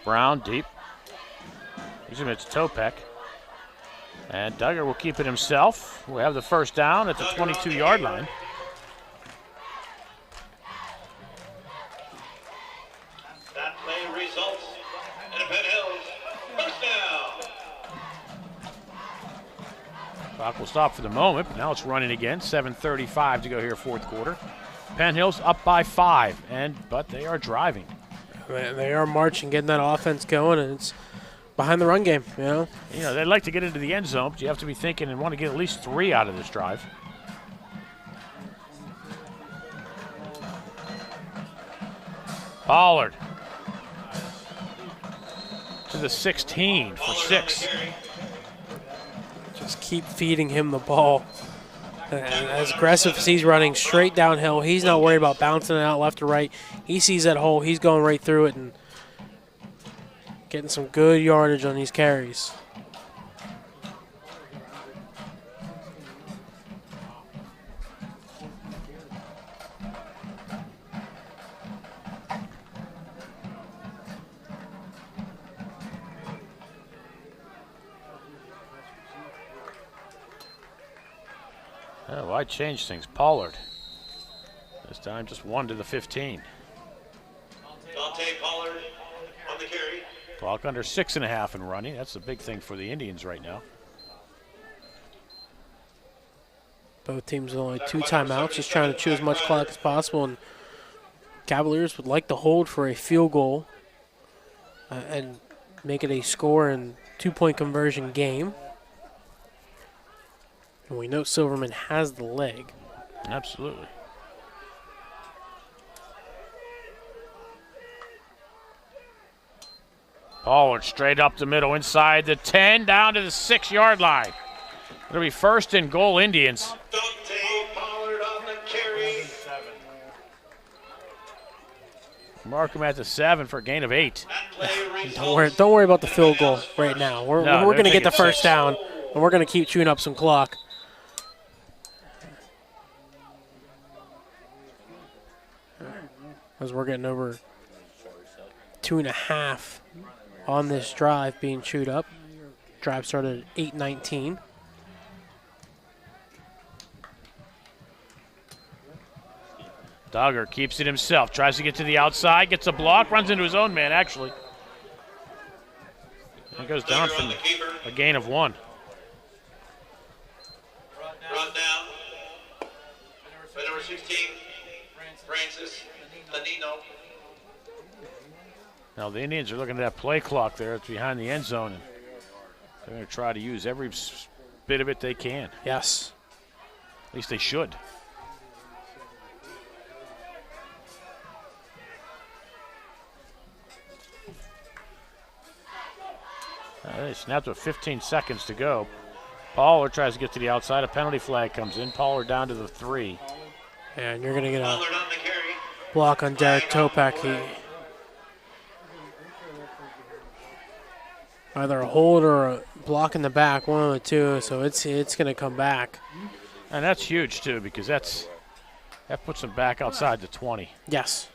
Brown deep. He's going to Topak. And Duggar will keep it himself. We'll have the first down at the 22-yard line. That play results in a Penn Hills first down. Clock will stop for the moment, but now it's running again. 7:35 to go here, 4th quarter. Penn Hills up by 5, but they are driving. They are marching, getting that offense going, and it's behind the run game, you know. They'd like to get into the end zone, but you have to be thinking and want to get at least 3 out of this drive. Pollard to the 16 for 6. Just keep feeding him the ball. And as aggressive as he's running straight downhill, he's not worried about bouncing it out left or right. He sees that hole, he's going right through it and getting some good yardage on these carries. Oh, why change things? Pollard. This time just 1 to the 15. Dante Pollard on the carry. Clock under 6.5 and running. That's the big thing for the Indians right now. Both teams with only 2 timeouts, just trying to chew as much clock as possible. And Cavaliers would like to hold for a field goal and make it a score and 2-point conversion game. And we know Silverman has the leg. Absolutely. Pollard straight up the middle, inside the 10, down to the 6-yard line. It'll be 1st and goal, Indians. Dante Pollard on the carry. Mark him at the 7 for a gain of 8. Don't worry about the field goal right now. We're going to get the first 6. down, and we're going to keep chewing up some clock. As we're getting over 2.5 on this drive being chewed up. Drive started at 8:19. Dogger keeps it himself, tries to get to the outside, gets a block, runs into his own man, actually. And goes down from a gain of 1. Run down. By number 16, Francis Danino. Now the Indians are looking at that play clock there. It's behind the end zone. And they're going to try to use every bit of it they can. Yes. At least they should. They snapped with 15 seconds to go. Pollard tries to get to the outside. A penalty flag comes in. Pollard down to the 3. And you're going to get a Pollard on the carry. block on Derek Topak. He either a hold or a block in the back, one of the two. So it's going to come back. And that's huge too, because that puts them back outside the 20. Yes.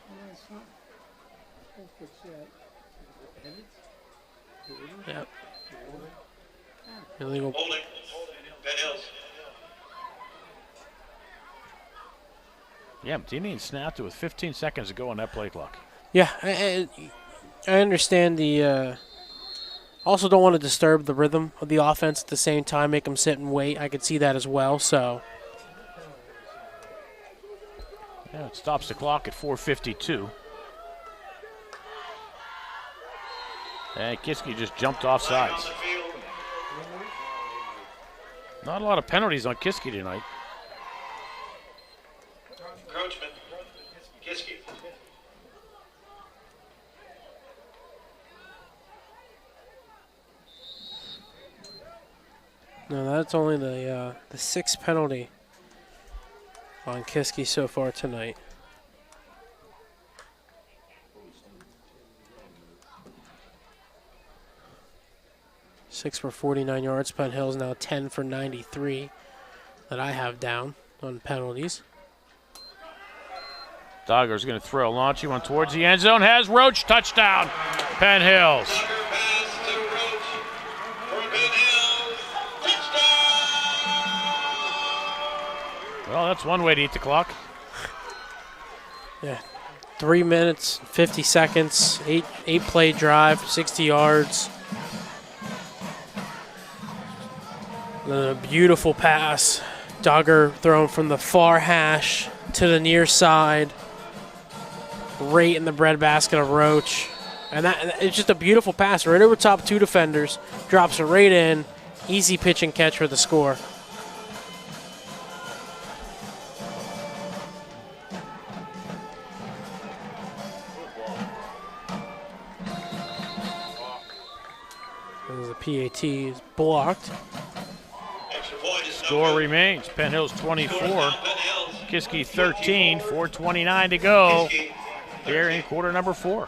Yep. Illegal. Holding. Penn Hills. Yeah, the Indians snapped it with 15 seconds to go on that play clock. Yeah, I understand the. Also, don't want to disturb the rhythm of the offense at the same time, make them sit and wait. I could see that as well. So. Yeah, it stops the clock at 4:52. And Kiski just jumped off Flag on sides. the field. Not a lot of penalties on Kiski tonight. Encroachment. Kiski. No, that's only the 6th penalty on Kiski so far tonight. 6 for 49 yards. Penn Hill's now 10 for 93 that I have down on penalties. Dogger's going to throw a launchy one towards the end zone. Has Roach, touchdown, Penn Hills. Tucker pass to Roach for Penn Hills. Touchdown! Well, that's one way to eat the clock. Yeah, 3 minutes, 50 seconds, eight play drive, 60 yards. A beautiful pass. Dogger thrown from the far hash to the near side. Right in the breadbasket of Roach. And it's just a beautiful pass right over top 2 defenders. Drops it right in. Easy pitch and catch for the score. The PAT is blocked. Extra point is Score remains. Penn Hills 24, Kiski 13, 4:29 to go here in quarter number 4.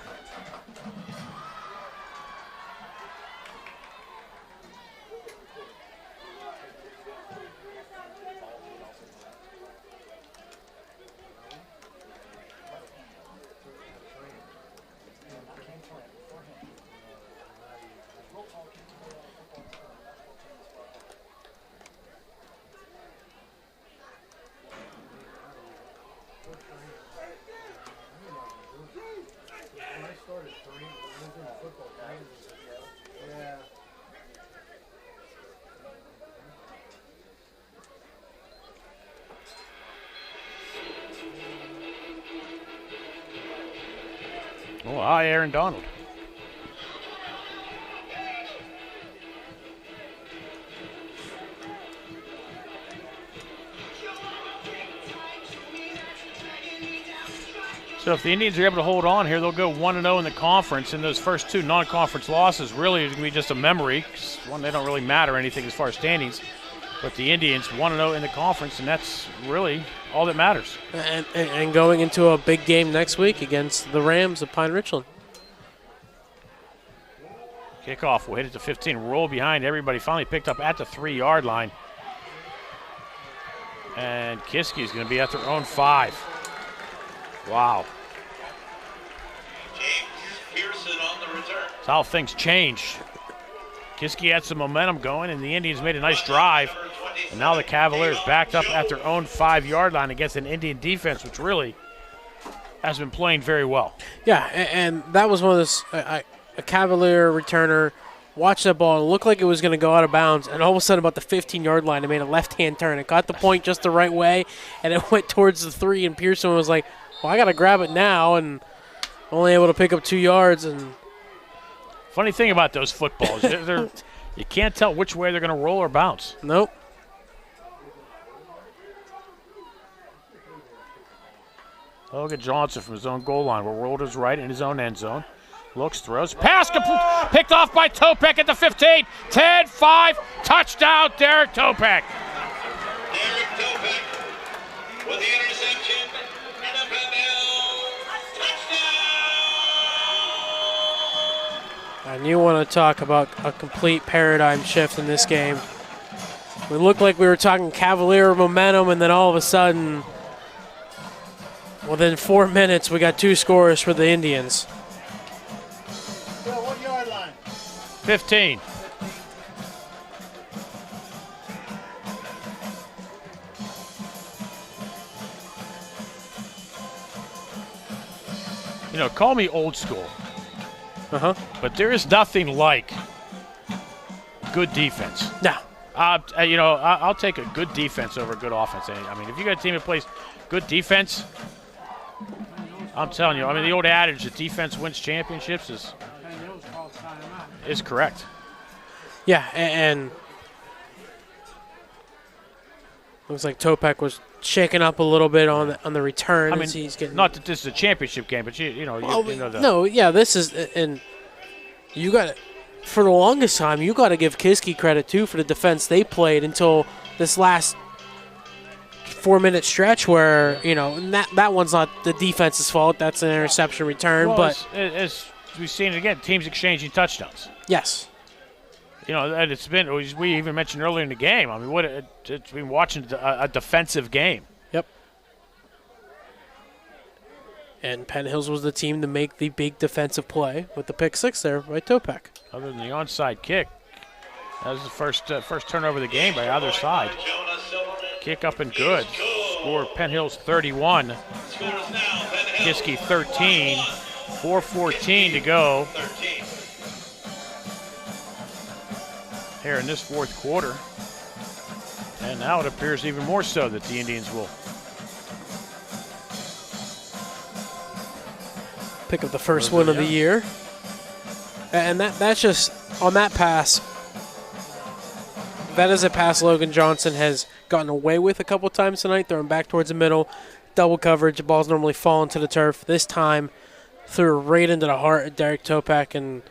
Oh, hi, Aaron Donald. So if the Indians are able to hold on here, they'll go 1-0 in the conference, and those first 2 non-conference losses really are going to be just a memory. One, they don't really matter anything as far as standings, but the Indians 1-0 in the conference, and that's really all that matters. And going into a big game next week against the Rams of Pine Richland. Kickoff will hit it to 15, roll behind everybody, finally picked up at the 3-yard line. And Kiski is going to be at their own 5. Wow. James Pearson on the return. That's how things change. Kiski had some momentum going, and the Indians made a nice drive. And now the Cavaliers backed up at their own 5-yard line against an Indian defense, which really has been playing very well. Yeah, and that was one of those, a Cavalier returner watched that ball and it looked like it was going to go out of bounds, and all of a sudden about the 15-yard line, it made a left-hand turn. It got the point just the right way, and it went towards the 3, and Pearson was like, well, I got to grab it now, and only able to pick up 2 yards. And funny thing about those footballs, you can't tell which way they're going to roll or bounce. Nope. Logan Johnson from his own goal line. Will roll to his right in his own end zone. Looks, throws, pass, picked off by Topek at the 15. 10, 5, touchdown, Derek Topek. Derek Topek with the interception and a touchdown. And you want to talk about a complete paradigm shift in this game. We looked like we were talking Cavalier momentum, and then all of a sudden, within 4 minutes, we got 2 scores for the Indians. 15. You know, call me old school. But there is nothing like good defense. No. I'll take a good defense over a good offense. I mean, if you got a team that plays good defense, I'm telling you, I mean, the old adage that defense wins championships is correct. Yeah, and looks like Topek was shaking up a little bit on the return. I mean, he's getting, not that this is a championship game, but you know that. No, yeah, this is, and you got, for the longest time, you got to give Kiski credit too for the defense they played until this last 4-minute stretch where, and that one's not the defense's fault. That's an interception return. Well, but as we've seen it again, teams exchanging touchdowns. Yes. And it's been, we even mentioned earlier in the game, I mean, it's been watching a defensive game. Yep. And Penn Hills was the team to make the big defensive play with the pick 6 there by Topek. Other than the onside kick, that was the first turnover of the game by either side. Kick up and good. Score Penn Hills 31, Kiski 13, 4:14 to go here in this fourth quarter. And now it appears even more so that the Indians will pick up the first win of the year. And that's just, on that pass, that is a pass Logan Johnson has gotten away with a couple times tonight, throwing back towards the middle, double coverage, the ball's normally falling to the turf. This time, threw right into the heart of Derek Topek, and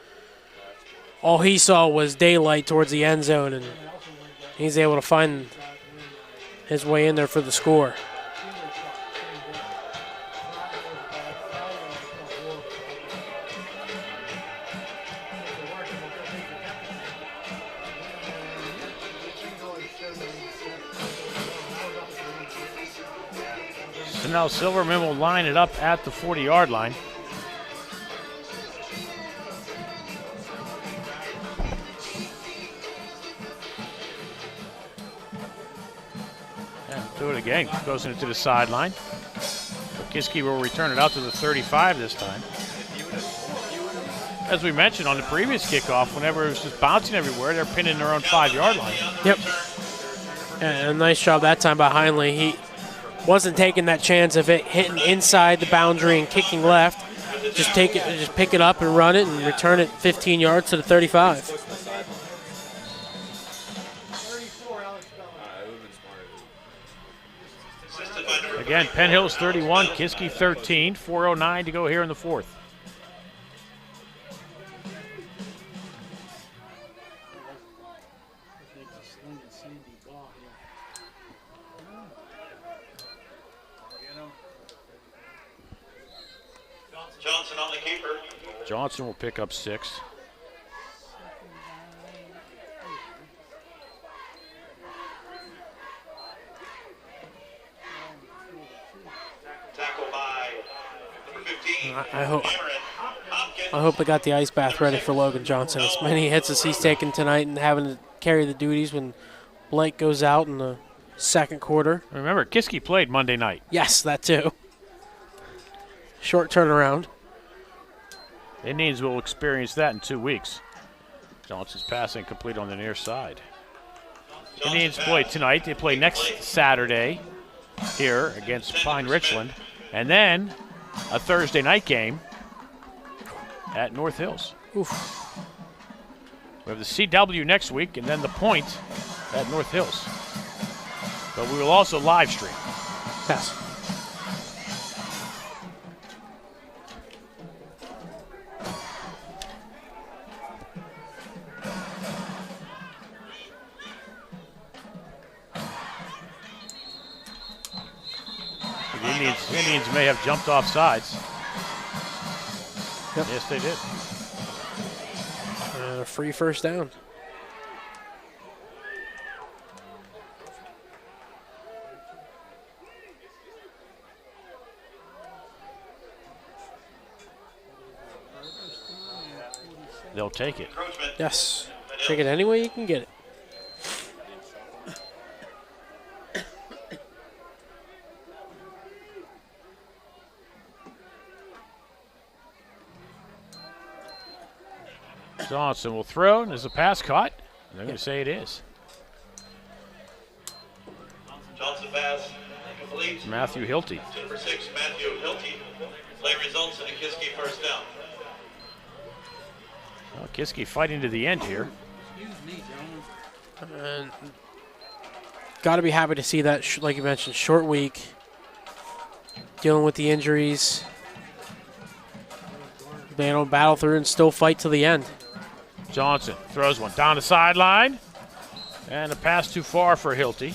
all he saw was daylight towards the end zone, and he's able to find his way in there for the score. So now Silverman will line it up at the 40-yard line. Do it again. Goes into the sideline. Kiski will return it out to the 35 this time. As we mentioned on the previous kickoff, whenever it was just bouncing everywhere, they're pinning their own 5-yard line. Yep. And a nice job that time by Heinley. He wasn't taking that chance of it hitting inside the boundary and kicking left. Just pick it up and run it and return it 15 yards to the 35. Again, Penn Hills 31, Kiski 13, 4:09 to go here in the fourth. Johnson on the keeper. Johnson will pick up 6. Tackle by number 15. I hope they got the ice bath ready for Logan Johnson. As many hits as he's taken tonight and having to carry the duties when Blake goes out in the second quarter. Remember, Kiski played Monday night. Yes, that too. short turnaround. Indians will experience that in 2 weeks. Johnson's passing complete on the near side. Indians play tonight. They play next Saturday here against Pine Richland. And then a Thursday night game at North Hills. Oof. We have the CW next week and then the Point at North Hills. But we will also live stream. Yes. The Indians may have jumped off sides. Yep. Yes, they did. Free first down. They'll take it. Yes. Take it any way you can get it. Johnson will throw, and there's a pass caught. They're going to say it is. Johnson pass, incomplete. Matthew Hilty. Number 6, Matthew Hilty. Play results in a Kiski first down. Well, Kiski fighting to the end here. And got to be happy to see that, like you mentioned, short week. Dealing with the injuries. Being able to battle through and still fight to the end. Johnson throws one down the sideline. And a pass too far for Hilty.